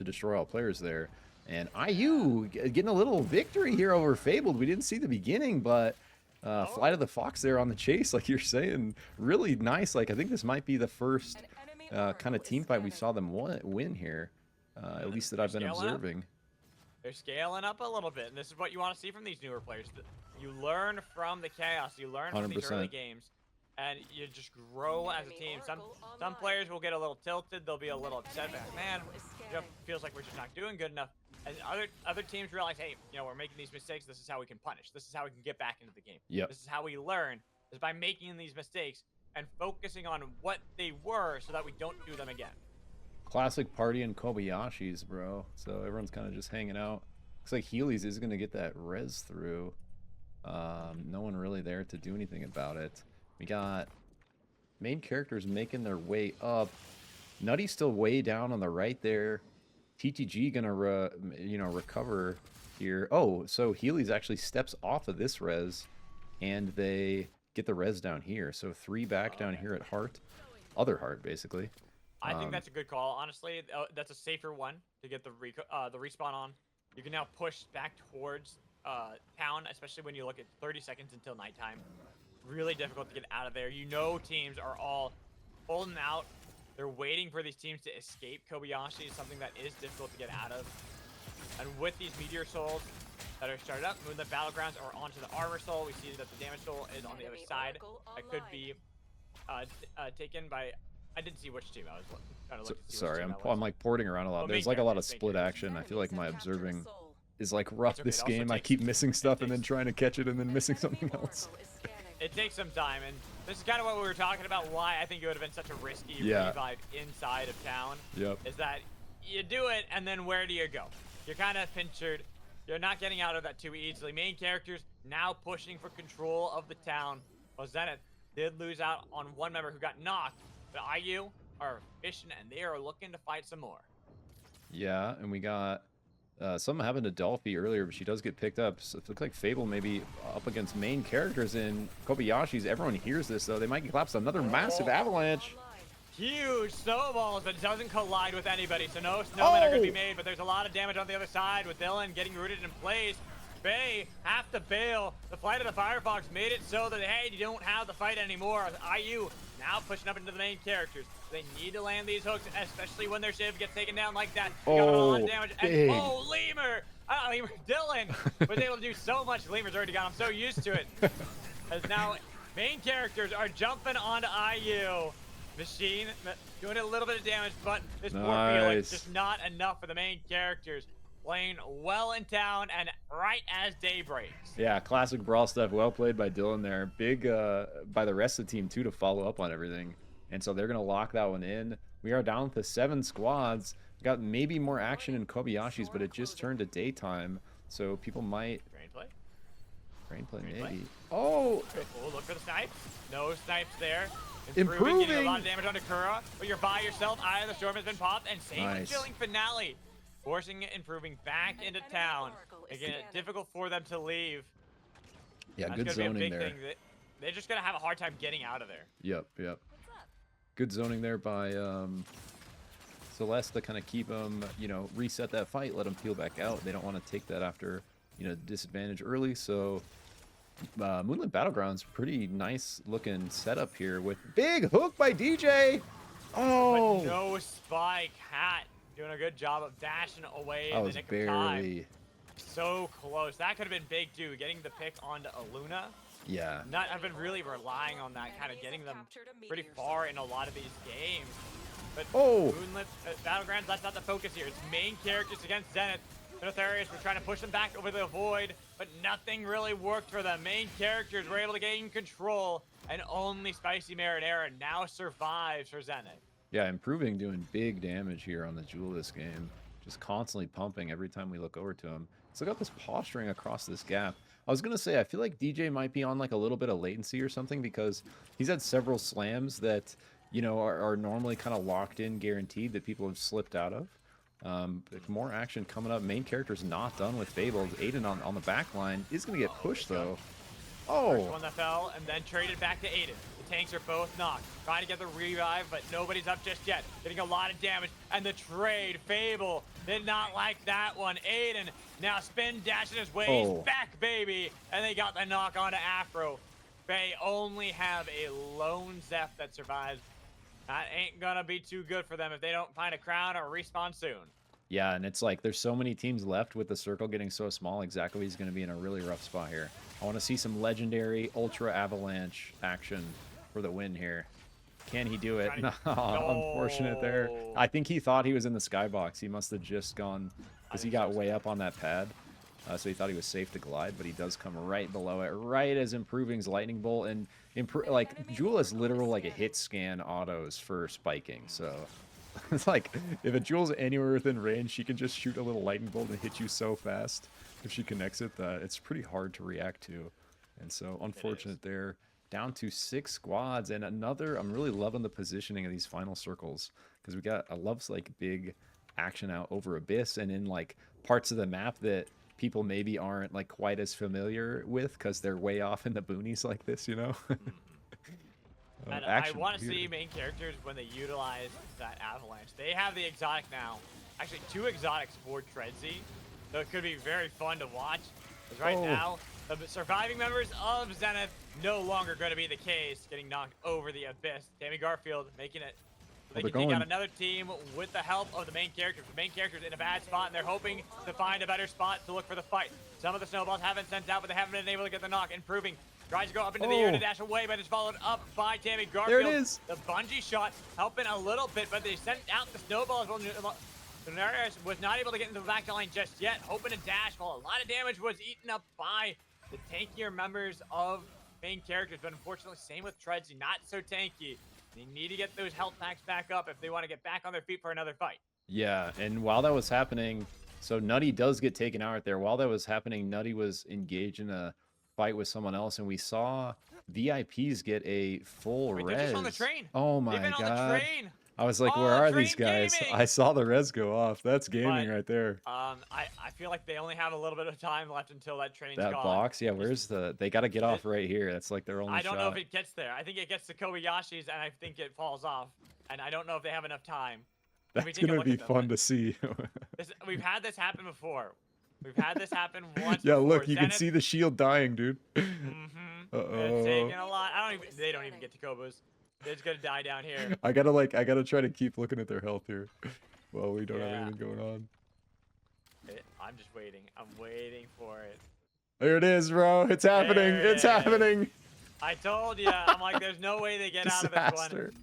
Destroy All players there. And IU getting a little victory here over Fabled. We didn't see the beginning, but Flight of the Fox there on the chase, like you're saying, really nice. Like I think this might be the first kind of team fight we saw them win here, at least that I've been observing. They're scaling up a little bit, and this is what you want to see from these newer players. You learn from the chaos. You learn from these early games, and you just grow as a team. Some players will get a little tilted. They'll be a little upset. Man, you know, feels like we're just not doing good enough. And other teams realize, hey, you know, we're making these mistakes. This is how we can punish. This is how we can get back into the game. Yep. This is how we learn, is by making these mistakes and focusing on what they were so that we don't do them again. Classic party in Kobayashi's, bro. So everyone's kind of just hanging out. Looks like Healy's is going to get that res through. No one really there to do anything about it. We got main characters making their way up. Nutty's still way down on the right there. TTG gonna recover here. Oh, so Healy's actually steps off of this res, and they get the res down here. So 3 back down here at Heart, other Heart basically. I think that's a good call. Honestly, that's a safer one to get the respawn on. You can now push back towards town, especially when you look at 30 seconds until nighttime. Really difficult to get out of there. You know, teams are all holding out. They're waiting for these teams to escape. Kobayashi is something that is difficult to get out of. And with these Meteor Souls that are started up, moving the Battlegrounds or onto the Armor Soul, we see that the Damage Soul is on the other side. That could be taken by I didn't see which team I was trying to look to see Sorry, which team I'm like porting around a lot. Oh, There's main like a lot of characters, main split characters. action. I feel like my observing is like It's rough okay, this it also game. I takes- keep missing stuff and then takes- trying to catch it and then missing something else. It takes some time, and this is kind of what we were talking about. Why I think it would have been such a risky Yeah. revive inside of town. Yep. Is that you do it, and then where do you go? You're kind of pinchered. You're not getting out of that too easily. Main characters now pushing for control of the town. Well, Zenith did lose out on one member who got knocked, but IU are efficient, and they are looking to fight some more. Yeah, and we got something happened to Dolphy earlier, but she does get picked up. So it looks like Fable maybe up against main characters in Kobayashi's. Everyone hears this, though. They might collapse another massive avalanche. Huge snowballs, but it doesn't collide with anybody, so no snowmen are going to be made, but there's a lot of damage on the other side with Dylan getting rooted in place. Bay have to bail. The flight of the Firefox made it so that, hey, you don't have the fight anymore. IU now pushing up into the main characters. They need to land these hooks, especially when their shiv gets taken down like that. They got a lot of damage. big. And, oh, Lemur! Lemur, Dylan was able to do so much. Lemur's already got him so used to it. As now main characters are jumping onto IU. Machine doing a little bit of damage, but this poor Felix just not enough for the main characters. Playing well in town and right as day breaks. Yeah, classic brawl stuff. Well played by Dylan there. Big by the rest of the team, too, to follow up on everything. And so they're going to lock that one in. We are down to 7 squads. Got maybe more action in Kobayashi's, but it just turned to daytime. So people might... Rain play, maybe. Oh! Oh, look for the snipes. No snipes there. Improving. Getting a lot of damage onto Kura, but you're by yourself. Eye of the Storm has been popped, and same with Chilling Finale. Forcing Improving back into town, making it difficult for them to leave. Yeah, That's good gonna be a zoning big there. thing. They're just gonna have a hard time getting out of there. Yep, yep. Good zoning there by Celeste to kind of keep them, you know, reset that fight, let them peel back out. They don't want to take that after, you know, disadvantage early. So Moonlit Battlegrounds, pretty nice looking setup here with big hook by DJ. Oh, But no spike. Hat doing a good job of dashing away I in the was nick of time. barely. So close. That could have been big too. Getting the pick onto Aluna. Yeah. I've been really relying on that, kind of getting them pretty far in a lot of these games. But Moonlit Battlegrounds, that's not the focus here. It's main characters against Zenith. Notharius were trying to push them back over the void, but nothing really worked for them. Main characters were able to gain control, and only Spicy Marinara now survives for Zenith. Yeah, Improving doing big damage here on the Jewel this game. Just constantly pumping every time we look over to him. So got this posturing across this gap. I was going to say, I feel like DJ might be on like a little bit of latency or something because he's had several slams that, you know, are normally kind of locked in, guaranteed that people have slipped out of. But more action coming up. Main character's not done with Fable. Aiden on the back line is going to get pushed though. First one that fell and then traded back to Aiden. The tanks are both knocked. Trying to get the revive, but nobody's up just yet. Getting a lot of damage. And the trade, Fable, did not like that one. Aiden now spin dashing his way back, baby. And they got the knock onto Afro. They only have a lone Zeph that survives. That ain't gonna be too good for them if they don't find a crown or respawn soon. Yeah, and it's like there's so many teams left with the circle getting so small. Exactly, he's going to be in a really rough spot here. I want to see some legendary Ultra Avalanche action for the win here. Can he do it? No, unfortunate there. I think he thought he was in the skybox. He must have just gone because he got way up on that pad. So he thought he was safe to glide, but he does come right below it, right as Improving's lightning bolt. And like Jewel is literal like a hit scan autos for spiking. So it's like if a Jewel's anywhere within range, she can just shoot a little lightning bolt and hit you so fast. If she connects it, it's pretty hard to react to. And so unfortunate there. Down to 6 squads and another. I'm really loving the positioning of these final circles because we got, I love like big action out over Abyss and in like parts of the map that people maybe aren't like quite as familiar with because they're way off in the boonies like this, you know. And I want to see main characters when they utilize that avalanche. They have the exotic now. Actually, 2 exotics for Treadsy. So it could be very fun to watch. Because right now, the surviving members of Zenith no longer going to be the case. Getting knocked over the Abyss. Tammy Garfield making it. They can take out another team with the help of the main characters. The main characters in a bad spot, and they're hoping to find a better spot to look for the fight. Some of the snowballs have been sent out, but they haven't been able to get the knock. Improving Tries to go up into the air to dash away, but it's followed up by Tammy Garfield. There it is. The bungee shot helping a little bit, but they sent out the snowballs. Lunaris was not able to get into the back line just yet, hoping to dash while a lot of damage was eaten up by the tankier members of main characters. But unfortunately, same with Treadsy, not so tanky. They need to get those health packs back up if they want to get back on their feet for another fight. Yeah, and while that was happening, so Nutty does get taken out right there. While that was happening, Nutty was engaged in a fight with someone else, and we saw VIPs get a full res. They're just on the train. Oh my They've been god. on the train. I was like, Oh, where are Train these guys? Gaming! I saw the res go off. That's gaming But, right there. I feel like they only have a little bit of time left until that train's That gone. box, yeah, where's the... They got to get off right here. That's like their only I don't shot. know if it gets there. I think it gets to Kobayashi's, and I think it falls off. And I don't know if they have enough time. Let me That's take a going to look be at them. fun to see. We've had this happen before. We've had this happen once Yeah, before. look, you can Zenith- see the shield dying, dude. Mm-hmm. Uh-oh. It's taking a lot. They don't even get to Kobos. They're just gonna die down here. I gotta try to keep looking at their health here. Well, we don't have Yeah. anything going on. I'm just waiting. I'm waiting for it. There it is, bro. It's happening. There it It's is. happening. I told you. I'm like, there's no way they get out of this one. Disaster.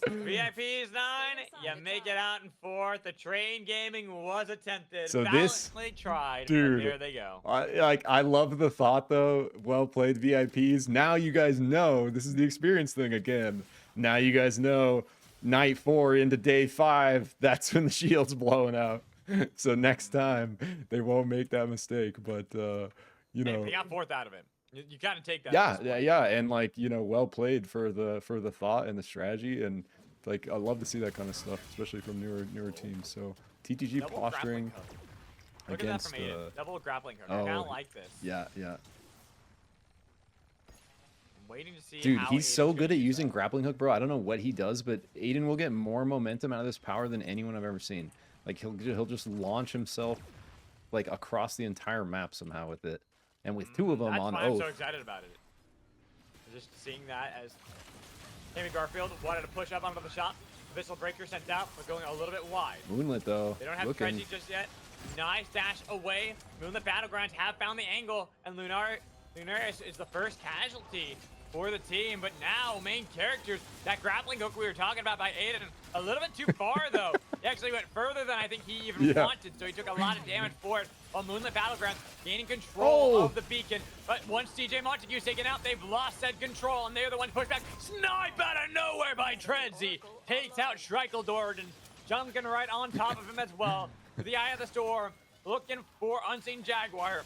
VIP's 9. You make it out in 4th. The train gaming was attempted. So this- Valiantly tried. dude, But there they go. I love the thought though. Well played, VIPs. Now you guys know this is the experience thing again. Now you guys know night 4 into day 5. That's when the shield's blowing out. So next time they won't make that mistake. But you know, They got 4th out of it. You gotta take that. yeah, and like well played for the thought and the strategy, and like I love to see that kind of stuff, especially from newer teams. So TTG Double posturing grappling hook. Look against at that from Aiden. Double grappling hook. I kind oh, of like this. yeah. I'm waiting to see. Dude, how he's Aiden's so gonna good at use using that. grappling hook, bro. I don't know what he does, but Aiden will get more momentum out of this power than anyone I've ever seen. Like he'll just launch himself like across the entire map somehow with it, and with 2 of them That's on why I'm Oath. so excited about it. Just seeing that as Tammy Garfield wanted to push up onto the shot. Abyssal Breaker sent out, but going a little bit wide. Moonlit though, They don't have looking. Treadsy just yet. Nice dash away. Moonlit Battlegrounds have found the angle, and Lunaris is the first casualty for the team. But now, main characters, that grappling hook we were talking about by Aiden, a little bit too far though. He actually went further than I think he even wanted, so he took a lot of damage for it. While Moonlit Battlegrounds gaining control of the beacon. But once DJ Montague's taken out, they've lost said control, and they're the ones pushed back. Snipe out of nowhere by Treadsy. Takes out Schreickeldord and jumping right on top of him as well. To the eye of the storm, looking for Unseen Jaguar.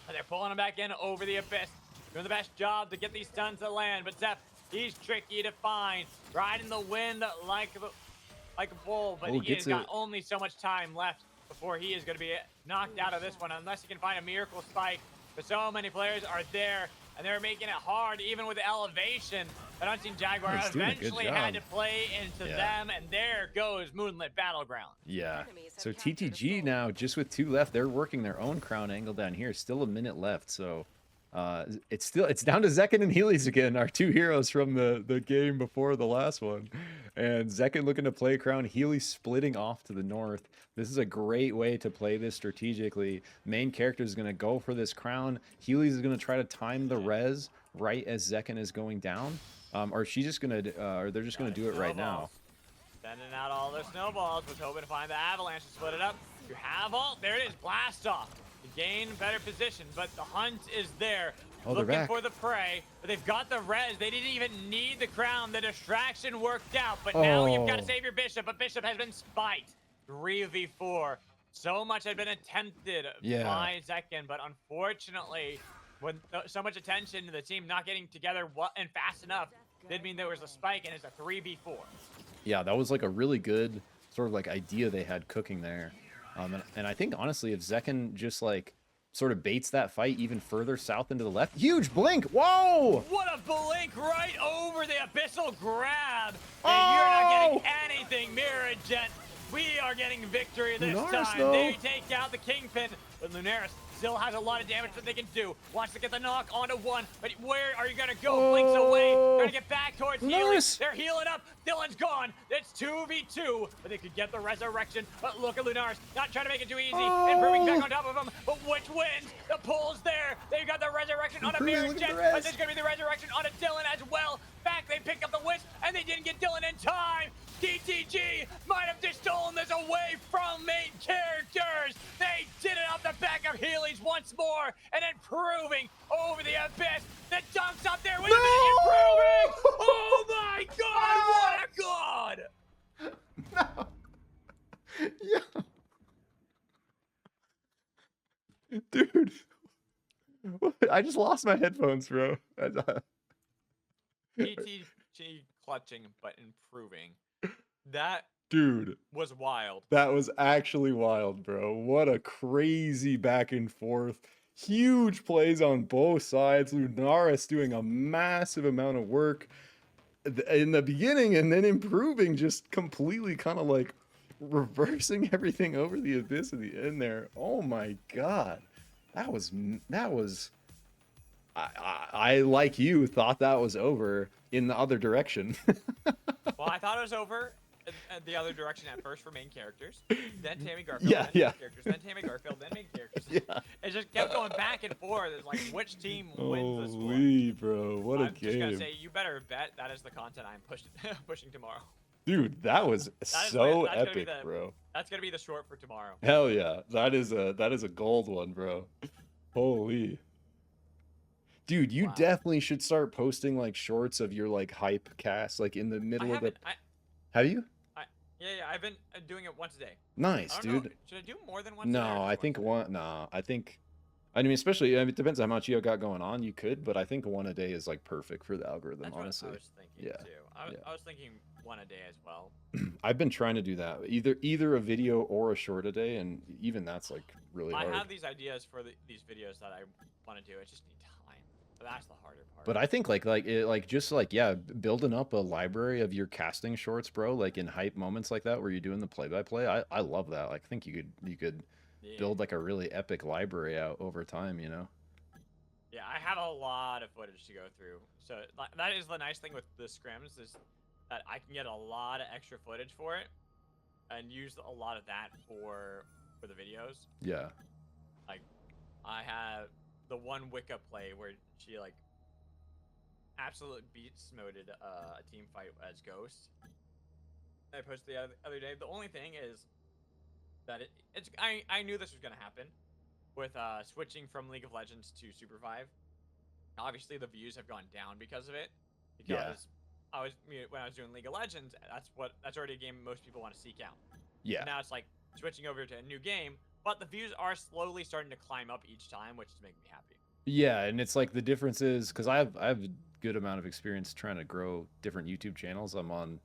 And they're pulling him back in over the abyss. Doing the best job to get these stuns to land, but Zeph, he's tricky to find. Riding the wind like a bull, but he has got only so much time left before he is going to be knocked out of this one, unless he can find a miracle spike. But so many players are there, and they're making it hard, even with the elevation. But Unseen Jaguar eventually had to play into them, and there goes Moonlit Battleground. Yeah. So TTG now, just with 2 left, they're working their own crown angle down here. Still a minute left, so it's down to Zekin and Healy's again, our 2 heroes from the game before the last one. And Zekin looking to play crown, Healy splitting off to the north. This is a great way to play this strategically. Main character is going to go for this crown. Healy's is going to try to time the res right as Zekin is going down. Or she's just going to, or they're just going to do it right now. Sending out all the snowballs, was hoping to find the avalanche to split it up. You have ult, there it is, blast off. To gain better position, but the hunt is there. Oh, they're looking back. for the prey, but they've got the res. They didn't even need the crown. The distraction worked out, but now you've got to save your Bishop, but Bishop has been spiked. 3v4. So much had been attempted by Zekin, but unfortunately, with so much attention to the team not getting together and fast enough, did mean there was a spike, and it's a 3v4. Yeah, that was like a really good sort of like idea they had cooking there. And I think honestly, if Zekin just like sort of baits that fight even further south into the left, huge blink. Whoa! What a blink right over the abyssal grab. And you're not getting anything, Mirror Jet. We are getting victory this Lunaris, time. though. They take out the Kingpin, but Lunaris Still has a lot of damage that they can do. Wants to get the knock onto one, but where are you gonna go? Blinks away. Trying to get back towards healing. They're healing up. Dylan's gone. It's 2v2, but they could get the resurrection. But look at Lunaris, not trying to make it too easy. Improving back on top of him, but which wins? The pull's there. They got the resurrection on a Mirror Jet, but there's gonna be the resurrection on a Dylan as well. Back, they picked up the Wisp, and they didn't get Dylan in time. DTG might have just stolen this away from main characters. They did it off the back of Healy's once more, and improving over the abyss. The dunk's up there with him, improving. Oh my God, what a god! No. Yeah. Dude. I just lost my headphones, bro. DTG clutching, but improving. That dude was wild. That was actually wild, bro. What a crazy back and forth. Huge plays on both sides. Lunaris doing a massive amount of work in the beginning and then improving, just completely kind of like reversing everything over the abyss at the end there. Oh my God. That was I like you thought that was over in the other direction. Well, I thought it was over the other direction at first for main characters, then Tammy Garfield, then main characters, then Tammy Garfield, then main characters. Yeah. It just kept going back and forth. It's like, which team wins this one? Holy, bro, what a game. I'm just gonna say, you better bet that is the content I'm pushing tomorrow. Dude, that was so epic, bro. That's gonna be the short for tomorrow. Hell yeah, that is a gold one, bro. Holy. Dude, you definitely should start posting like shorts of your like hype cast, like in the middle of the. Have you? Yeah, I've been doing it once a day. Nice, dude. Know. Should I do more than once? No, I think one. No, I think. I mean, especially it depends on how much you got going on. You could, but I think one a day is like perfect for the algorithm. That's honestly, what I was thinking too. I was thinking one a day as well. I've been trying to do that, either a video or a short a day, and even that's like really hard. I have these ideas for these videos that I want to do. I just need time. But that's the harder part. But I think building up a library of your casting shorts, bro, like in hype moments like that where you're doing the play-by-play. I love that. Like, I think you could build like a really epic library out over time, you know? Yeah, I have a lot of footage to go through. So that is the nice thing with the scrims, is that I can get a lot of extra footage for it and use a lot of that for the videos. Yeah. Like, I have the one Wicca play where she like absolute beast moded a team fight as Ghost. I posted the other day. The only thing is that I knew this was gonna happen with switching from League of Legends to SUPERVIVE. Obviously, the views have gone down because of it. Because when I was doing League of Legends, that's already a game most people want to seek out. Yeah. And now it's like switching over to a new game, but the views are slowly starting to climb up each time, which is making me happy. Yeah, and it's like the difference is because I have a good amount of experience trying to grow different YouTube channels. I'm on,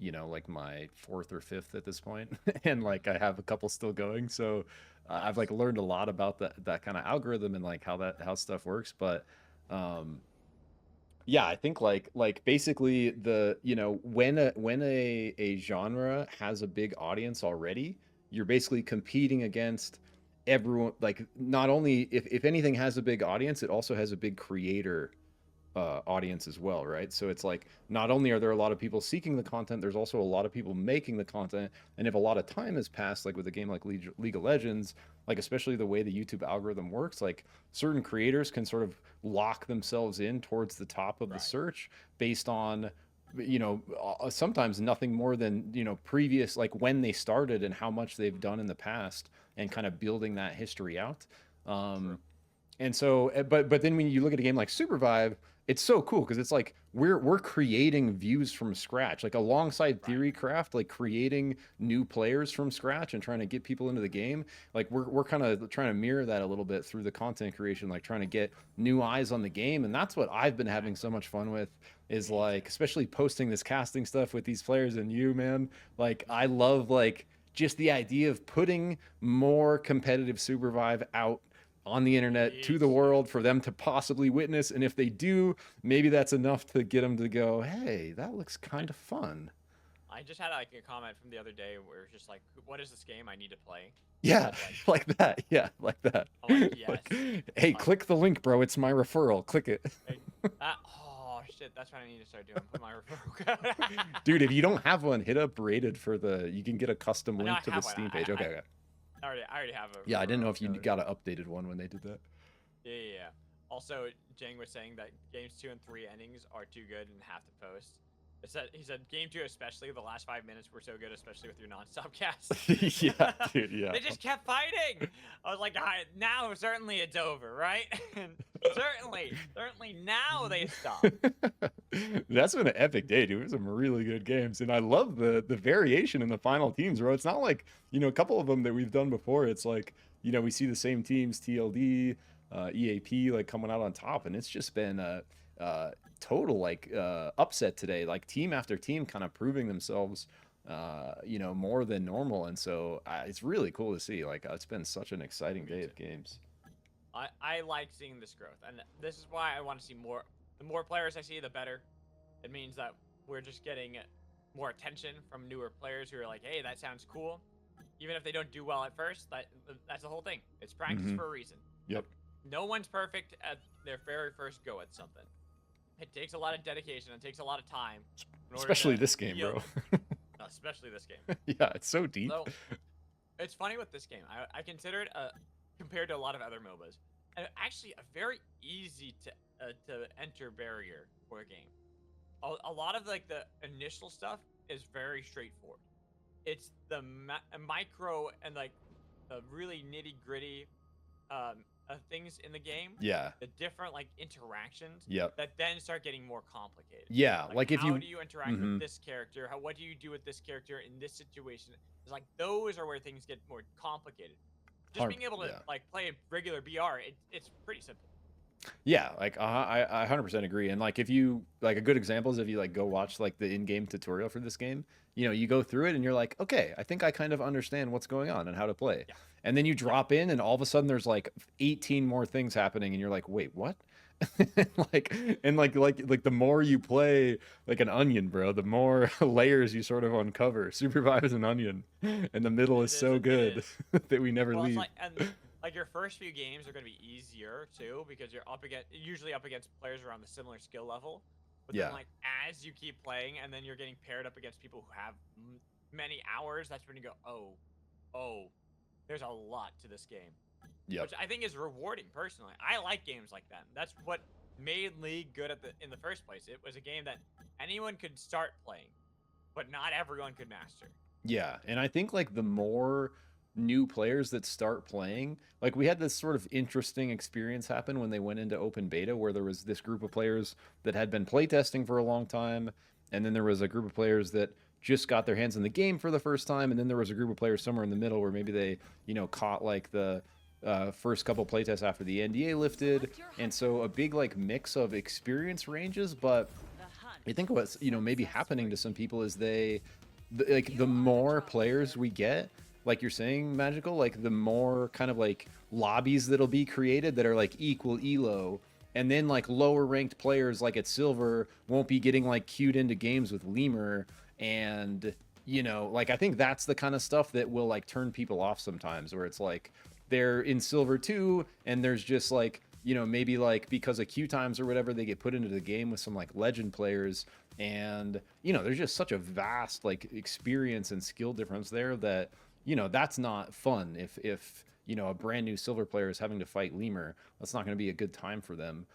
you know, like my 4th or 5th at this point, and like I have a couple still going. So I've like learned a lot about that kind of algorithm and like how stuff works. But yeah, I think like basically when a genre has a big audience already, you're basically competing against everyone. Like, not only if anything has a big audience, it also has a big creator audience as well, right? So it's like, not only are there a lot of people seeking the content, there's also a lot of people making the content. And if a lot of time has passed, like with a game like League of Legends, like especially the way the YouTube algorithm works, like certain creators can sort of lock themselves in towards the top of the search based on, you know, sometimes nothing more than, you know, previous, like when they started and how much they've done in the past, and kind of building that history out. And so, but then when you look at a game like SUPERVIVE, it's so cool because it's like we're creating views from scratch, like alongside Theorycraft, like creating new players from scratch and trying to get people into the game. Like we're kind of trying to mirror that a little bit through the content creation, like trying to get new eyes on the game. And that's what I've been having so much fun with, is like, especially posting this casting stuff with these players and you, man. Like, I love like just the idea of putting more competitive SUPERVIVE out on the internet to the world for them to possibly witness. And if they do, maybe that's enough to get them to go, hey, that looks kind of fun. I just had like a comment from the other day where it's just like, what is this game I need to play? Yeah, like that. Yeah, like that. I'm like, yes. Hey, click the link, bro. It's my referral. Click it. Oh shit, that's what I need to start doing. Put my referral code. Dude, if you don't have one, hit up Rated for the. You can get a custom link to the one. Steam page. Okay. I already have a. Yeah, I didn't know if you got an updated one when they did that. Yeah. Also, Jang was saying that games 2 and 3 endings are too good and have to post. He said game 2 especially, the last 5 minutes were so good, especially with your non-stop cast. Yeah, dude, yeah. They just kept fighting. I was like, now certainly it's over, right? certainly now they stop. That's been an epic day, dude. It was some really good games, and I love the variation in the final teams, bro. It's not like, you know, a couple of them that we've done before. It's like, you know, we see the same teams, TLD, EAP, like coming out on top, and it's just been total like upset today, like team after team kind of proving themselves you know, more than normal, and so it's really cool to see. Like it's been such an exciting day of games. I like seeing this growth, and this is why I want to see more. The more players I see, the better. It means that we're just getting more attention from newer players who are like, hey, that sounds cool, even if they don't do well at first. That's the whole thing. It's practice for a reason. Yep. No one's perfect at their very first go at something. It takes a lot of dedication. It takes a lot of time. Especially this game, bro. Especially this game. Yeah, it's so deep. So, it's funny with this game. I consider it, compared to a lot of other MOBAs, actually a very easy to enter barrier for a game. A lot of like the initial stuff is very straightforward. It's the micro and like the really nitty gritty things in the game. Yeah. The different like interactions. Yep. That then start getting more complicated. Yeah, like if how you. do you interact with this character? What do you do with this character in this situation? It's like those are where things get more complicated. Just being able to like play a regular BR, it's pretty simple. Yeah, like I 100% agree. And like if you like a good example is if you like go watch like the in-game tutorial for this game, you know, you go through it and you're like, okay, I think I kind of understand what's going on and how to play. Yeah. And then you drop in and all of a sudden there's like 18 more things happening and you're like, wait, what? like the more you play like an onion, bro, the more layers you sort of uncover. SUPERVIVE is an onion, and the middle is so good that we never leave. Like your first few games are going to be easier too because you're usually up against players around the similar skill level. But then like as you keep playing and then you're getting paired up against people who have many hours, that's when you go, oh, there's a lot to this game. Yeah, which I think is rewarding personally. I like games like that. That's what made League good in the first place. It was a game that anyone could start playing, but not everyone could master. Yeah, and I think like the more new players that start playing, like we had this sort of interesting experience happen when they went into open beta where there was this group of players that had been playtesting for a long time, and then there was a group of players that just got their hands in the game for the first time, and then there was a group of players somewhere in the middle where maybe they, you know, caught like the first couple playtests after the NDA lifted, and so a big like mix of experience ranges. But I think what's, you know, maybe happening to some people is the more players we get, like you're saying, Magical, like the more kind of like lobbies that'll be created that are like equal elo, and then like lower ranked players like at Silver won't be getting like queued into games with Lemur, and you know, like I think that's the kind of stuff that will like turn people off sometimes, where it's like they're in Silver 2 and there's just like, you know, maybe like because of queue times or whatever, they get put into the game with some like legend players, and you know, there's just such a vast like experience and skill difference there that, you know, that's not fun. If you know, a brand new Silver player is having to fight Lemur, that's not going to be a good time for them.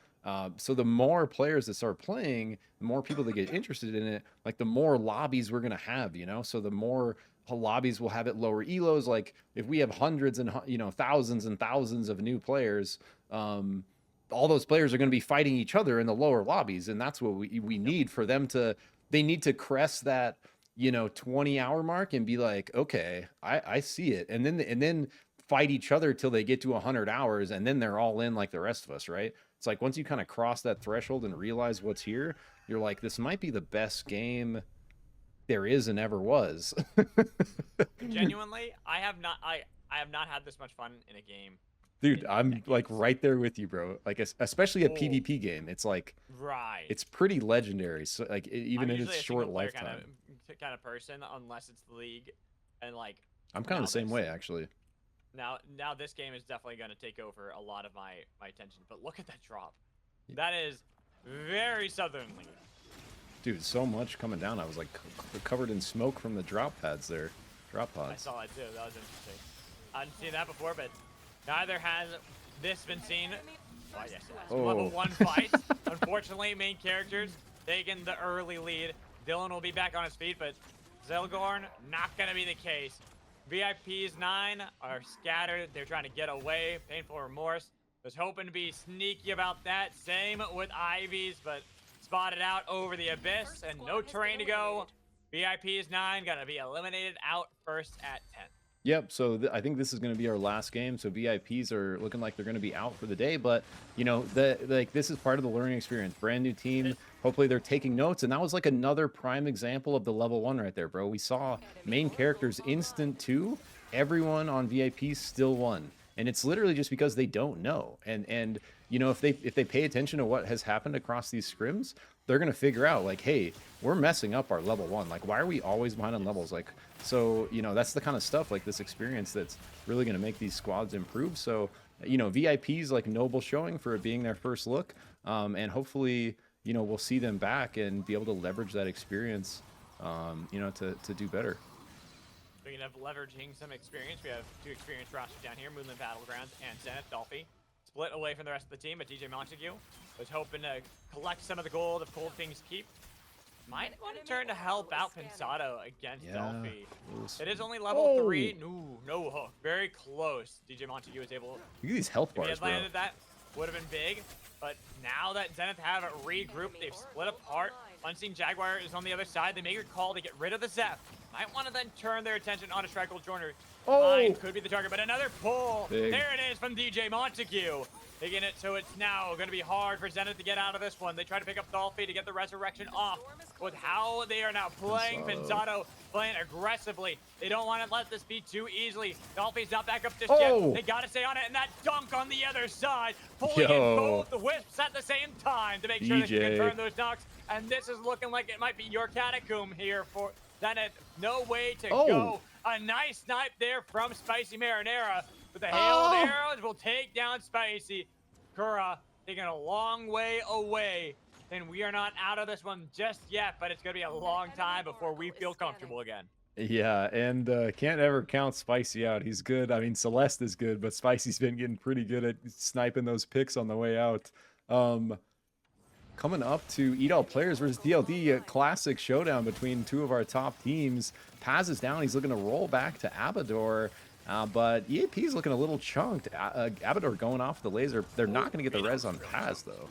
So the more players that start playing, the more people that get interested in it, like the more lobbies we're going to have, you know? So the more lobbies will have at lower elos. Like if we have hundreds and, you know, thousands and thousands of new players, all those players are going to be fighting each other in the lower lobbies. And that's what we need for them to, they need to crest that, you know, 20-hour mark and be like, okay, I see it. And then fight each other till they get to 100 hours. And then they're all in like the rest of us, right? It's like once you kind of cross that threshold and realize what's here, you're like, this might be the best game there is and ever was. Genuinely, I have not had this much fun in a game. Dude, I'm like right there with you, bro. Like especially a PvP game, it's like, right, it's pretty legendary. So like even in its short lifetime. kind of person unless it's the league, and like I'm kind of the same way actually. Now this game is definitely going to take over a lot of my attention. But look at that drop. That is very southernly. Dude, so much coming down. I was like covered in smoke from the drop pads there. Drop pods. I saw it too. That was interesting. I hadn't seen that before, but neither has this been seen. Oh, yes, it has. Level 1 fight. Unfortunately, main characters taking the early lead. Dylan will be back on his feet, but Zelgorn, not going to be the case. VIP's 9 are scattered. They're trying to get away. Painful remorse. Was hoping to be sneaky about that. Same with Ivy's, but spotted out over the abyss and no terrain to go. VIP's 9 going to be eliminated out first at 10. Yep, so I think this is going to be our last game. So VIPs are looking like they're going to be out for the day, but you know, this is part of the learning experience. Brand new team. Hopefully they're taking notes, and that was like another prime example of the level 1 right there, bro. We saw main characters instant 2. Everyone on VIPs still won, and it's literally just because they don't know. And you know, if they pay attention to what has happened across these scrims, they're gonna figure out like, hey, we're messing up our level 1. Like, why are we always behind on levels? Like, so you know, that's the kind of stuff, like this experience, that's really gonna make these squads improve. So you know, VIPs like noble showing for it being their first look, and hopefully, you know, we'll see them back and be able to leverage that experience, you know, to do better. Speaking of leveraging some experience, we have 2 experienced rosters down here, Moonland Battlegrounds and Zenith Dolphy. Split away from the rest of the team, but DJ Montague was hoping to collect some of the gold of Cold King's Keep. Might want to turn to help out Pensado against Dolphy. It is only level 3. No hook. Very close. DJ Montague was able Look at these health bars, bro. Landed that would have been big, but now that Zenith have regrouped, they've split apart. Unseen Jaguar is on the other side. They make a call to get rid of the Zeph. Might want to then turn their attention on a Strikehold Joiner. Mine could be the target, but another pull. Big. There it is from DJ Montague. Taking it, so it's now going to be hard for Zenith to get out of this one. They try to pick up Dolphy to get the resurrection off. With how they are now playing, Pensado playing aggressively. They don't want to let this be too easily. Dolphy's not back up just yet. They got to stay on it, and that dunk on the other side. Pulling in both the Wisps at the same time to make sure they can confirm those knocks. And this is looking like it might be your catacomb here for Zenith. No way to go. A nice snipe there from Spicy Marinara. But the hail of arrows will take down Spicy. Kura taking a long way away. And we are not out of this one just yet, but it's going to be a long time before we feel comfortable again. Yeah, and can't ever count Spicy out. He's good. I mean, Celeste is good, but Spicy's been getting pretty good at sniping those picks on the way out. Coming up to Eat All Players versus DLD, a classic showdown between 2 of our top teams. Paz is down. He's looking to roll back to Abador. But EAP's looking a little chunked. Abador going off the laser. They're not going to get the res on Paz, though.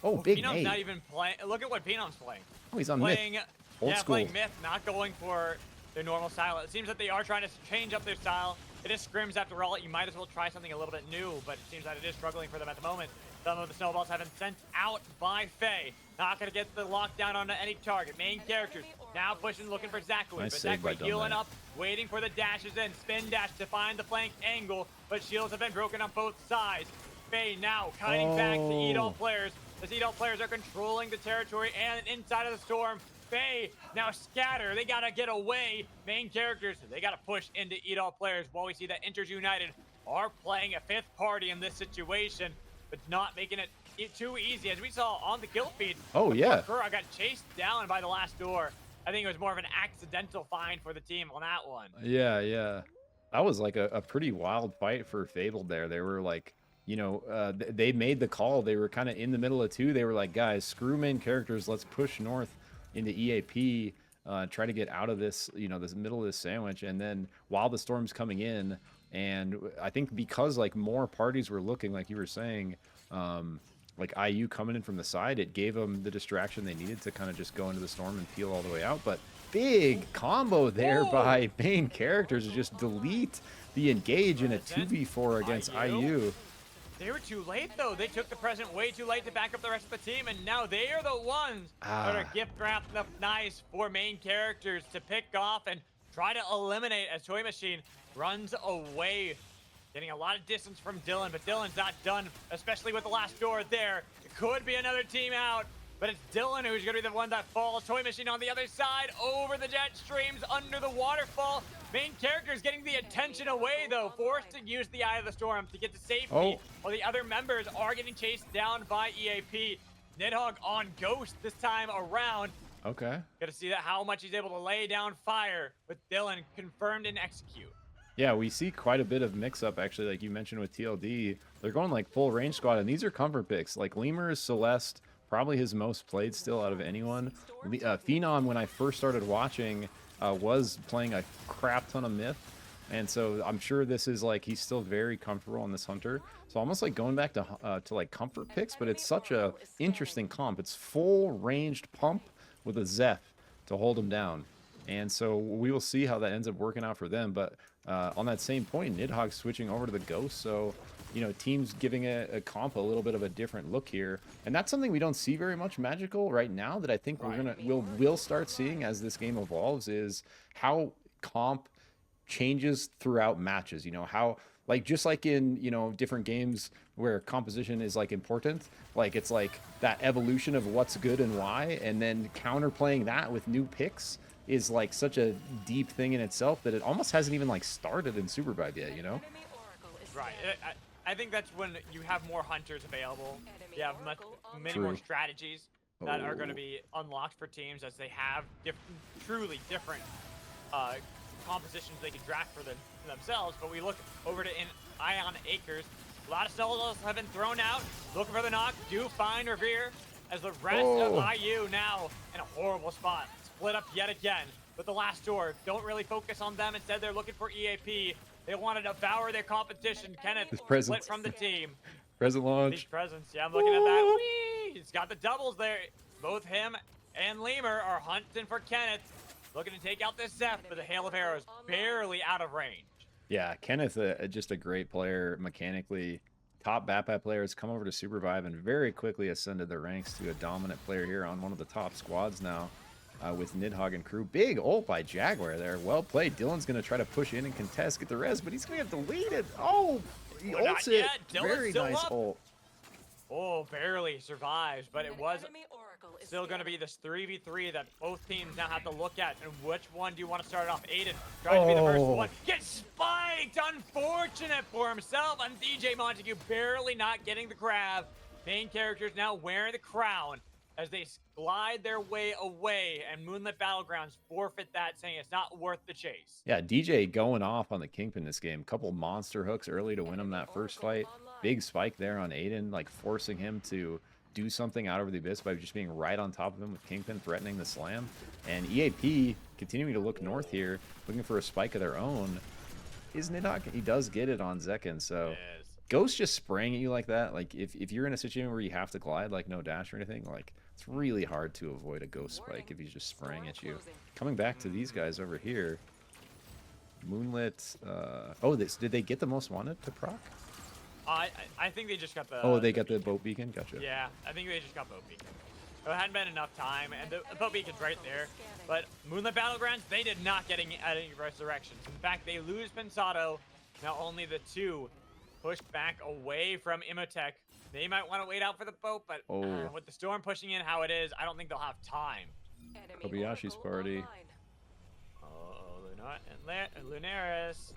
Oh, big Phenom's nade. not even playing. Look at what Phenom's playing. Oh, he's on playing, Myth. Old school. Playing Myth, not going for their normal style. It seems that they are trying to change up their style. It is Scrims after all. You might as well try something a little bit new, but it seems that it is struggling for them at the moment. Some of the snowballs have been sent out by Faye. Not going to get the lockdown onto any target. Main characters now pushing, looking for Zachary. Nice but Zachary healing up, waiting for the dashes in. Spin dash to find the flank angle, but shields have been broken on both sides. Faye now cutting back to Eat All Players. The Eat All Players are controlling the territory and inside of the storm. Faye now scatter. They got to get away. Main characters, they got to push into Eat All Players while we see that Inters United are playing a 5th party in this situation, but not making it too easy, as we saw on the kill feed. Oh, yeah. Kura got chased down by the last door. I think it was more of an accidental find for the team on that one. Yeah, yeah. That was like a pretty wild fight for Fabled there. They were like, you know, they made the call. They were kind of in the middle of 2. They were like, guys, screw main characters. Let's push north into EAP, try to get out of this, you know, this middle of this sandwich. And then while the storm's coming in, and I think because like more parties were looking, like you were saying, like IU coming in from the side, it gave them the distraction they needed to kind of just go into the storm and peel all the way out. But big combo there by main characters to just delete the engage in a 2v4 against IU. They were too late, though. They took the present way too late to back up the rest of the team, and now they are the ones that are gift wrapping up nice for main characters to pick off and try to eliminate as Toy Machine runs away. Getting a lot of distance from Dylan, but Dylan's not done, especially with the last door there. It could be another team out. But it's Dylan who's going to be the one that falls. Toy Machine on the other side, over the jet streams, under the waterfall. Main character's getting the attention away, though. Forced to use the Eye of the Storm to get to safety, while the other members are getting chased down by EAP. Nidhogg on Ghost this time around. Okay. Got to see that how much he's able to lay down fire with Dylan confirmed and execute. Yeah, we see quite a bit of mix-up, actually, like you mentioned with TLD. They're going like full range squad, and these are comfort picks. Like Lemur, Celeste, probably his most played still out of anyone. Phenom, when I first started watching, was playing a crap ton of Myth. And so I'm sure this is like, he's still very comfortable on this Hunter. So almost like going back to like comfort picks, but it's such a interesting comp. It's full ranged pump with a Zeph to hold him down. And so we will see how that ends up working out for them. But on that same point, Nidhogg switching over to the Ghost. So, you know, teams giving a comp a little bit of a different look here. And that's something we don't see very much Magical right now that I think we'll start seeing as this game evolves, is how comp changes throughout matches. You know, how, like, just like in, you know, different games where composition is like important, like it's like that evolution of what's good and why, and then counterplaying that with new picks is like such a deep thing in itself that it almost hasn't even like started in SUPERVIVE yet, you know? Right. I think that's when you have more hunters available. You have many more strategies that are going to be unlocked for teams as they have truly different compositions they can draft for themselves. But we look over to Ion Acres. A lot of solos have been thrown out. Looking for the knock. Do find Revere as the rest of IU now in a horrible spot. Split up yet again with the last door. Don't really focus on them. Instead, they're looking for EAP. They want to devour their competition. Kenneth split from the team. Present launch. These presents. Yeah, I'm looking at that. Whee! He's got the doubles there. Both him and Lemur are hunting for Kenneth. Looking to take out this Zeph, but the hail of arrows barely out of range. Yeah, Kenneth, just a great player mechanically. Top BAPAT players come over to SUPERVIVE and very quickly ascended their ranks to a dominant player here on one of the top squads now. With Nidhogg and crew. Big ult by Jaguar there. Well played. Dylan's going to try to push in and contest, get the res, but he's going to get deleted. Oh, he ults it. Very nice ult. Oh, barely survives, but it was still going to be this 3v3 that both teams now have to look at. And which one do you want to start off? Aiden trying to be the first one. Gets spiked! Unfortunate for himself. And DJ Montague barely not getting the grab. Main characters now wearing the crown as they glide their way away, and Moonlit Battlegrounds forfeit that, saying it's not worth the chase. Yeah, DJ going off on the Kingpin this game. Couple monster hooks early to win him that first fight. Big spike there on Aiden, like forcing him to do something out over the abyss by just being right on top of him with Kingpin threatening the slam. And EAP continuing to look north here, looking for a spike of their own. Is Nidhogg? He does get it on Zekin, so... Yes. Ghost just spraying at you like that, like if you're in a situation where you have to glide, like no dash or anything, like it's really hard to avoid a Ghost spike if he's just spraying at you. Coming back to these guys over here. Moonlit, did they get the most wanted to proc? I think they just got the... Oh, they got the boat beacon? Gotcha. Yeah, I think they just got boat beacon. There hadn't been enough time, and the boat beacon's right there. But Moonlit Battlegrounds, they did not get any resurrections. In fact, they lose Pensato. Now only the two pushed back away from Imotech. They might want to wait out for the boat, but with the storm pushing in how it is, I don't think they'll have time. Kobayashi's party. Oh, Lunaris.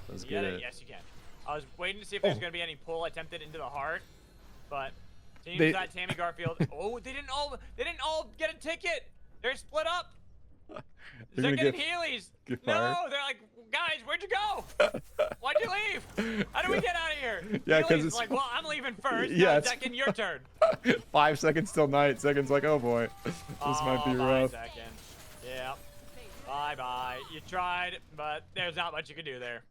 Let's get it. Yes, you can. I was waiting to see if there's going to be any pull attempted into the heart, but teams got Tammy Garfield. They didn't all get a ticket. They're split up. They're getting Heelys. No, they're like, guys, where'd you go? Why'd you leave? How do we get out of here? Yeah, because it's like, well, I'm leaving first. Yeah, Second, your turn. 5 seconds till night. Second's like, oh boy, this might be rough. Yeah. Bye. You tried, but there's not much you can do there.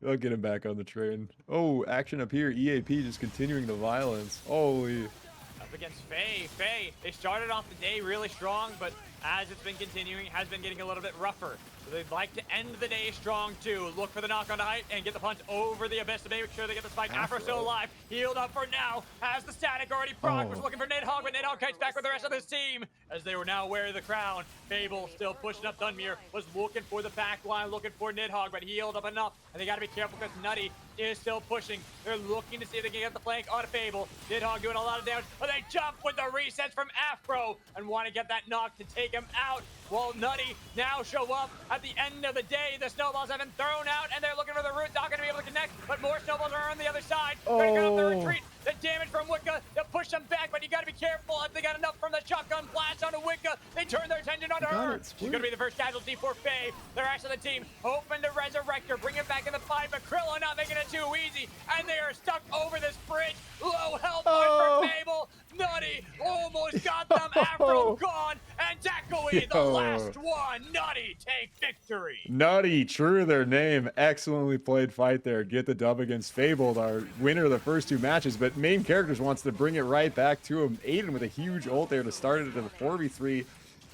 I'll get him back on the train. Oh, action up here. EAP just continuing the violence. Holy. Up against Faye. They started off the day really strong, but as it's been continuing, has been getting a little bit rougher. So they'd like to end the day strong too. Look for the knock on the height and get the punch over the abyss to make sure they get the spike. Afro still alive, healed up for now. Has the static already proc. Was looking for Nidhogg, but Nidhogg kites back with the rest of his team as they were now wearing the crown. Fable still pushing up. Dunmere was looking for the back line, looking for Nidhogg, but healed up enough. And they got to be careful because Nutty is still pushing. They're looking to see if they can get the flank on a Fable. Nidhogg doing a lot of damage, but they jump with the resets from Afro and want to get that knock to take him out. While Nutty now show up at the end of the day. The snowballs have been thrown out and they're looking for the root. Not going to be able to connect, but more snowballs are on the other side. Trying to get up the retreat. The damage from Wicca to push them back, but you got to be careful if they got enough from the shotgun blast onto Wicca. They turn their attention onto her. She's going to be the first casualty for Faye. The rest of the team hoping to resurrect her, bring it back in the fight, but Krilla not making it too easy, and they are stuck over this bridge. Low health point for Fable. Nutty almost got them. Afro gone, and Dakoi, the last one. Nutty take victory. Nutty, true to their name. Excellently played fight there. Get the dub against Fable, our winner of the first 2 matches. But main characters wants to bring it right back to him. Aiden with a huge ult there to start it at a 4v3.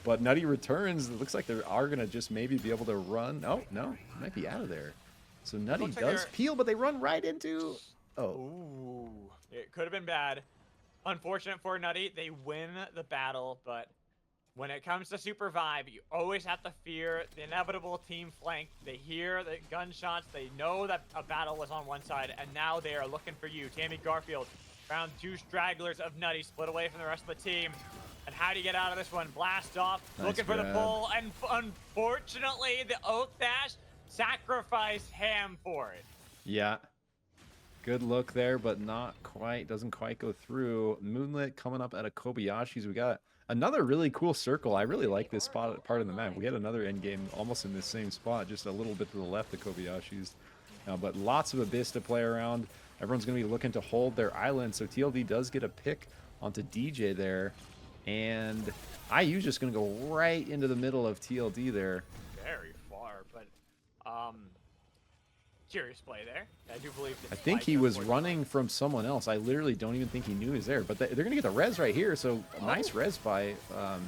But Nutty returns. It looks like they are going to just maybe be able to run. Oh, no. Might be out of there. So Nutty does peel, but they run right into... Oh. Ooh. It could have been bad. Unfortunate for Nutty, they win the battle, but when it comes to SUPERVIVE, you always have to fear the inevitable team flank. They hear the gunshots, they know that a battle was on one side, and now they are looking for you. Tammy Garfield found 2 stragglers of Nutty split away from the rest of the team. And how do you get out of this one? Blast off, looking for the pull, and unfortunately, the Oak Dash sacrificed Ham for it. Yeah. Good look there, but not quite. Doesn't quite go through. Moonlit coming up out of Kobayashi's. We got another really cool circle. I really like this spot, part of the map. We had another end game almost in this same spot, just a little bit to the left of Kobayashi's. But lots of Abyss to play around. Everyone's going to be looking to hold their island. So TLD does get a pick onto DJ there. And IU's just going to go right into the middle of TLD there. Very far, but curious play there. I do believe. I think he was running from someone else. I literally don't even think he knew he was there. But they're going to get the res right here. So nice res by, I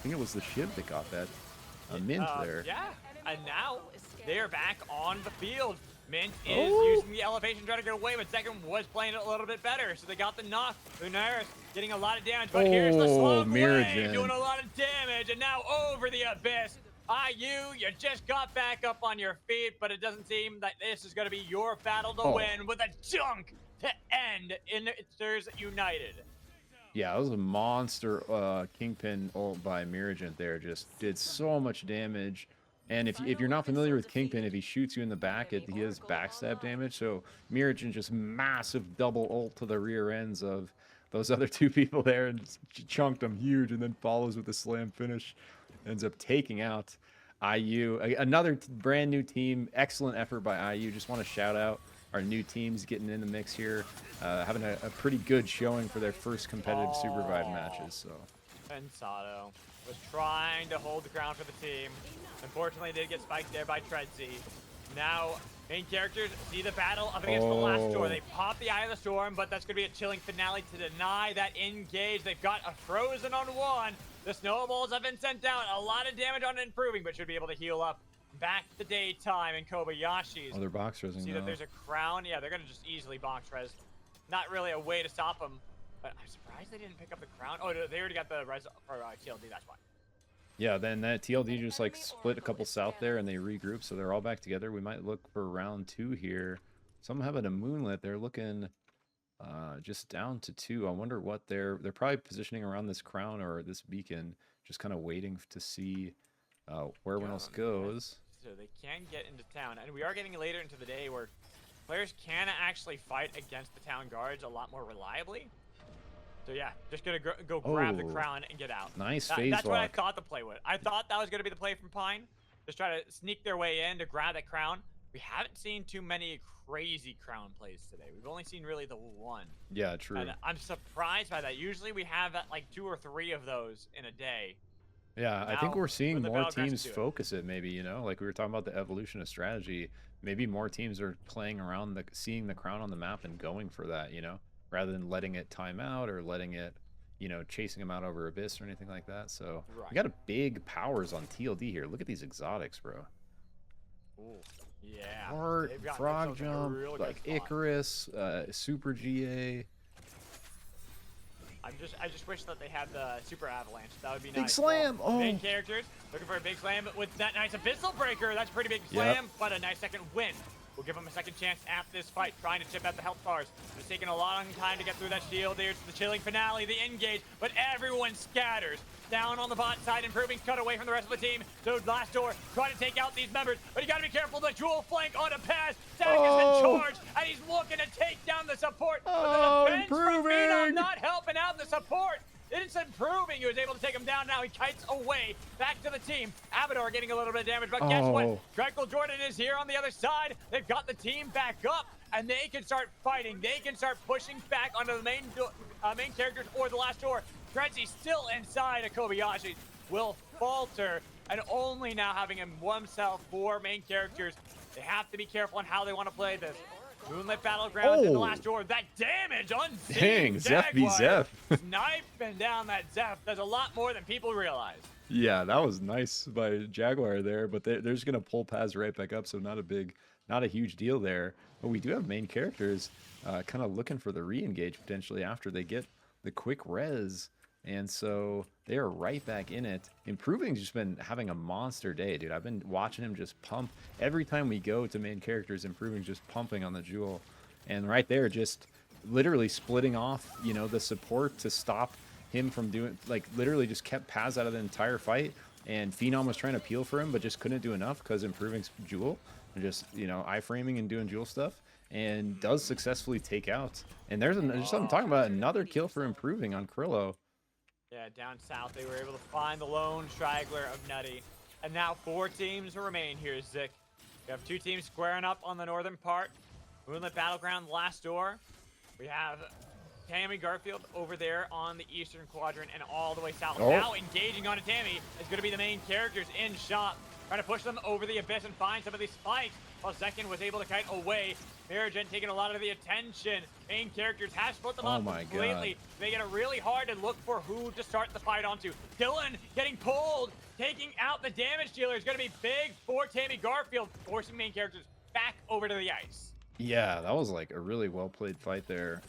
think it was the Shiv that got that. Mint there. Yeah, and now they're back on the field. Mint is using the elevation trying to get away, but second was playing it a little bit better. So they got the knock. Lunaris getting a lot of damage, but here's the slump wave doing a lot of damage, and now over the abyss. IU, you just got back up on your feet, but it doesn't seem that this is going to be your battle to win with a dunk to end Innsters United. Yeah, that was a monster Kingpin ult by Miragent there. Just did so much damage. And if you're not familiar with Kingpin, if he shoots you in the back, he has backstab damage. So Miragent just massive double ult to the rear ends of those other 2 people there and just chunked them huge, and then follows with a slam finish. Ends up taking out IU. Another brand new team. Excellent effort by IU. Just want to shout out our new teams getting in the mix here. Having a pretty good showing for their first competitive SUPERVIVE matches. So. Pensado was trying to hold the ground for the team. Unfortunately, did get spiked there by Treadsy. Now, main characters see the battle up against the last door. They pop the Eye of the Storm, but that's going to be a chilling finale to deny that engage. They've got a Frozen on 1. The snowballs have been sent out. A lot of damage on improving, but should be able to heal up back to daytime in Kobayashi's. They're box resing. See that there's a crown. Yeah, they're going to just easily box res. Not really a way to stop them, but I'm surprised they didn't pick up the crown. Oh, they already got the res for TLD. That's why. Yeah, then that TLD just like split a couple south there and they regroup, so they're all back together. We might look for round 2 here. Some having a Moonlit. They're looking just down to 2. I wonder what they're probably positioning around this crown or this beacon, just kind of waiting to see where everyone else goes. So they can get into town, and we are getting later into the day where players can actually fight against the town guards a lot more reliably. So yeah, just gonna go grab the crown and get out. Nice phase That's what I lock. thought the play would. I thought that was gonna be the play from Pine. Just try to sneak their way in to grab that crown. We haven't seen too many crazy crown plays today. We've only seen really the one. Yeah, true. And I'm surprised by that. Usually we have like 2 or 3 of those in a day. Yeah, I think we're seeing more teams focus it. it maybe, you know, like we were talking about the evolution of strategy. Maybe more teams are playing around seeing the crown on the map and going for that, you know, rather than letting it time out or letting it, you know, chasing them out over Abyss or anything like that. So we got a big powers on TLD here. Look at these exotics, bro. Ooh, yeah. Heart, They've gotten frog themselves in a jump, real good like spot. Icarus, super GA. I just wish that they had the super avalanche. That would be nice. Big slam! Well, main Oh! characters looking for a big slam with that nice abyssal breaker. That's a pretty big Yep. slam, but a nice second win. We'll give them a second chance at this fight, trying to chip at the health bars. It's taking a long time to get through that shield. There's the chilling finale, the engage, but everyone scatters. Down on the bot side, improving, cut away from the rest of the team. So last door, trying to take out these members, but you gotta be careful. The dual flank on a pass. Zach has been charged, and he's looking to take down the support. But the defense from Phenom not helping out the support. It's improving. He was able to take him down. Now he kites away back to the team. Abador getting a little bit of damage, but guess what? Michael Jordan is here on the other side. They've got the team back up, and they can start fighting. They can start pushing back onto the main characters or the last door. Drenzy still inside of Kobayashi will falter, and only now having him himself for main characters. They have to be careful on how they want to play this. Moonlit Battlegrounds in the last door. That damage on Dang, Zeph v Zeph. Sniping down that Zeph. There's a lot more than people realize. Yeah, that was nice by Jaguar there, but they're just gonna pull Paz right back up, so not a huge deal there. But we do have main characters kind of looking for the re-engage potentially after they get the quick res. And so they are right back in it. Improving's just been having a monster day, dude. I've been watching him just pump. Every time we go to main characters, Improving's just pumping on the Jewel. And right there, just literally splitting off, you know, the support to stop him from doing, like, literally just kept Paz out of the entire fight. And Phenom was trying to peel for him, but just couldn't do enough because Improving's Jewel. And just, you know, iframing and doing Jewel stuff. And does successfully take out. And there's just something I'm talking about, another kill for Improving on Krillo. Yeah, down south, they were able to find the lone straggler of Nutty. And now 4 teams remain here, Zik. We have 2 teams squaring up on the northern part. Moonlit Battleground, last door. We have Tammy Garfield over there on the eastern quadrant and all the way south. Now engaging onto Tammy is going to be the main characters in shop. Trying to push them over the abyss and find some of these spikes. While Zekin was able to kite away. Miragen taking a lot of the attention. Main characters have split them up completely. They get it really hard to look for who to start the fight onto. Dylan getting pulled, taking out the damage dealer is going to be big for Tammy Garfield, forcing main characters back over to the ice. Yeah, that was like a really well played fight there.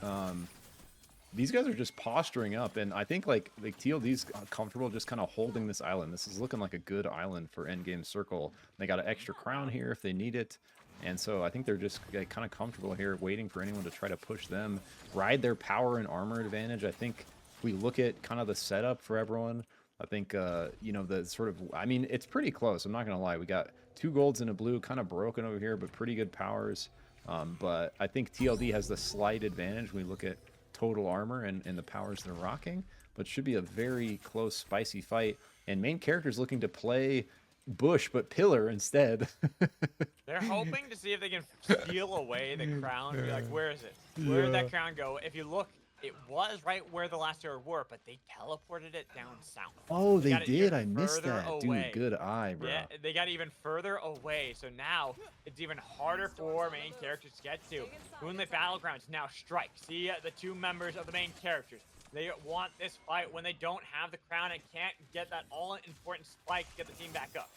These guys are just posturing up, and I think like TLD's comfortable just kind of holding this island. This is looking like a good island for endgame circle. They got an extra crown here if they need it, and so I think they're just kind of comfortable here, waiting for anyone to try to push them, ride their power and armor advantage. I think if we look at kind of the setup for everyone, I think you know, the sort of, I mean, it's pretty close. I'm not gonna lie. We got 2 golds and a blue, kind of broken over here, but pretty good powers. But I think TLD has the slight advantage when we look at total armor and the powers they're rocking, but should be a very close, spicy fight. And main characters looking to play Bush, but Pillar instead. They're hoping to see if they can steal away the crown. Be like, where is it? Where did that crown go? If you look, it was right where the last two were, but they teleported it down south. Oh, they got it did. even I missed further that. away. Dude, good eye, bro. Yeah, they got even further away. So now it's even harder for main characters to get to. Moonlit Battlegrounds now strike. See the 2 members of the main characters. They want this fight when they don't have the crown and can't get that all-important spike to get the team back up.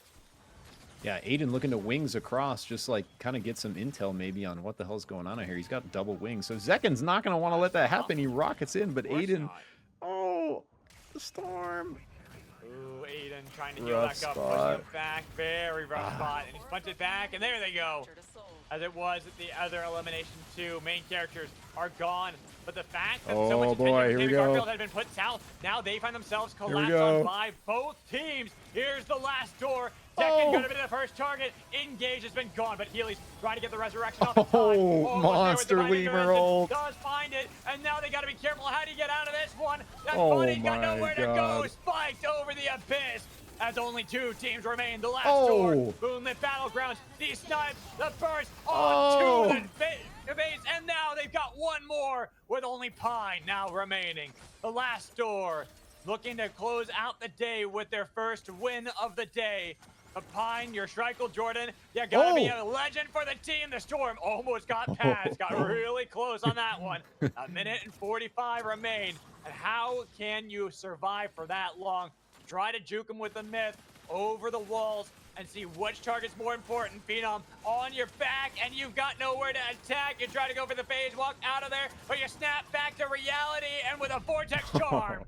Yeah, Aiden looking to wings across, just like kind of get some intel maybe on what the hell's going on here. He's got double wings, so Zekin's not going to want to let that happen. He rockets in, but Aiden, oh, the storm. Ooh, Aiden trying to heal back up, pushing him back. Very rough spot, and he's punched it back, and there they go. As it was at the other elimination too, main characters are gone. But the fact that so much attention from Garfield had been put south, now they find themselves collapsed on by both teams. Here's the last door. Second gonna be the first target. Engage has been gone, but Healy's trying to get the resurrection off the time. Monster lemur ult. Does find it, and now they gotta be careful. How do you get out of this one? That bunny's got nowhere to go. Spiked over the abyss. As only 2 teams remain. The last door. Moonlit Battlegrounds. These snipes. The first on to the base. And now they've got 1 more with only Pine now remaining. The last door looking to close out the day with their first win of the day. But Pine, your Shrikle Jordan, you gotta be a legend for the team. The Storm almost got past. Got really close on that one. 1 minute and 45 remain. And how can you survive for that long? Try to juke him with the myth over the walls. and see which target's more important. Phenom on your back, and you've got nowhere to attack. You try to go for the phase walk out of there, but you snap back to reality, and with a vortex charm,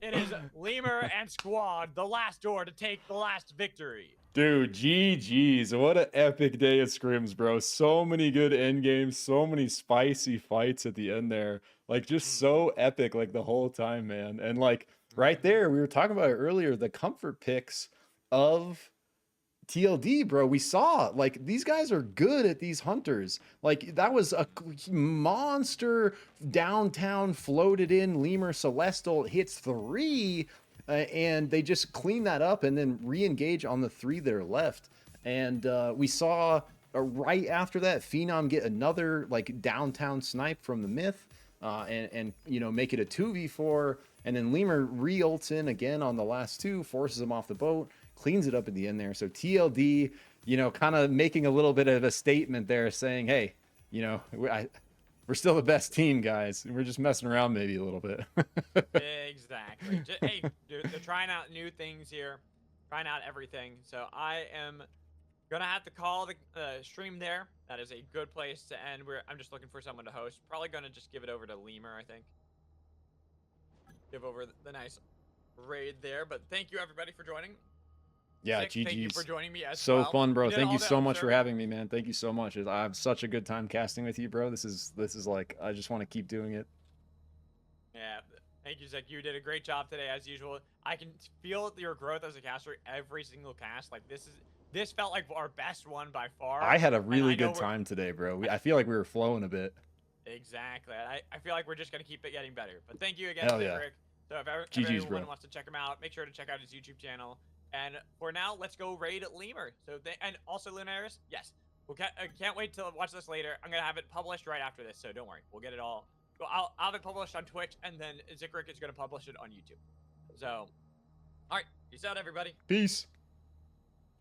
it is Lemur and Squad, the last door to take the last victory. Dude, GG's. What an epic day of scrims, bro. So many good end games, so many spicy fights at the end there. Like, just so epic, like, the whole time, man. And, like, right there, we were talking about it earlier, the comfort picks of TLD, bro. We saw, like, these guys are good at these hunters. Like, that was a monster downtown floated in Lemur Celestial. It hits 3. And they just clean that up and then re-engage on the 3 that are left. And we saw right after that, Phenom get another like downtown snipe from the Myth and you know, make it a 2v4. And then Lemur re-ults in again on the last 2, forces him off the boat, cleans it up at the end there. So TLD, you know, kind of making a little bit of a statement there saying, hey, you know, we're still the best team, guys. We're just messing around maybe a little bit. Exactly. Hey, they're trying out new things here, trying out everything. So I am gonna have to call the stream there. That is a good place to end. I'm just looking for someone to host. Probably gonna just give it over to Lemur, I think. Give over the nice raid there. But thank you everybody for joining. Yeah, Sick, GG's. thank you for joining me as so well. fun, bro. We did Thank all you the so much for observing. having me, man. Thank you so much. I have such a good time casting with you, bro. This is like, I just want to keep doing it. Yeah, thank you, Zach. You did a great job today, as usual. I can feel your growth as a caster every single cast. Like, this felt like our best one by far. I had a and really I know good time today, bro. I feel like we were flowing a bit. Exactly. I feel like we're just gonna keep it getting better. But thank you again, Hell yeah. Rick. So if GG's, everyone bro. wants to check him out, make sure to check out his YouTube channel. And for now, let's go raid Lemur. So and also Lunaris, yes. I can't wait to watch this later. I'm gonna have it published right after this, so don't worry. We'll get it all. I'll have it published on Twitch, and then Zikrik is gonna publish it on YouTube. So, all right, peace out, everybody. Peace.